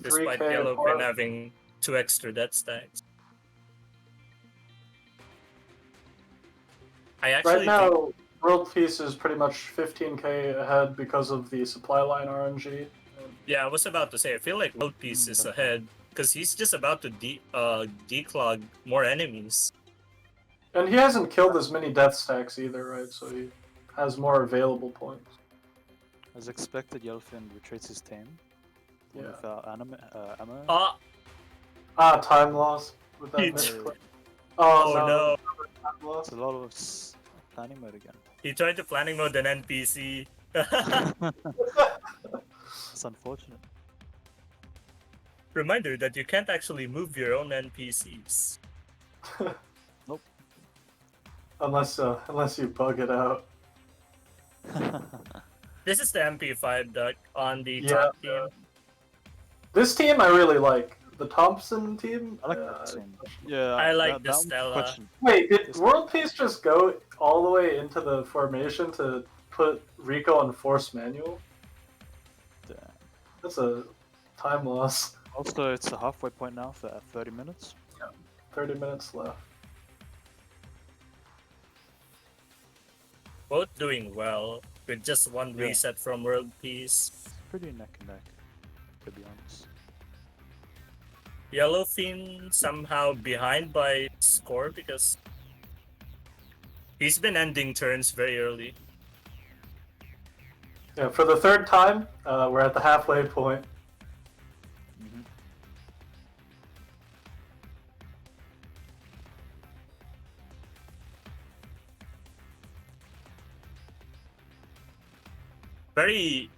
despite 3K Yellowfin apart. having 2 extra death stacks. I actually Right now, think WorldPeace is pretty much 15k ahead because of the supply line RNG. yeah, I was about to say, I feel like WorldPeace is ahead because he's just about to declog more enemies. And he hasn't killed as many death stacks either, right? So he has more available points. As expected, Yellowfin retreats his team. Yeah. Without ammo. Time loss with that He- misclick. Oh no. no, Time loss. It's a lot of planning mode again. he tried to planning mode an NPC. It's unfortunate. Reminder that you can't actually move your own NPCs. Nope. Unless you bug it out. This is the MP5 duck on the Yeah. top team. This team I really like. The Thompson team. I like that team. Yeah, I like the one's Stella. question. Wait, did WorldPeace just go all the way into the formation to put Rico on Force Manual? Damn. That's a time loss. Also, it's a halfway point now for 30 minutes. 30 minutes left. Both doing well with just one Yeah. reset from WorldPeace. Pretty neck and neck, to be honest. Yellowfin somehow behind by score because he's been ending turns very early. Yeah, for the third time, we're at the halfway point. Mhm. Very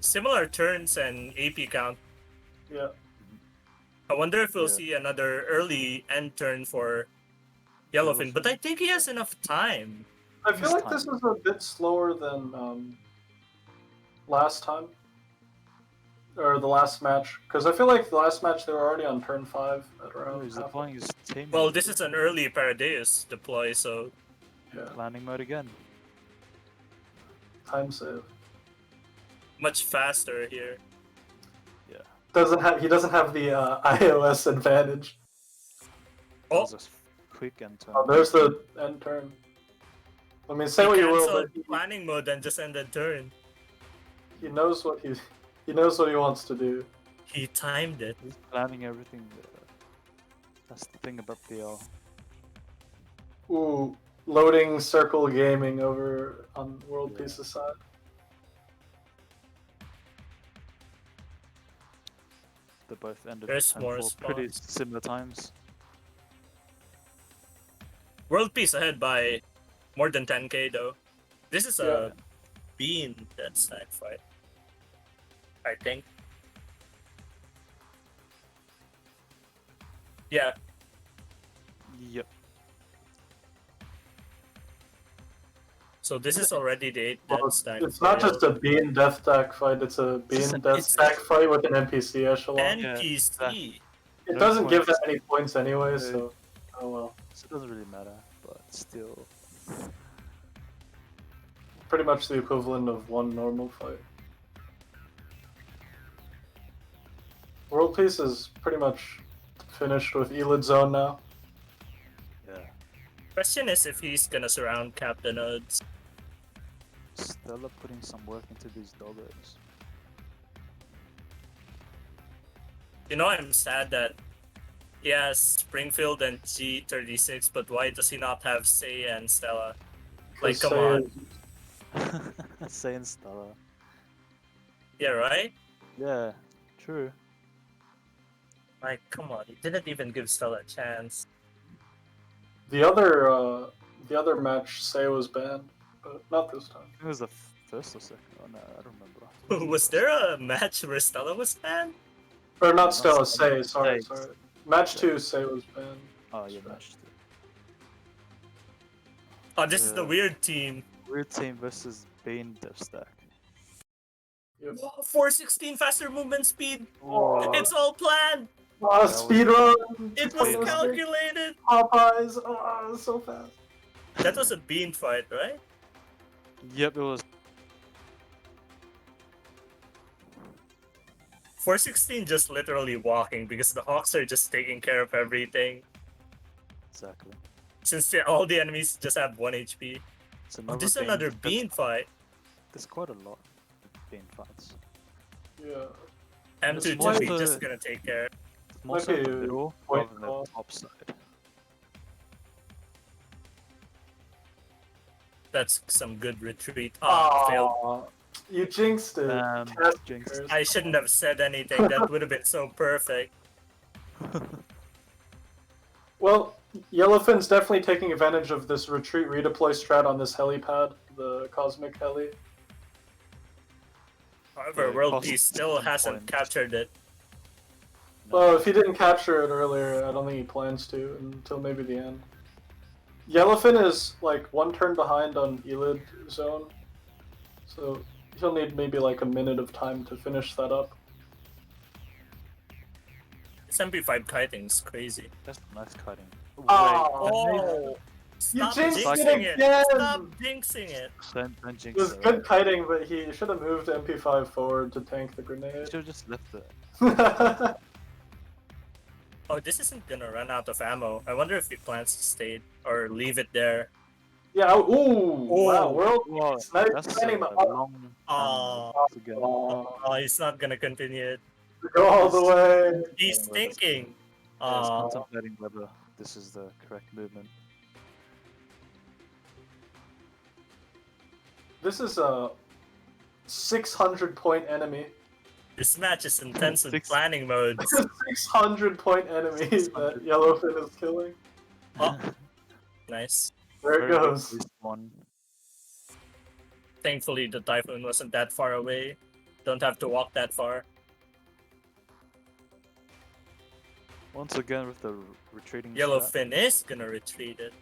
similar turns and AP count. Yeah. I wonder if we'll Yeah. see another early end turn for Yellowfin, but I think he has enough time. I feel This like this time. is a bit slower than last time. Or the last match. Because I feel like the last match they were already on turn 5 at Oh, around he's half. deploying his team. Well, this is an early Paradeus deploy, so Yeah, Planning mode again. time save. much faster here. Yeah. He doesn't have the iOS advantage. Oh, That was a quick end turn. Oh, there's the end turn. I mean, say he what you will, canceled but planning mode and just ended turn. he knows what he knows what he wants to do. He timed it. He's planning everything. That's the thing about PL. Ooh, loading Circle Gaming over on WorldPeace's side. They both ended There's turn more 4 pretty spots. similar times. WorldPeace ahead by more than 10k though. This is a bean that stack fight, I think. Yeah, Yep. so this is already the 8 Well, death stack. it's not just a bean death stack fight, it's a bean an- death it's- stack fight with an NPC echelon. NPC. It no doesn't give that points. many points anyway, Yeah. so oh well. So it doesn't really matter, but still. Pretty much the equivalent of one normal fight. WorldPeace is pretty much finished with Elid Zone now. Yeah. Question is if he's gonna surround Captain Nodes. Stella putting some work into these doggos. You know, I'm sad that he has Springfield and G36, but why does he not have Ceia and Stella? Like, come on. Saying Stella. Yeah, right? Yeah, true. Like, come on. He didn't even give Stella a chance. The other match, Say was banned, but not this time. It was the first or second. Oh no, I don't remember. Was there a match where Stella was banned? Or not Not Stella, Stella, Say. Sorry, Say. sorry. Match 2, Say was banned. Oh, yeah, That's right. matched it. Oh, this is the Yeah. weird team. Weird team versus Bean Dev Stack. Yep. Oh, 416 faster movement speed. Oh, It's all planned. speedrun! It was Speedrun. calculated. Popeyes! Oh, so fast. That was a bean fight, right? Yep, it was. 416 just literally walking because the Hawks are just taking care of everything. Exactly. Since all the enemies just have 1 HP. It's Oh, this is another bean fight. There's quite a lot of Bean fights. Yeah. M2 This Jimmy might- just gonna take care. It's more Might so be the a middle point rather than call. the top side. That's some good retreat. Ah, failed. Aw, you jinxed it. Cast Jinx. curse. I shouldn't have said anything. That would have been so perfect. Well, Yellowfin's definitely taking advantage of this retreat redeploy strat on this helipad, the Cosmic Heli. However, Yeah, WorldPeace cost still some hasn't points. captured it. Well, if he didn't capture it earlier, I don't think he plans to until maybe the end. Yellowfin is like one turn behind on Elid Zone, so he'll need maybe like a minute of time to finish that up. This MP5 kiting's crazy. That's nice cutting. Oh. Stop jinxed jinxing it it! again! Stop jinxing it! Don't It jinx was it. good kiting, but he should have moved MP5 forward to tank the You grenade. should have just left it. Oh, this isn't gonna run out of ammo. I wonder if he plans to stay or leave it there. Yeah. Ooh. Wow. World. Well, Peace. Nice that's planning. a long Oh, again. oh, he's not gonna continue it. Go all the way. He's thinking. Yeah, he's Oh, contemplating whether this is the correct movement. This is a 600-point enemy. this match is intense with Six- planning modes. 600-point enemy that Yellowfin is killing. Oh, nice. There it Very good goes. base one. Thankfully, the typhoon wasn't that far away. Don't have to walk that far. Once again with the retreating strat. Yellowfin is gonna retreat it.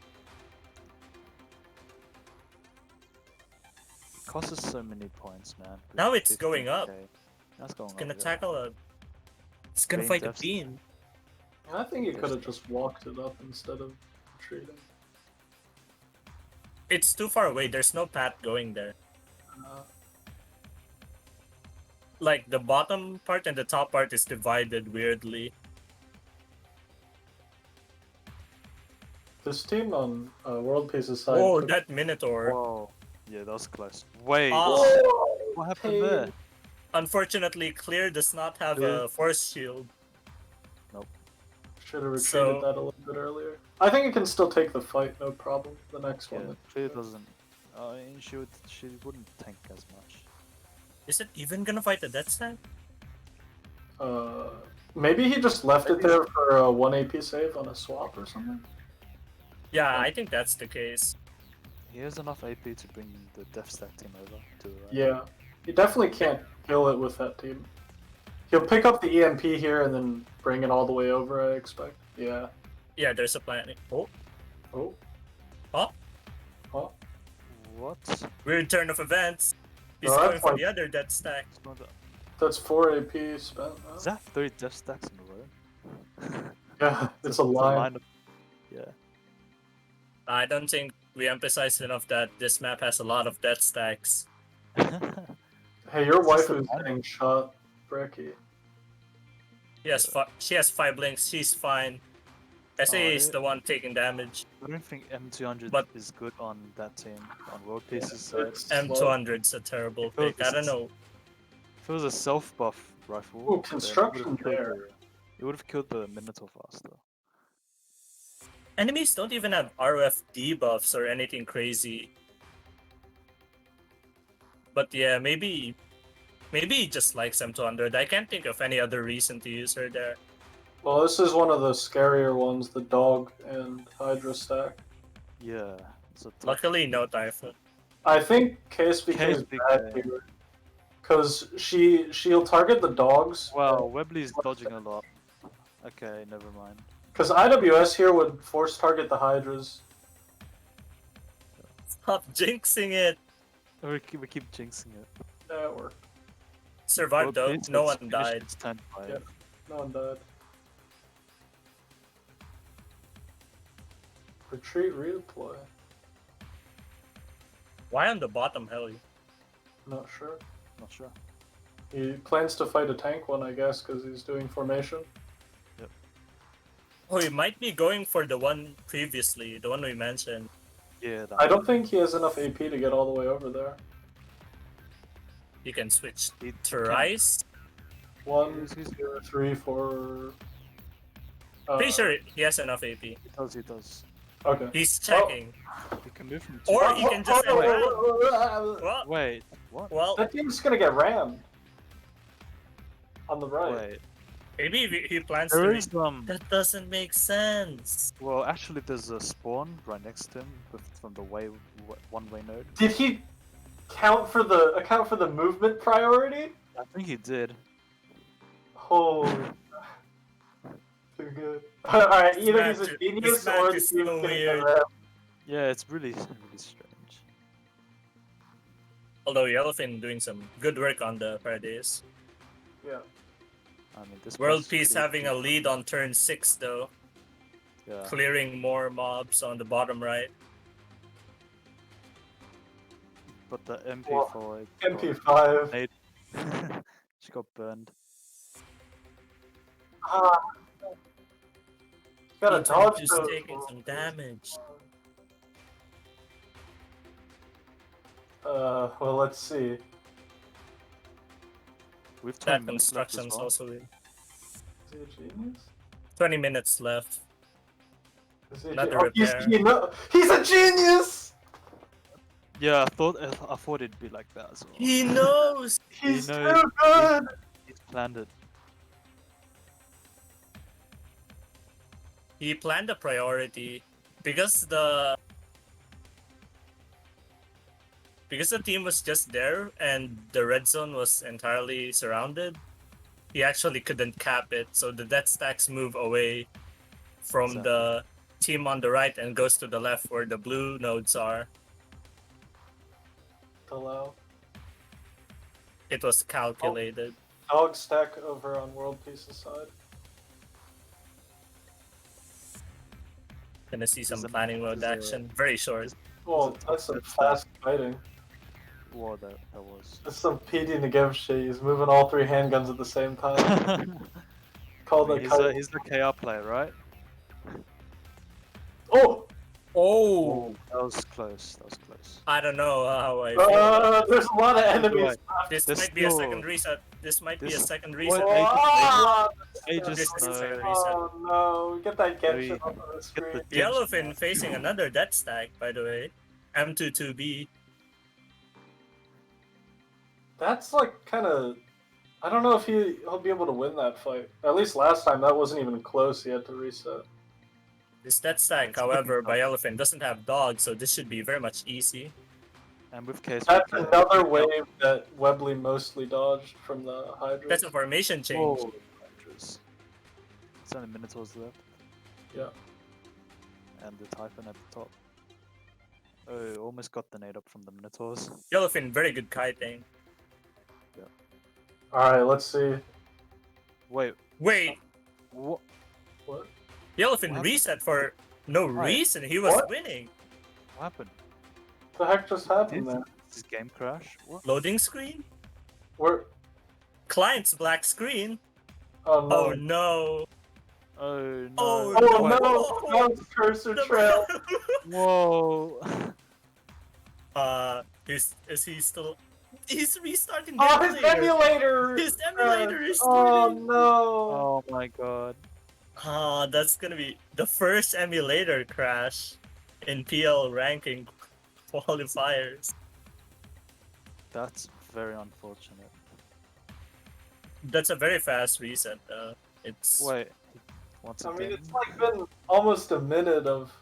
It costs us so many points, man. Now it's going up. 15K. That's going It's gonna up, yeah. tackle a. It's gonna Beam fight a depth. beam. I think he could have just walked it up instead of retreating. It's too far away. There's no path going there. Like the bottom part and the top part is divided weirdly. This team on WorldPeace's side. Oh, took- that Minotaur. Whoa. Yeah, that was close. Wait, Oh, what happened pain. there? unfortunately, Clear does not have a force shield. Should have retreated So- that a little bit earlier. I think it can still take the fight, no problem. The next Yeah, one. Clear doesn't. She wouldn't tank as much. Is it even gonna fight the Death Stack? Maybe he just left it there for a 1 AP save on a swap or something. Yeah, I think that's the case. He has enough AP to bring the Death Stack team over to the right. Yeah, he definitely can't kill it with that team. He'll pick up the EMP here and then bring it all the way over, I expect. Yeah. Yeah, there's a plan. Oh, Oh. huh? Oh. What? Weird turn of events. He's No, going that's for fine. the other Death Stack. It's not that- That's 4 AP spent. Huh? Is that 3 Death Stacks in a row? Yeah, it's a line. of- Yeah. I don't think we emphasized enough that this map has a lot of Death Stacks. Hey, your It's just wife a is line. getting shot, Brecky. She has 5 blinks. She's fine. SA is yeah. the one taking damage. I don't think M200 But- is good on that team, on WorldPeace's side. It's slow. M200's a terrible Oh, pick. I don't know. If it was a self-buff rifle, Ooh, then it would've construction killed there. It would have killed the Minotaur faster. Enemies don't even have RF debuffs or anything crazy. But yeah, maybe he just likes M200. I can't think of any other reason to use her there. Well, this is one of the scarier ones, the dog and Hydra stack. Yeah. It's a tough- Luckily, no Typhoon. I think KSBK is KSBK. bad here. Because she'll target the dogs. Wow, Webley's dodging a lot. Okay, never mind. Because IWS here would force target the Hydras. Stop jinxing it. We keep jinxing it. That worked. Survived though. WorldPeace No has one finished died. its turn 5. Yep. No one died. Retreat redeploy. Why on the bottom, Heli? Not sure. Not sure. He plans to fight a tank one, I guess, because he's doing formation. Oh, he might be going for the one previously, the one we mentioned. Yeah, that I don't think he has enough AP to get all the way over there. You can switch He to can- Rice. 1, He's- 2, 3, 4. Pretty sure he has enough AP. He does. Okay. He's checking. He can move from Or two- he can just oh, end round. oh, Well, Wait, what? well, That team's gonna get rammed. On the right. Wait. maybe he plans to. There Re- is that doesn't make sense. well, actually, there's a spawn right next to him from the one-way node. Did he account for the movement priority? I think he did. Holy. Too good. Alright, This either match- he's a this genius match or the is team's so gonna weird. get rammed. Yeah, it's really strange. Although Yellowfin doing some good work on the Paradise. Yeah. I mean, this WorldPeace part's having a pretty- lead on turn 6 though, Yeah. clearing more mobs on the bottom right. But the MP4. MP5. Made... she got burned. Ah, Got a dodge just those. taking some damage. Well, let's see. With 20 That minutes left as construction's well. also in. Is he a genius? 20 minutes left. Is he a Not gen- the oh, he's, repair. he know- he's a genius! Yeah, I thought it'd be like that as well. He knows! He's knows- too good! He's planned it. He planned a priority because the team was just there and the red zone was entirely surrounded. He actually couldn't cap it, so the death stacks move away from Exactly. the team on the right and goes to the left where the blue nodes are. Allow. It was calculated. Dog stack over on WorldPeace's side. Gonna see some Is it- planning mode is it- action. Very short. Well, it that's some top fast fighting. War that was. That's some PD Negev shit. He's moving all three handguns at the same time. Called a He's the KR player, right? Oh! Oh! That was close. That was close. I don't know how I feel. There's a lot of enemies. Right. This There's might be a still- second reset. This might be a this- second What? reset. Ah! Ages This is a second no. reset. Oh no, get that Very- Genshin up on the screen. the- Yellowfin facing another death stack, by the way. M22B. That's like kind of. I don't know if he'll be able to win that fight. At least last time that wasn't even close. He had to reset. This death stack, It's however, looking by Yellowfin doesn't have dogs, so this should be very much easy. And with case. That's another wave that Webley mostly dodged from the Hydra. That's a formation change. Oh, Hydras. It's only Minotaurs left. Yeah. And the Typhon at the top. Oh, almost got the nade up from the Minotaurs. Yellowfin, very good kiting. All right, let's see. Wait, Wait, what? What? Yellowfin What? reset for no Why? reason. He was What? winning. What happened? The heck just happened Did there? this game crash? What? Loading screen? We're. Client's black screen? Oh no. Oh no. Oh no! Oh, Oh no. no! That was cursor trail. Whoa! Is he still? He's restarting the Oh, his emulator! His emulator is Oh starting. no! Oh my god! Ah, that's gonna be the first emulator crash in PL ranking qualifiers. That's very unfortunate. That's a very fast reset, though. It's Wait, once I again. mean, it's like been almost a minute of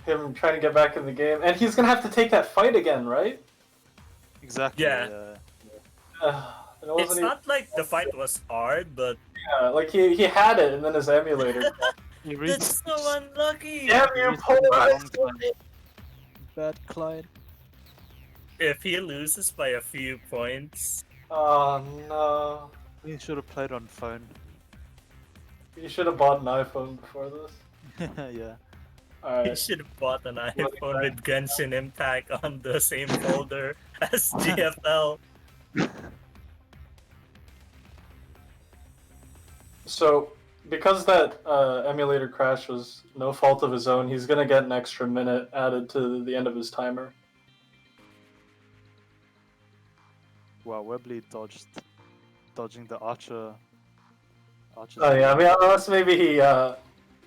him trying to get back in the game, and he's gonna have to take that fight again, right? Exactly. Yeah. It wasn't it's even, not like the fight was hard, but yeah, like he had it, and then his emulator. He it's so unlucky. Damn you, He's been Polarized wrong Light! bad client. If he loses by a few points, Oh no! He should have played on phone. You should have bought an iPhone before this. Yeah. he Alright. should have bought an iPhone with Genshin Impact on the same folder as GFL. So, because that emulator crash was no fault of his own, he's gonna get an extra minute added to the end of his timer. Wow, Webley dodging the archer. Oh yeah, I mean, unless maybe he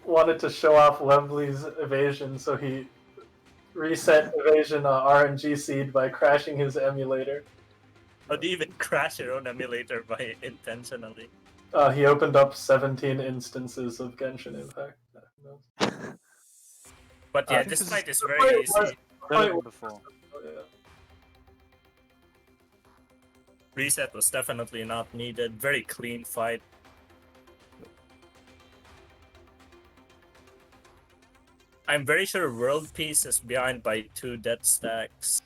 wanted to show off Webley's evasion, so he reset evasion RNG seed by crashing his emulator. Or do you even crash your own emulator by intentionally? He opened up 17 instances of Genshin Impact. But I yeah, think this this fight is- is very easy. Better than before. Oh, yeah. Reset was definitely not needed. Very clean fight. I'm very sure WorldPeace is behind by 2 death stacks.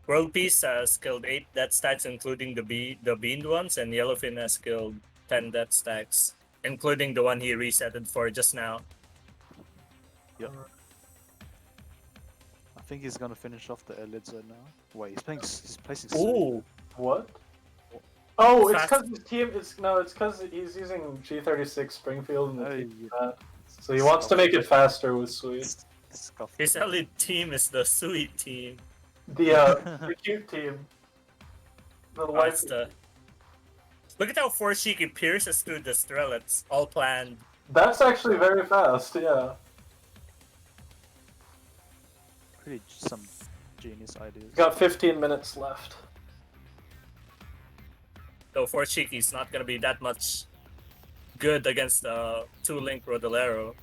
WorldPeace has killed 8 death stacks, including the beamed ones, and Yellowfin has killed 10 death stacks, including the one he resetted for just now. Yep. I think he's gonna finish off the Elid zone now. Wait, he's placing. Ooh! What? Oh, it's Fast- because his team. It's because he's using G36 Springfield and the Oh, team. yeah. So he wants to make it faster with Sweet. Scuffle. His elite team is the sweet team. The cute team. The Oh, white. it's the... Look at how Forshiki pierces through the Strelets, all planned. That's actually very fast. Yeah. Pretty some genius ideas. Got 15 minutes left. Though Forshiki's not gonna be that much good against the 2-link Rodolero.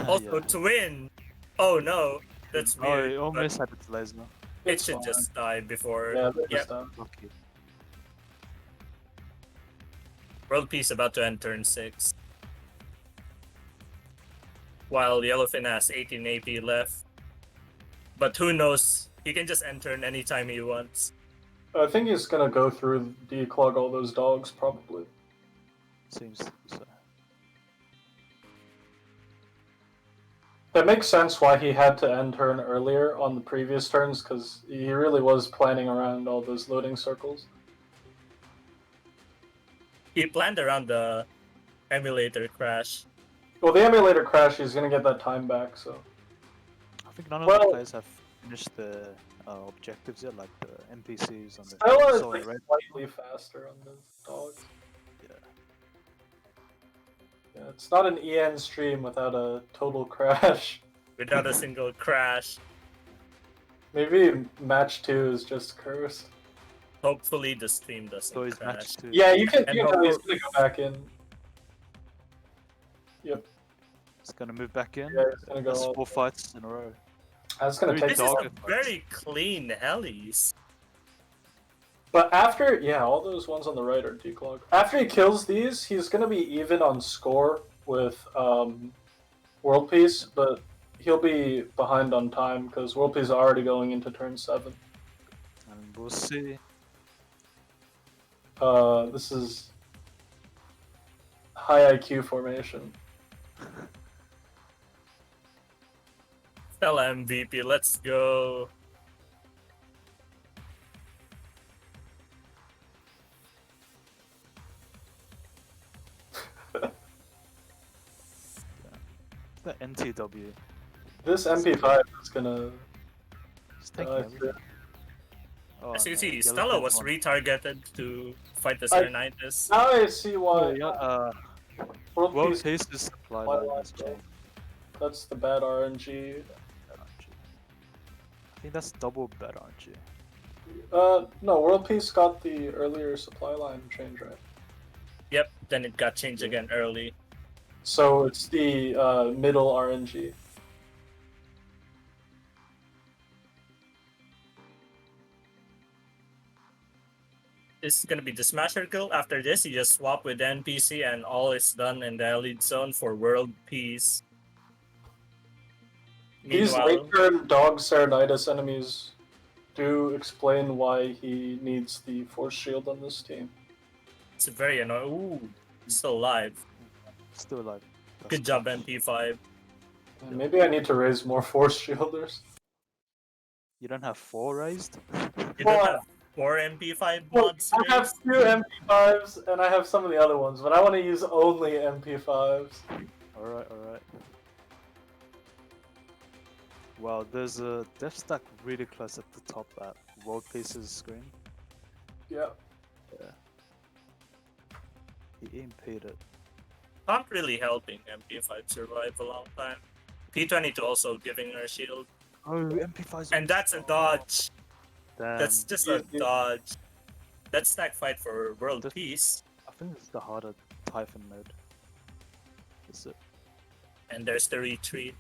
Also, Yeah. to win! Oh no, that's Oh, weird. he but almost had its laser. it It's should fine. just die before. Yeah, they Yep. just, Lucky. WorldPeace about to end turn 6. While Yellowfin has 18 AP left. But who knows? He can just end turn anytime he wants. I think he's gonna go through declog all those dogs probably. Seems so. That makes sense why he had to end turn earlier on the previous turns, because he really was planning around all those loading circles. He planned around the emulator crash. Well, the emulator crash, he's gonna get that time back, so. I think none of Well- the players have finished the objectives yet, like the NPCs on the Stella is Solar like Red. slightly faster on those dogs. Yeah. Yeah, it's not an EN stream without a total crash. Without a single crash. Maybe match 2 is just cursed. Hopefully the stream doesn't So he's crash. match 2. Yeah, you can. And You know, he's hope- gonna go back in. Yep, It's gonna move back in. yeah, he's gonna go. That's all- 4 fights in a row. That's gonna Three take. This is dog a fights. very clean Hellies. But after, yeah, all those ones on the right are declog. After he kills these, he's gonna be even on score with WorldPeace, but he'll be behind on time because WorldPeace is already going into turn 7. And we'll see. This is high IQ formation. Stella MVP, let's go. The NTW. This MP5 is gonna. Just take Uh, everything. Oh, As you no, see, Yellowfin Stella was won. retargeted to fight the I- Serenitis. Now I see Oh, why yeah, WorldPeace. WorldPeace's supply Supply line line, has bro. changed. That's the bad RNG. I think that's double bet, aren't you? No, WorldPeace got the earlier supply line change, right? Yep, then it got changed again early. So it's the middle RNG. This is gonna be the Smasher kill. After this, you just swap with NPC and all is done in the elite zone for world peace. These Meanwhile, late turn dog Serenitis enemies do explain why he needs the force shield on this team. it's very annoying. Ooh, still alive. Still alive. That's Good job, clutch. MP5. And maybe I need to raise more force shielders. You don't have 4 raised? You Well, don't have 4 MP5 Well, mods. I have raised? 2 MP5s and I have some of the other ones, but I want to use only MP5s. Alright, alright. Wow, there's a death stack really close at the top at WorldPeace's screen. Yeah. He impeded it. Not really helping MP5 survive a long time. P22 also giving her shield. Oh, MP5's And that's a dodge. Damn. That's just a Yeah. dodge. That's stack fight for world This- peace. I think it's the harder Typhon mode. Is it? And there's the retreat.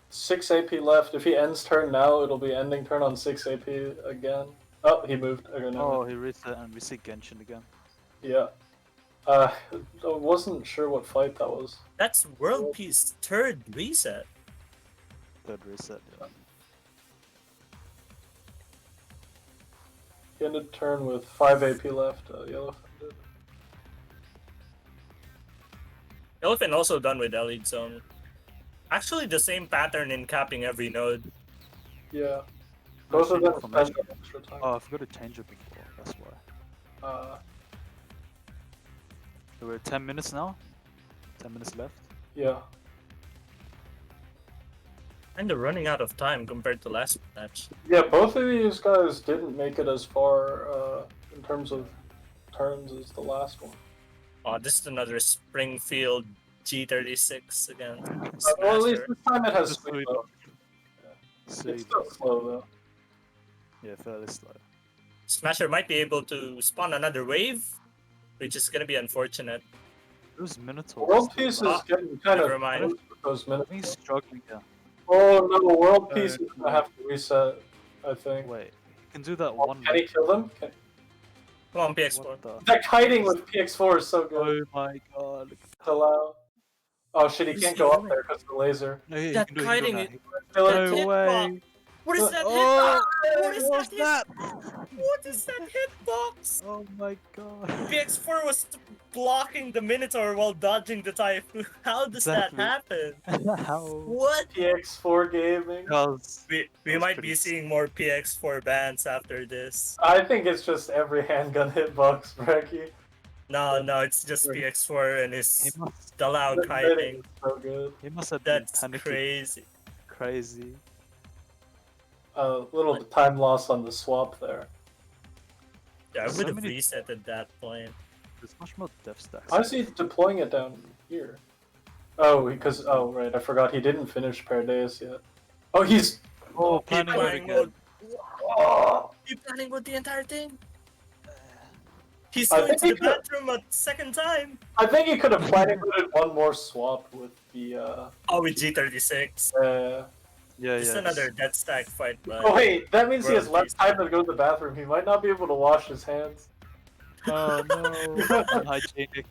6 AP left. If he ends turn now, it'll be ending turn on 6 AP again. Oh, he moved. Okay, no. Oh, he reset and we see Genshin again. Yeah. I wasn't sure what fight that was. That's world peace third reset. Third reset. Yeah. He ended turn with 5 AP left. Yellowfin did. Yellowfin also done with elite zone. Actually, the same pattern in capping every node. Yeah. Both of them Information. spend extra time. Oh, I forgot to change it before. That's why. We're at 10 minutes now. 10 minutes left. Yeah. Kinda running out of time compared to last match. Yeah, both of these guys didn't make it as far in terms of turns as the last one. Oh, this is another Springfield G36 again. Well, at least Smasher. this time it has Just sweep sweep. though. See, It's still slow though. yeah, fairly slow. Smasher might be able to spawn another wave, which is gonna be unfortunate. Those Minotaurs. WorldPeace Ah, is getting kind never of mind. close with those I think he's minutes. struggling here. Oh no, WorldPeace is no. gonna have to reset, I think. Wait, you can do that Oh, one. can he kill them? Come on, PX4. What the? That kiting with PX4 is so good Oh my god. to allow. Oh shit, he What is can't he go up doing? there because of the laser. No, yeah, That you can do it, you can do kiting it Kill now. it. No hit way. What is that Oh, hitbox? What is what's that? that? What is that hitbox? Oh my god. PX4 was blocking the Minotaur while dodging the Typhoon. How does Exactly. that happen? How? What? PX4 gaming. Because We That's might pretty be seeing more PX4 bans after this. I think it's just every handgun hitbox, Brecky. No, it's just PX4 and he his must, Dalao The hitting kiting. is so good. he must have been That's panicking crazy. crazy. Little time loss on the swap there. Yeah, I So would have many- reset at that point. There's much more death stacks. How's he deploying it down here? Oh, because right, I forgot he didn't finish Paradise yet. Oh, he's Oh, Keep planning mode planning again. mode. oh, Keep planning with the entire thing. He's I going think to he the could- bathroom a second time. I think he could have planning one more swap with the Oh, with G36. Yeah, Just yeah. another death stack fight, but Oh wait, that means he has less WorldPeace. time to go to the bathroom. He might not be able to wash his hands. Oh no. Unhygienic.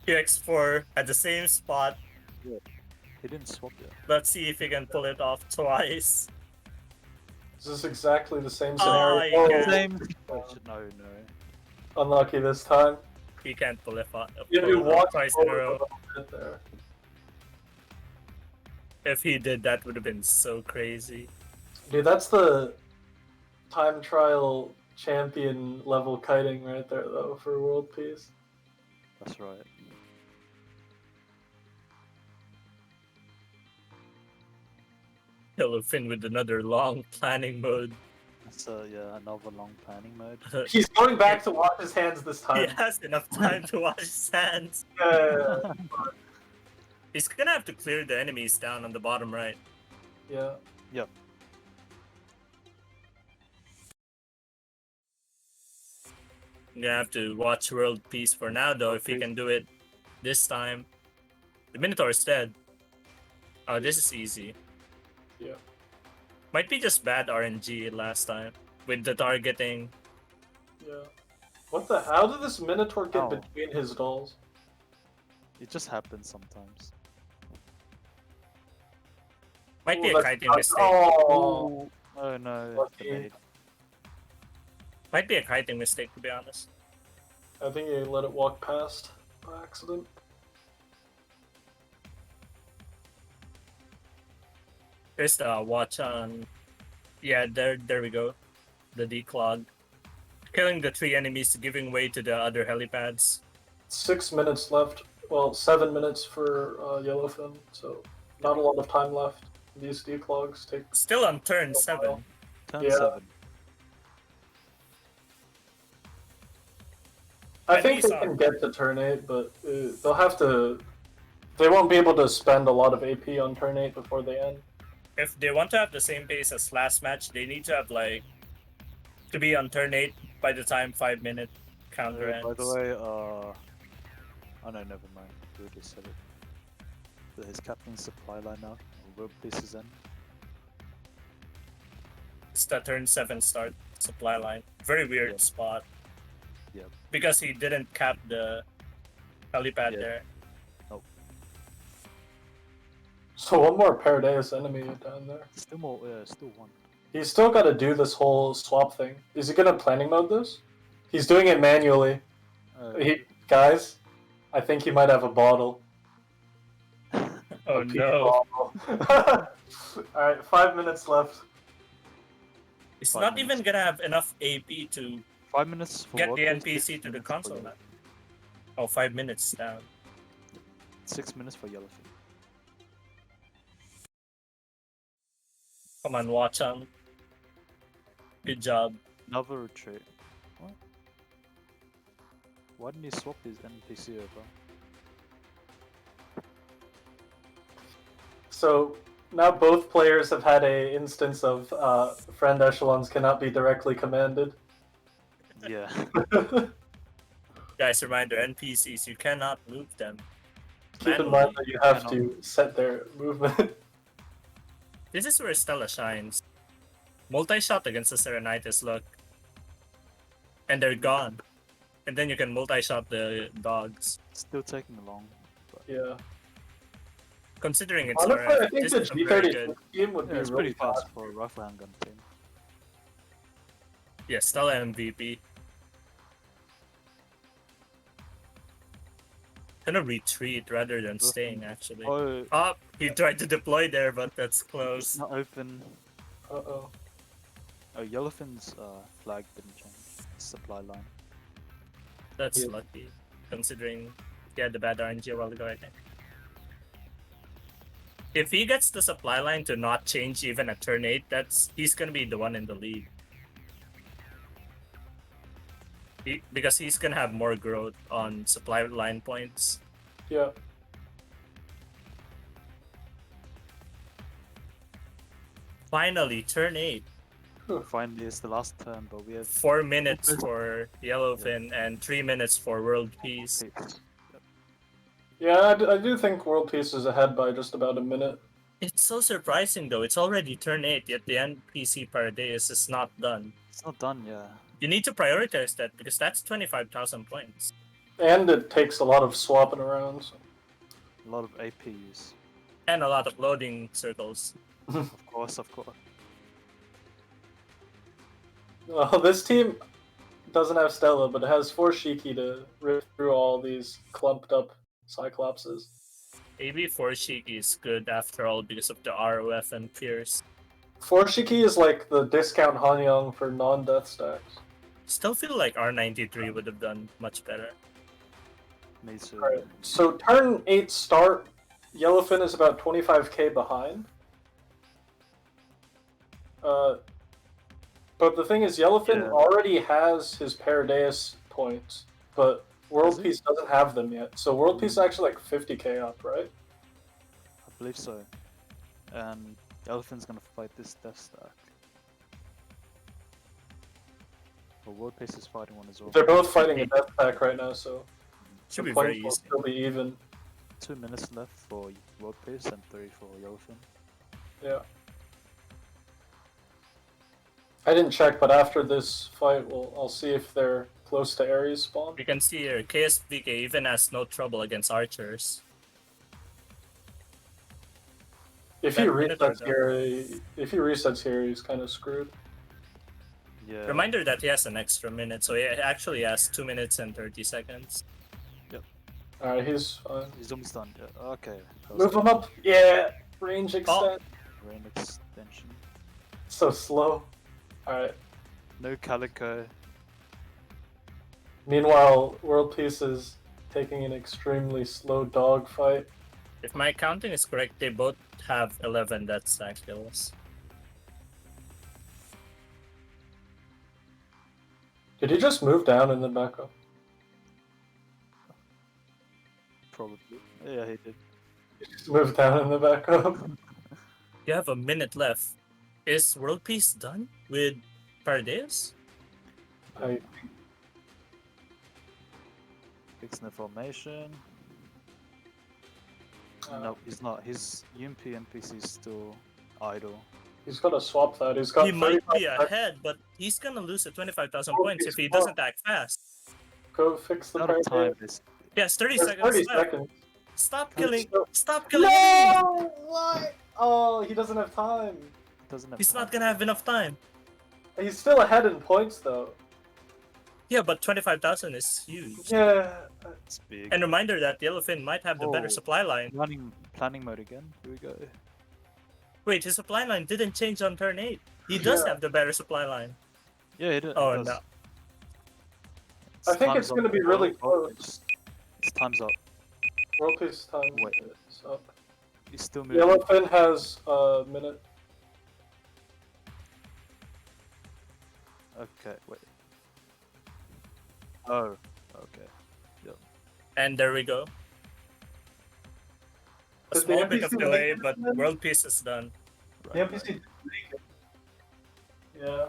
PX4 at the same spot. He didn't swap yet. Let's see if he can pull it off twice. This is exactly the same Oh, scenario. yeah. Same. No. Unlucky this time. He can't pull it off Yeah, he pull it off walked twice in a forward row. a little bit there. If he did, that would have been so crazy. Dude, that's the time trial champion level kiting right there, though, for WorldPeace. That's right. Yellowfin with another long planning mode. That's yeah, another long planning mode. He's going back to wash his hands this He time. has enough time to wash his hands. Yeah, He's gonna have to clear the enemies down on the bottom right. yeah. Yep. I'm gonna have to watch WorldPeace for now, though, if he WorldPeace. can do it this time. The Minotaur is dead. Oh, this is easy. Yeah. Might be just bad RNG last time with the targeting. Yeah. What the? How did this Minotaur get Oh. between his dolls? It just happens sometimes. Might be Ooh, a that's kiting not- mistake. Oh, Oh no. Lucky. Grenade. Might be a kiting mistake, to be honest. I think he let it walk past by accident. Here's the watch on. Yeah, there we go. The declog. Killing the 3 enemies, giving way to the other helipads. 6 minutes left. Well, 7 minutes for Yellowfin, so not a lot of time left. These declogs take. Still on turn 7. Turn Yeah. 7. I At think least they can on- get to turn 8, but they'll have to. They won't be able to spend a lot of AP on turn 8 before they end. If they want to have the same pace as last match, they need to have to be on turn 8 by the time 5-minute counter ends. By the way, oh no, never mind. We just said it. His captain's supply line now. WorldPeace is in. It's the turn 7 start supply line. Very weird Yep. spot. Yep. Because he didn't cap the helipad Yeah. there. So one more Paradise enemy down there. Still more. Yeah, still one. He's still got to do this whole swap thing. Is he gonna planning mode this? He's doing it manually. Guys, I think he might have a bottle. Oh A pee no. bottle. Alright, 5 minutes left. It's 5 not minutes. even gonna have enough AP to 5 minutes for get the WorldPeace, NPC 6 to the minutes for console. Yellow- Oh, 5 minutes down. 6 minutes for Yellowfin. Come on, watch him. Good job. Another retreat. What? Why didn't he swap his NPC over? So now both players have had a instance of friend echelons cannot be directly commanded. Yeah. Guys, reminder, NPCs, you cannot move them. Keep in Manually. mind that you have Cannot. to set their movement. This is where Stella shines. Multi-shot against the Serenitis, look. And they're gone. And then you can multi-shot the dogs. Still taking long. But Yeah. Considering it's Honestly, I think this the is a very G36 good. team would yeah, be it's really pretty fast for a rough handgun team. Yeah, Stella MVP. Gonna retreat rather than staying, actually. Oh, Oh, he tried to deploy there, but that's it's close. not open. Uh-oh. Oh, Yellowfin's flag didn't change. Supply line. That's Yeah. lucky, considering he had the bad RNG a while ago, I think. If he gets the supply line to not change even at turn 8, he's gonna be the one in the lead. Because he's gonna have more growth on supply line points. Yeah. Finally, turn 8. Finally, it's the last turn, but we have 4 minutes for Yellowfin and 3 minutes for WorldPeace. Peace. Yeah, I do think WorldPeace is ahead by just about a minute. It's so surprising though, it's already turn 8, yet the NPC Paradeus is not done. It's not done, yeah. You need to prioritize that because that's 25,000 points. And it takes a lot of swapping around. So. A lot of AP use. And a lot of loading circles. Of course, of course. Well, this team doesn't have Stella, but it has 4 Shiki to rip through all these clumped up Cyclopses. AB4 Shiki is good after all because of the ROF and Pierce. 4 Shiki is like the discount Hanyang for non-death stacks. Still feel like R93 would have done much better. Me too. Alright, so turn 8 start, Yellowfin is about 25k behind. But the thing is, Yellowfin Yeah. already has his Paradeus points, but WorldPeace doesn't have them yet. So WorldPeace is actually like 50k up, right? I believe so. And Yellowfin's gonna fight this death stack. But WorldPeace is fighting one as well. They're both fighting a death pack right now, so Should the be very points will easy. still be even. 2 minutes left for WorldPeace and 3 for Yellowfin. Yeah. I didn't check, but after this fight, I'll see if they're close to Ares spawn. You can see here, KSBK even has no trouble against archers. If he That minute or resets here, he's kind of screwed. Yeah. Reminder that he has an extra minute, so he actually has 2 minutes and 30 seconds. Alright, he's fine. He's almost done. Yeah. Okay. that was Move good. him up. Yeah, range extend. Range extension. So slow. Alright. No Calico. Meanwhile, WorldPeace is taking an extremely slow dog fight. If my counting is correct, they both have 11 death stack kills. Did he just move down and then back up? Probably. Yeah, he did. He just moved down and then back up. You have a minute left. Is WorldPeace done with Paradeus? I, Fixing the formation. uh, No, he's not. His UMP NPC is still idle. he's got to swap that. He's got He might 35 be seconds. ahead, but he's gonna lose at 25,000 Oh, points he's if he slow. doesn't act fast. Go fix the Out of time. Paradeus. This Yes, 30 There's seconds 30 left. seconds. Stop He's killing! still- Stop killing enemies! No! What? Oh, he doesn't have time. doesn't have. He's time. not gonna have enough time. He's still ahead in points, though. Yeah, but 25,000 is huge. Yeah. It's big. And reminder that Yellowfin might have the better Oh. supply line. Planning mode again. Here we go. Wait, his supply line didn't change on turn 8. He does Yeah. have the better supply line. Yeah, it Oh, does. no. I think it's time's up. gonna be really Oh, close. It's time's up. WorldPeace time Wait. is up. He's still moving. Yellowfin has a minute. Okay, wait. Oh, okay. And there we go. A Did the small bit of NPC delay, make it but then? World Peace is done. The NPC didn't make it. Yeah.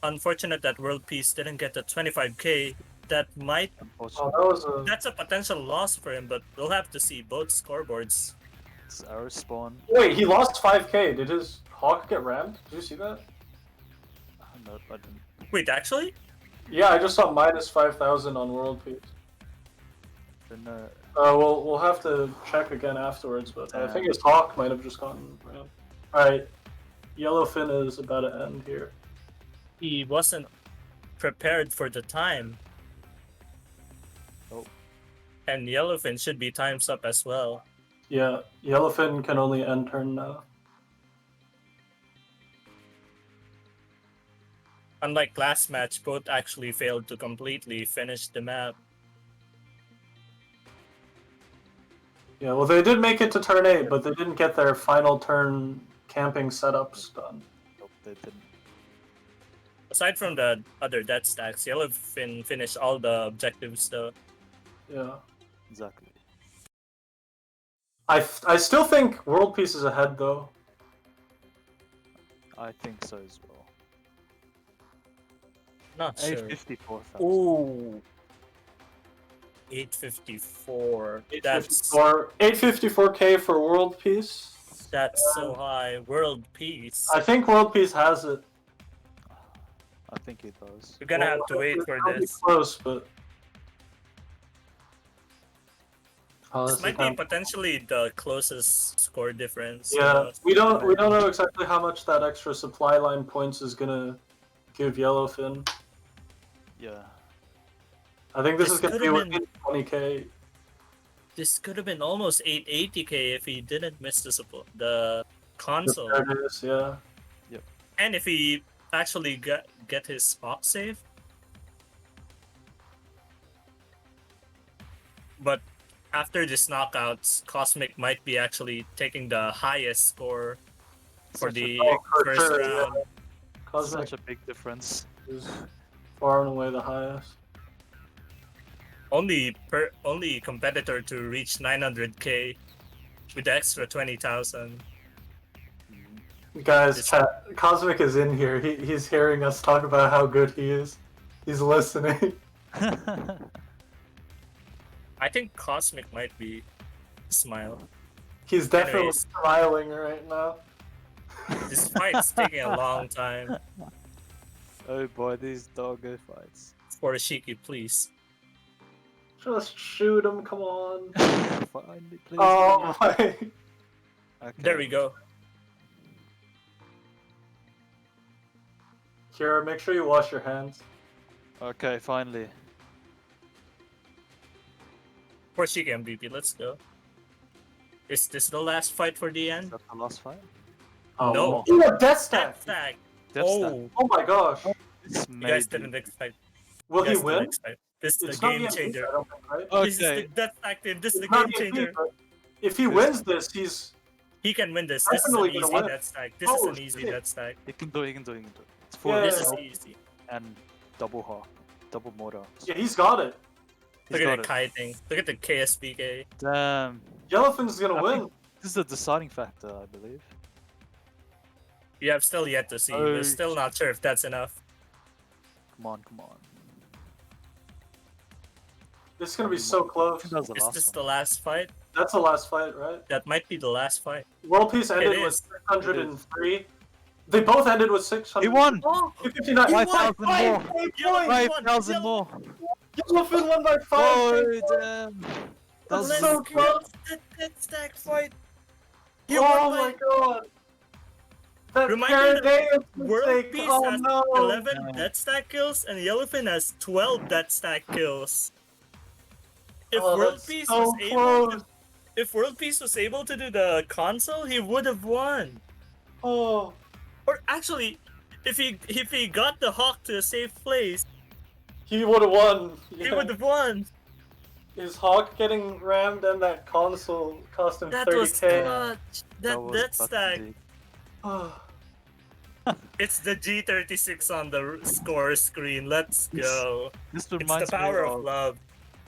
Unfortunate that World Peace didn't get the 25k. That might Oh, Unfortunately, that was a. that's a potential loss for him, but we'll have to see both scoreboards. it's arrow spawn. Wait, he lost 5k. Did his hawk get rammed? Did you see that? No, I didn't. Wait, actually? Yeah, I just saw minus 5,000 on WorldPeace. Then, We'll have to check again afterwards, but I think his hawk might have just gotten rammed. Alright, Yellowfin is about to end here. He wasn't prepared for the time. Oh. And Yellowfin should be times up as well. Yeah, Yellowfin can only end turn now. Unlike last match, both actually failed to completely finish the map. Yeah, well, they did make it to turn 8, but they didn't get their final turn camping setups done. nope, they didn't. Aside from the other death stacks, Yellowfin finished all the objectives though. Yeah. Exactly. I still think WorldPeace is ahead, though. I think so as well. Not sure. 854,000. Ooh. 854. That's 854k for WorldPeace. so high. World Peace. I think WorldPeace has it. I think he does. We're gonna have to wait for It'll be this. close, but This might be potentially the closest score difference. yeah, we don't know exactly how much that extra supply line points is gonna give Yellowfin. Yeah. I think this This is gonna be could've within 20k. This could have been almost 880k if he didn't miss the console, There it is, yeah. and if he actually get his hawk save. But after this knockouts, Cosmic might be actually taking the highest score for the for first sure, round. yeah. Cosmic Such a big difference. is far and away the highest. Only competitor to reach 900k with the extra 20,000. Guys, This- chat, Cosmic is in here. He's hearing us talk about how good he is. He's listening. I think Cosmic might be smile. He's definitely Anyways. smiling right now. This fight's taking a long time. Oh boy, these doggo fights. For Shiki, please. Just shoot him, come on. Finally, please. Oh my. Okay. There we go. Kira, make sure you wash your hands. Okay, finally. For Shiki MVP, let's go. Is this the last fight for the Is end? that the last fight? Oh, No. Ooh, a death stack! Death stack! Death stack. Oh, Oh my gosh. This you may guys be- didn't expect. Will you he guys didn't win? expect. This is It's the not game EMP, changer. I don't think, right? This is the Okay. death stack team. This is the It's not game EMP, changer. but if he wins this, he's He can win this. This is an Definitely gonna easy win. death stack. This is Oh, an easy shit. death stack. He can do it, he can do it, he can do it. It's Yeah. This four is easy. and double hawk, double mortar. yeah, he's got it. He's Look at got the it. kiting. Look at the KSBK. Damn. Yellowfin's gonna I win. think This is a deciding factor, I believe. You have still yet to see. Oh, We're still not sure if that's enough. Come on, come on. This is gonna be so close. That was the Is last this one. the last fight? That's the last fight, right? That might be the last fight. WorldPeace ended with is. 603. They both ended with 600. He won! Oh, 59. He won! 5,000 more! 5,000 5,000 more! Yellowfin won by 5. Oh, damn! That's That's so close. That stack fight. Oh my god. That Reminder that Paradise World mistake. Peace Oh has no. 11 No. death stack kills and Yellowfin has 12 death stack kills. if Oh, World that's Peace so was able close. if World Peace was able to do the console, he would have won. Oh, Or actually, if he got the Hawk to a safe place, he would have won. he Yeah. would have won. His Hawk getting rammed and that console cost him That 30k. was clutch. was That's clutch that. indeed. Oh, It's the G36 on the score screen. Let's go. This It's the reminds me power of of love.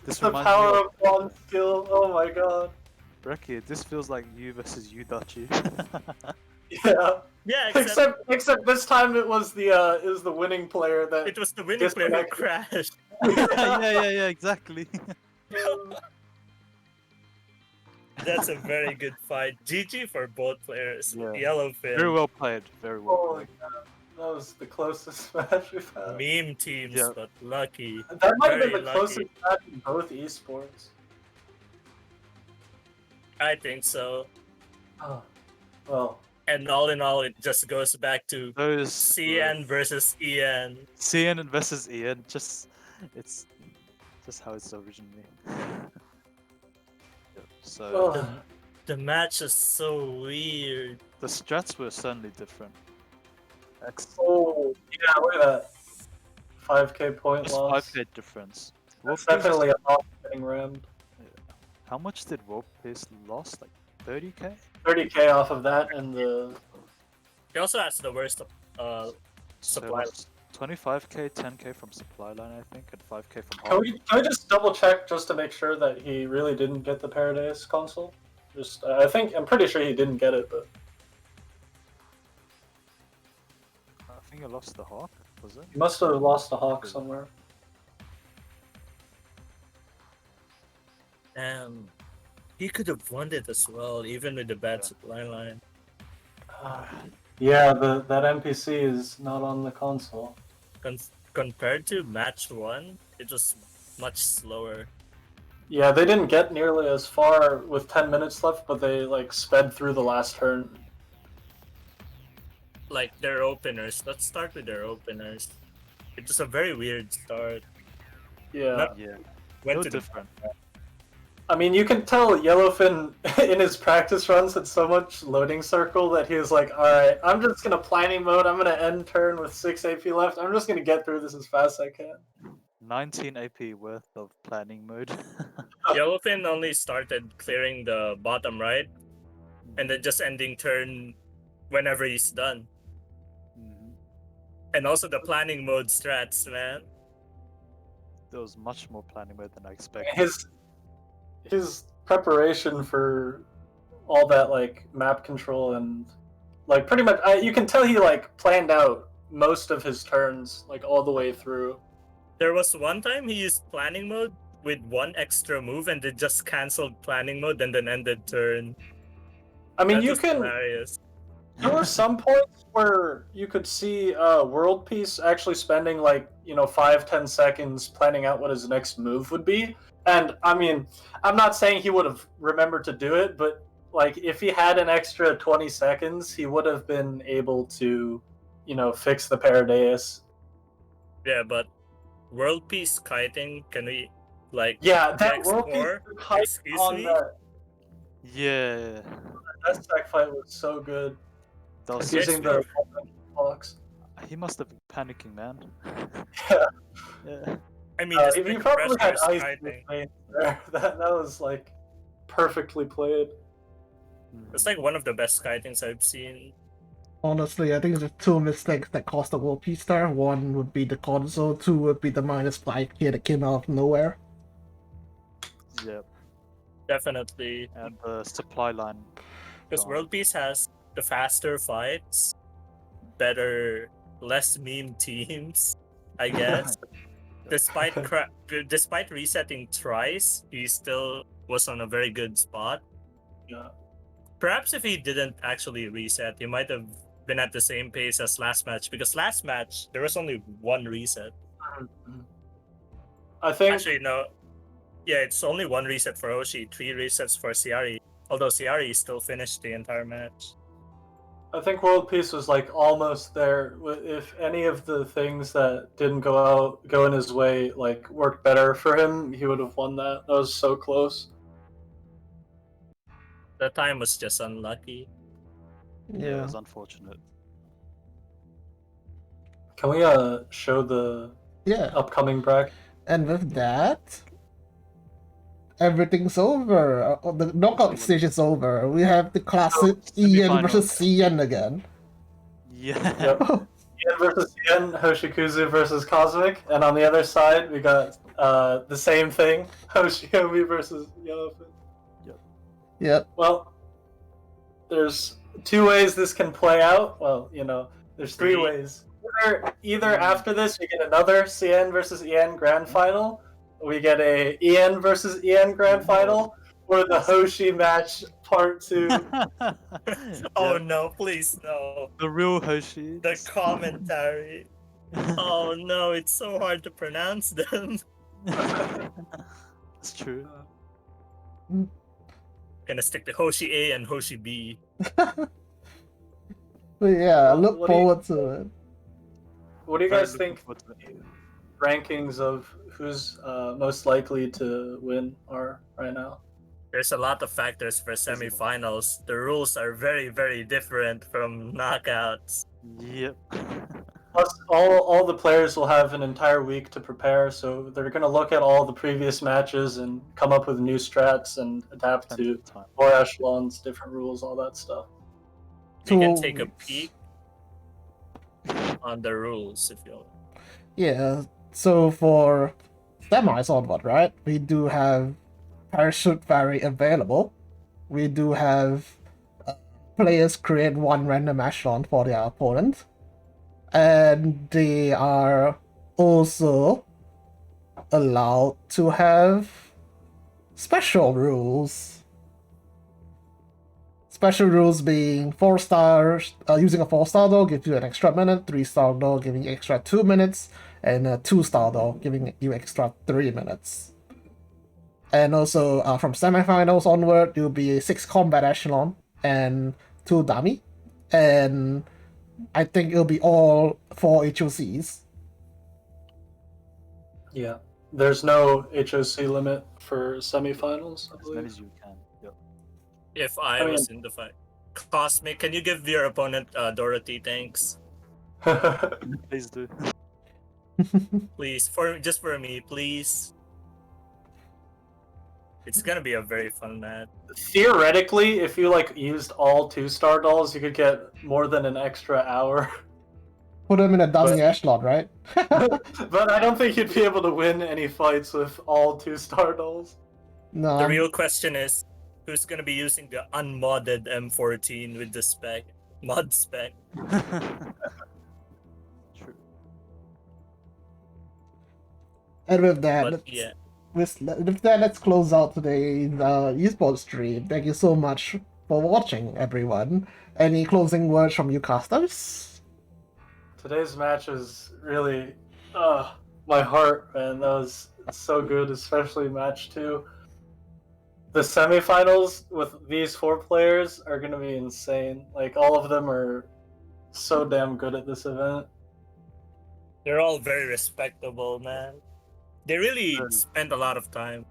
this the reminds power me of one skill. Oh my god. Reki, this feels like you versus you, Dachi. Yeah. Yeah, except Except this time it was the winning player that it was the winning player who disconnected. crashed. yeah, exactly. That's a very good fight. GG for both players. Yeah. Yellowfin. Very well played. Very well Oh played. my god. That was the closest match we've had. Meme teams, Yeah. but lucky. That might have been Very the closest lucky. match in both esports. I think so. Oh. Well, And all in all, it just goes back to Those CN versus EN. CN versus Ian, it's just how it's originally. Yeah, so ugh. The match is so weird. the strats were certainly different. Oh, yeah, look at that. 5k point Just loss. 5k difference. That's WorldPeace- definitely a lot getting rammed. How much did WorldPeace lost? Like 30k? 30k off of that and the. He also has the worst So supply. lost 25k, 10k from supply line, I think, and 5k from Can Hawk. we just double check just to make sure that he really didn't get the Paradise console? Just, I'm pretty sure he didn't get it, but I think I lost the Hawk, was it? he must have lost the Hawk somewhere. He could have won it as well, even with the bad Yeah. supply line. Yeah, that NPC is not on the console. Compared to match 1, it was much slower. Yeah, they didn't get nearly as far with 10 minutes left, but they like sped through the last turn. Like their openers. Let's start with their openers. It was a very weird start. Yeah. Yeah, Went no to the different. I mean, you can tell Yellowfin in his practice runs had so much loading circle that he was like, alright, I'm just gonna planning mode, I'm gonna end turn with 6 AP left, I'm just gonna get through this as fast as I can. 19 AP worth of planning mode. Yellowfin only started clearing the bottom right, and then just ending turn whenever he's done. Mhm. And also the planning mode strats, man. There was much more planning mode than I expected. His preparation for all that like map control and like pretty much you can tell he like planned out most of his turns like all the way through. There was one time he used planning mode with one extra move and then just canceled planning mode and then ended turn. I mean, That you was can. hilarious. There were some points where you could see WorldPeace actually spending like 5-10 seconds planning out what his next move would be. And I mean, I'm not saying he would have remembered to do it, but like if he had an extra 20 seconds, he would have been able to, fix the Paradise. Yeah, but WorldPeace kiting, can we like Yeah, that check WorldPeace score? hype Excuse on me? Yeah, that tech fight was so good. that was Yes, Using we- the box. he must have been panicking, man. Yeah. Yeah. I mean, just If like you the probably had pressure is ice in his kiting. face there. That was like perfectly played. It's like one of the best kitings I've seen. Honestly, I think there's two mistakes that cost the World Peace there. One would be the console, two would be the minus 5k that came out of nowhere. Yeah, Definitely. and the supply line. Because gone. WorldPeace has the faster fights, better, less meme teams, I guess. Despite resetting twice, he still was on a very good spot. Yeah. Perhaps if he didn't actually reset, he might have been at the same pace as last match, because last match there was only one reset. I think Actually, no. Yeah, it's only one reset for Hoshi, 3 resets for Syari. Although Syari still finished the entire match. I think WorldPeace was like almost there. If any of the things that didn't go in his way like worked better for him, he would have won that. That was so close. The time was just unlucky. Yeah, it was unfortunate. Can we show the Yeah. upcoming bracket? And with that, everything's over. The knockout stage is over. We have the classic Ian versus Ceia again. Yeah. Yep. Ian versus Ian, Hoshikuzu versus Cosmic, and on the other side we got the same thing, Hoshiyomi versus Yellowfin. Yep. Well, there's two ways this can play out. Well, there's three ways. Either after this we get another CN versus EN grand final, we get a EN versus EN grand final, or the Hoshi match part 2. Oh no, please no. The real Hoshi. The commentary. Oh no, it's so hard to pronounce them. That's true. Gonna stick to Hoshi A and Hoshi B. But yeah, I look What do you- forward to it. What do you Very guys looking think forward to it. rankings of who's most likely to win are right now? There's a lot of factors for semifinals. The rules are very, very different from knockouts. Yep. Plus, all the players will have an entire week to prepare, so they're going to look at all the previous matches and come up with new strats and adapt to more echelons, different rules, all that stuff. You can take a peek on the rules if you want. Yeah, so for semis onward, right? We do have parachute ferry available. We do have players create one random echelon for their opponent. And they are also allowed to have special rules. Special rules being 4 stars, using a 4-star door gives you an extra minute, 3-star door giving you extra 2 minutes, and a 2-star door giving you extra 3 minutes. And also from semifinals onward, it will be 6 combat echelon and 2 dummy, and I think it'll be all 4 HOCs. Yeah. There's no HOC limit for semifinals, I As many believe. as you can. Yep. If I was in the fight. Cosmic, can you give your opponent Dorothy thanks? Please do. Please, just for me, please. It's gonna be a very fun match. Theoretically, if you used all 2-star dolls, you could get more than an extra hour. Put them in a dummy echelon, right? But I don't think you'd be able to win any fights with all 2-star dolls. No, The real question is, who's gonna be using the unmodded M14 with the mod spec? True. and with that, But let's- yeah, with that, let's close out today's esports stream. Thank you so much for watching, everyone. Any closing words from you casters? Today's match is really my heart, man. That was so good, especially match 2. The semifinals with these 4 players are gonna be insane. All of them are so damn good at this event. they're all very respectable, man. They really spend a lot of time.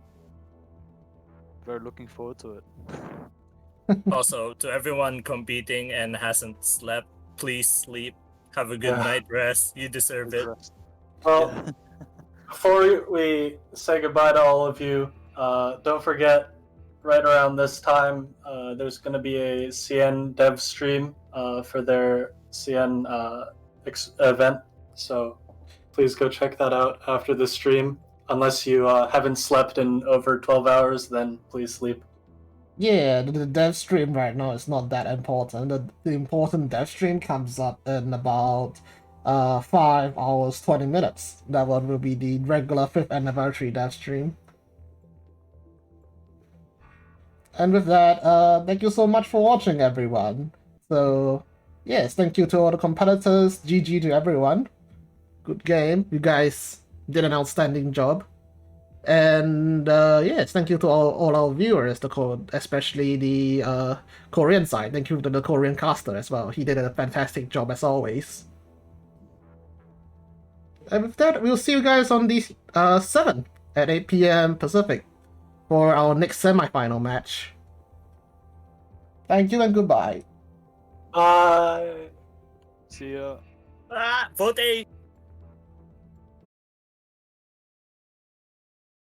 Very looking forward to it. Also, to everyone competing and hasn't slept, please sleep. Have a good Yeah. night rest. You deserve it. Well, Yeah. before we say goodbye to all of you, don't forget, right around this time, there's going to be a CN dev stream for their CN event. So please go check that out after the stream. Unless you haven't slept in over 12 hours, then please sleep. Yeah, the dev stream right now is not that important. The important dev stream comes up in about 5 hours 20 minutes. That one will be the regular 5th anniversary dev stream. And with that, thank you so much for watching, everyone. So yes, thank you to all the competitors. GG to everyone. Good game. You guys did an outstanding job. And yes, thank you to all our viewers, especially the Korean side. Thank you to the Korean caster as well. He did a fantastic job as always. And with that, we'll see you guys on the 7 at 8 p.m. Pacific for our next semi-final match. Thank you and goodbye. Bye. See ya. Vote A.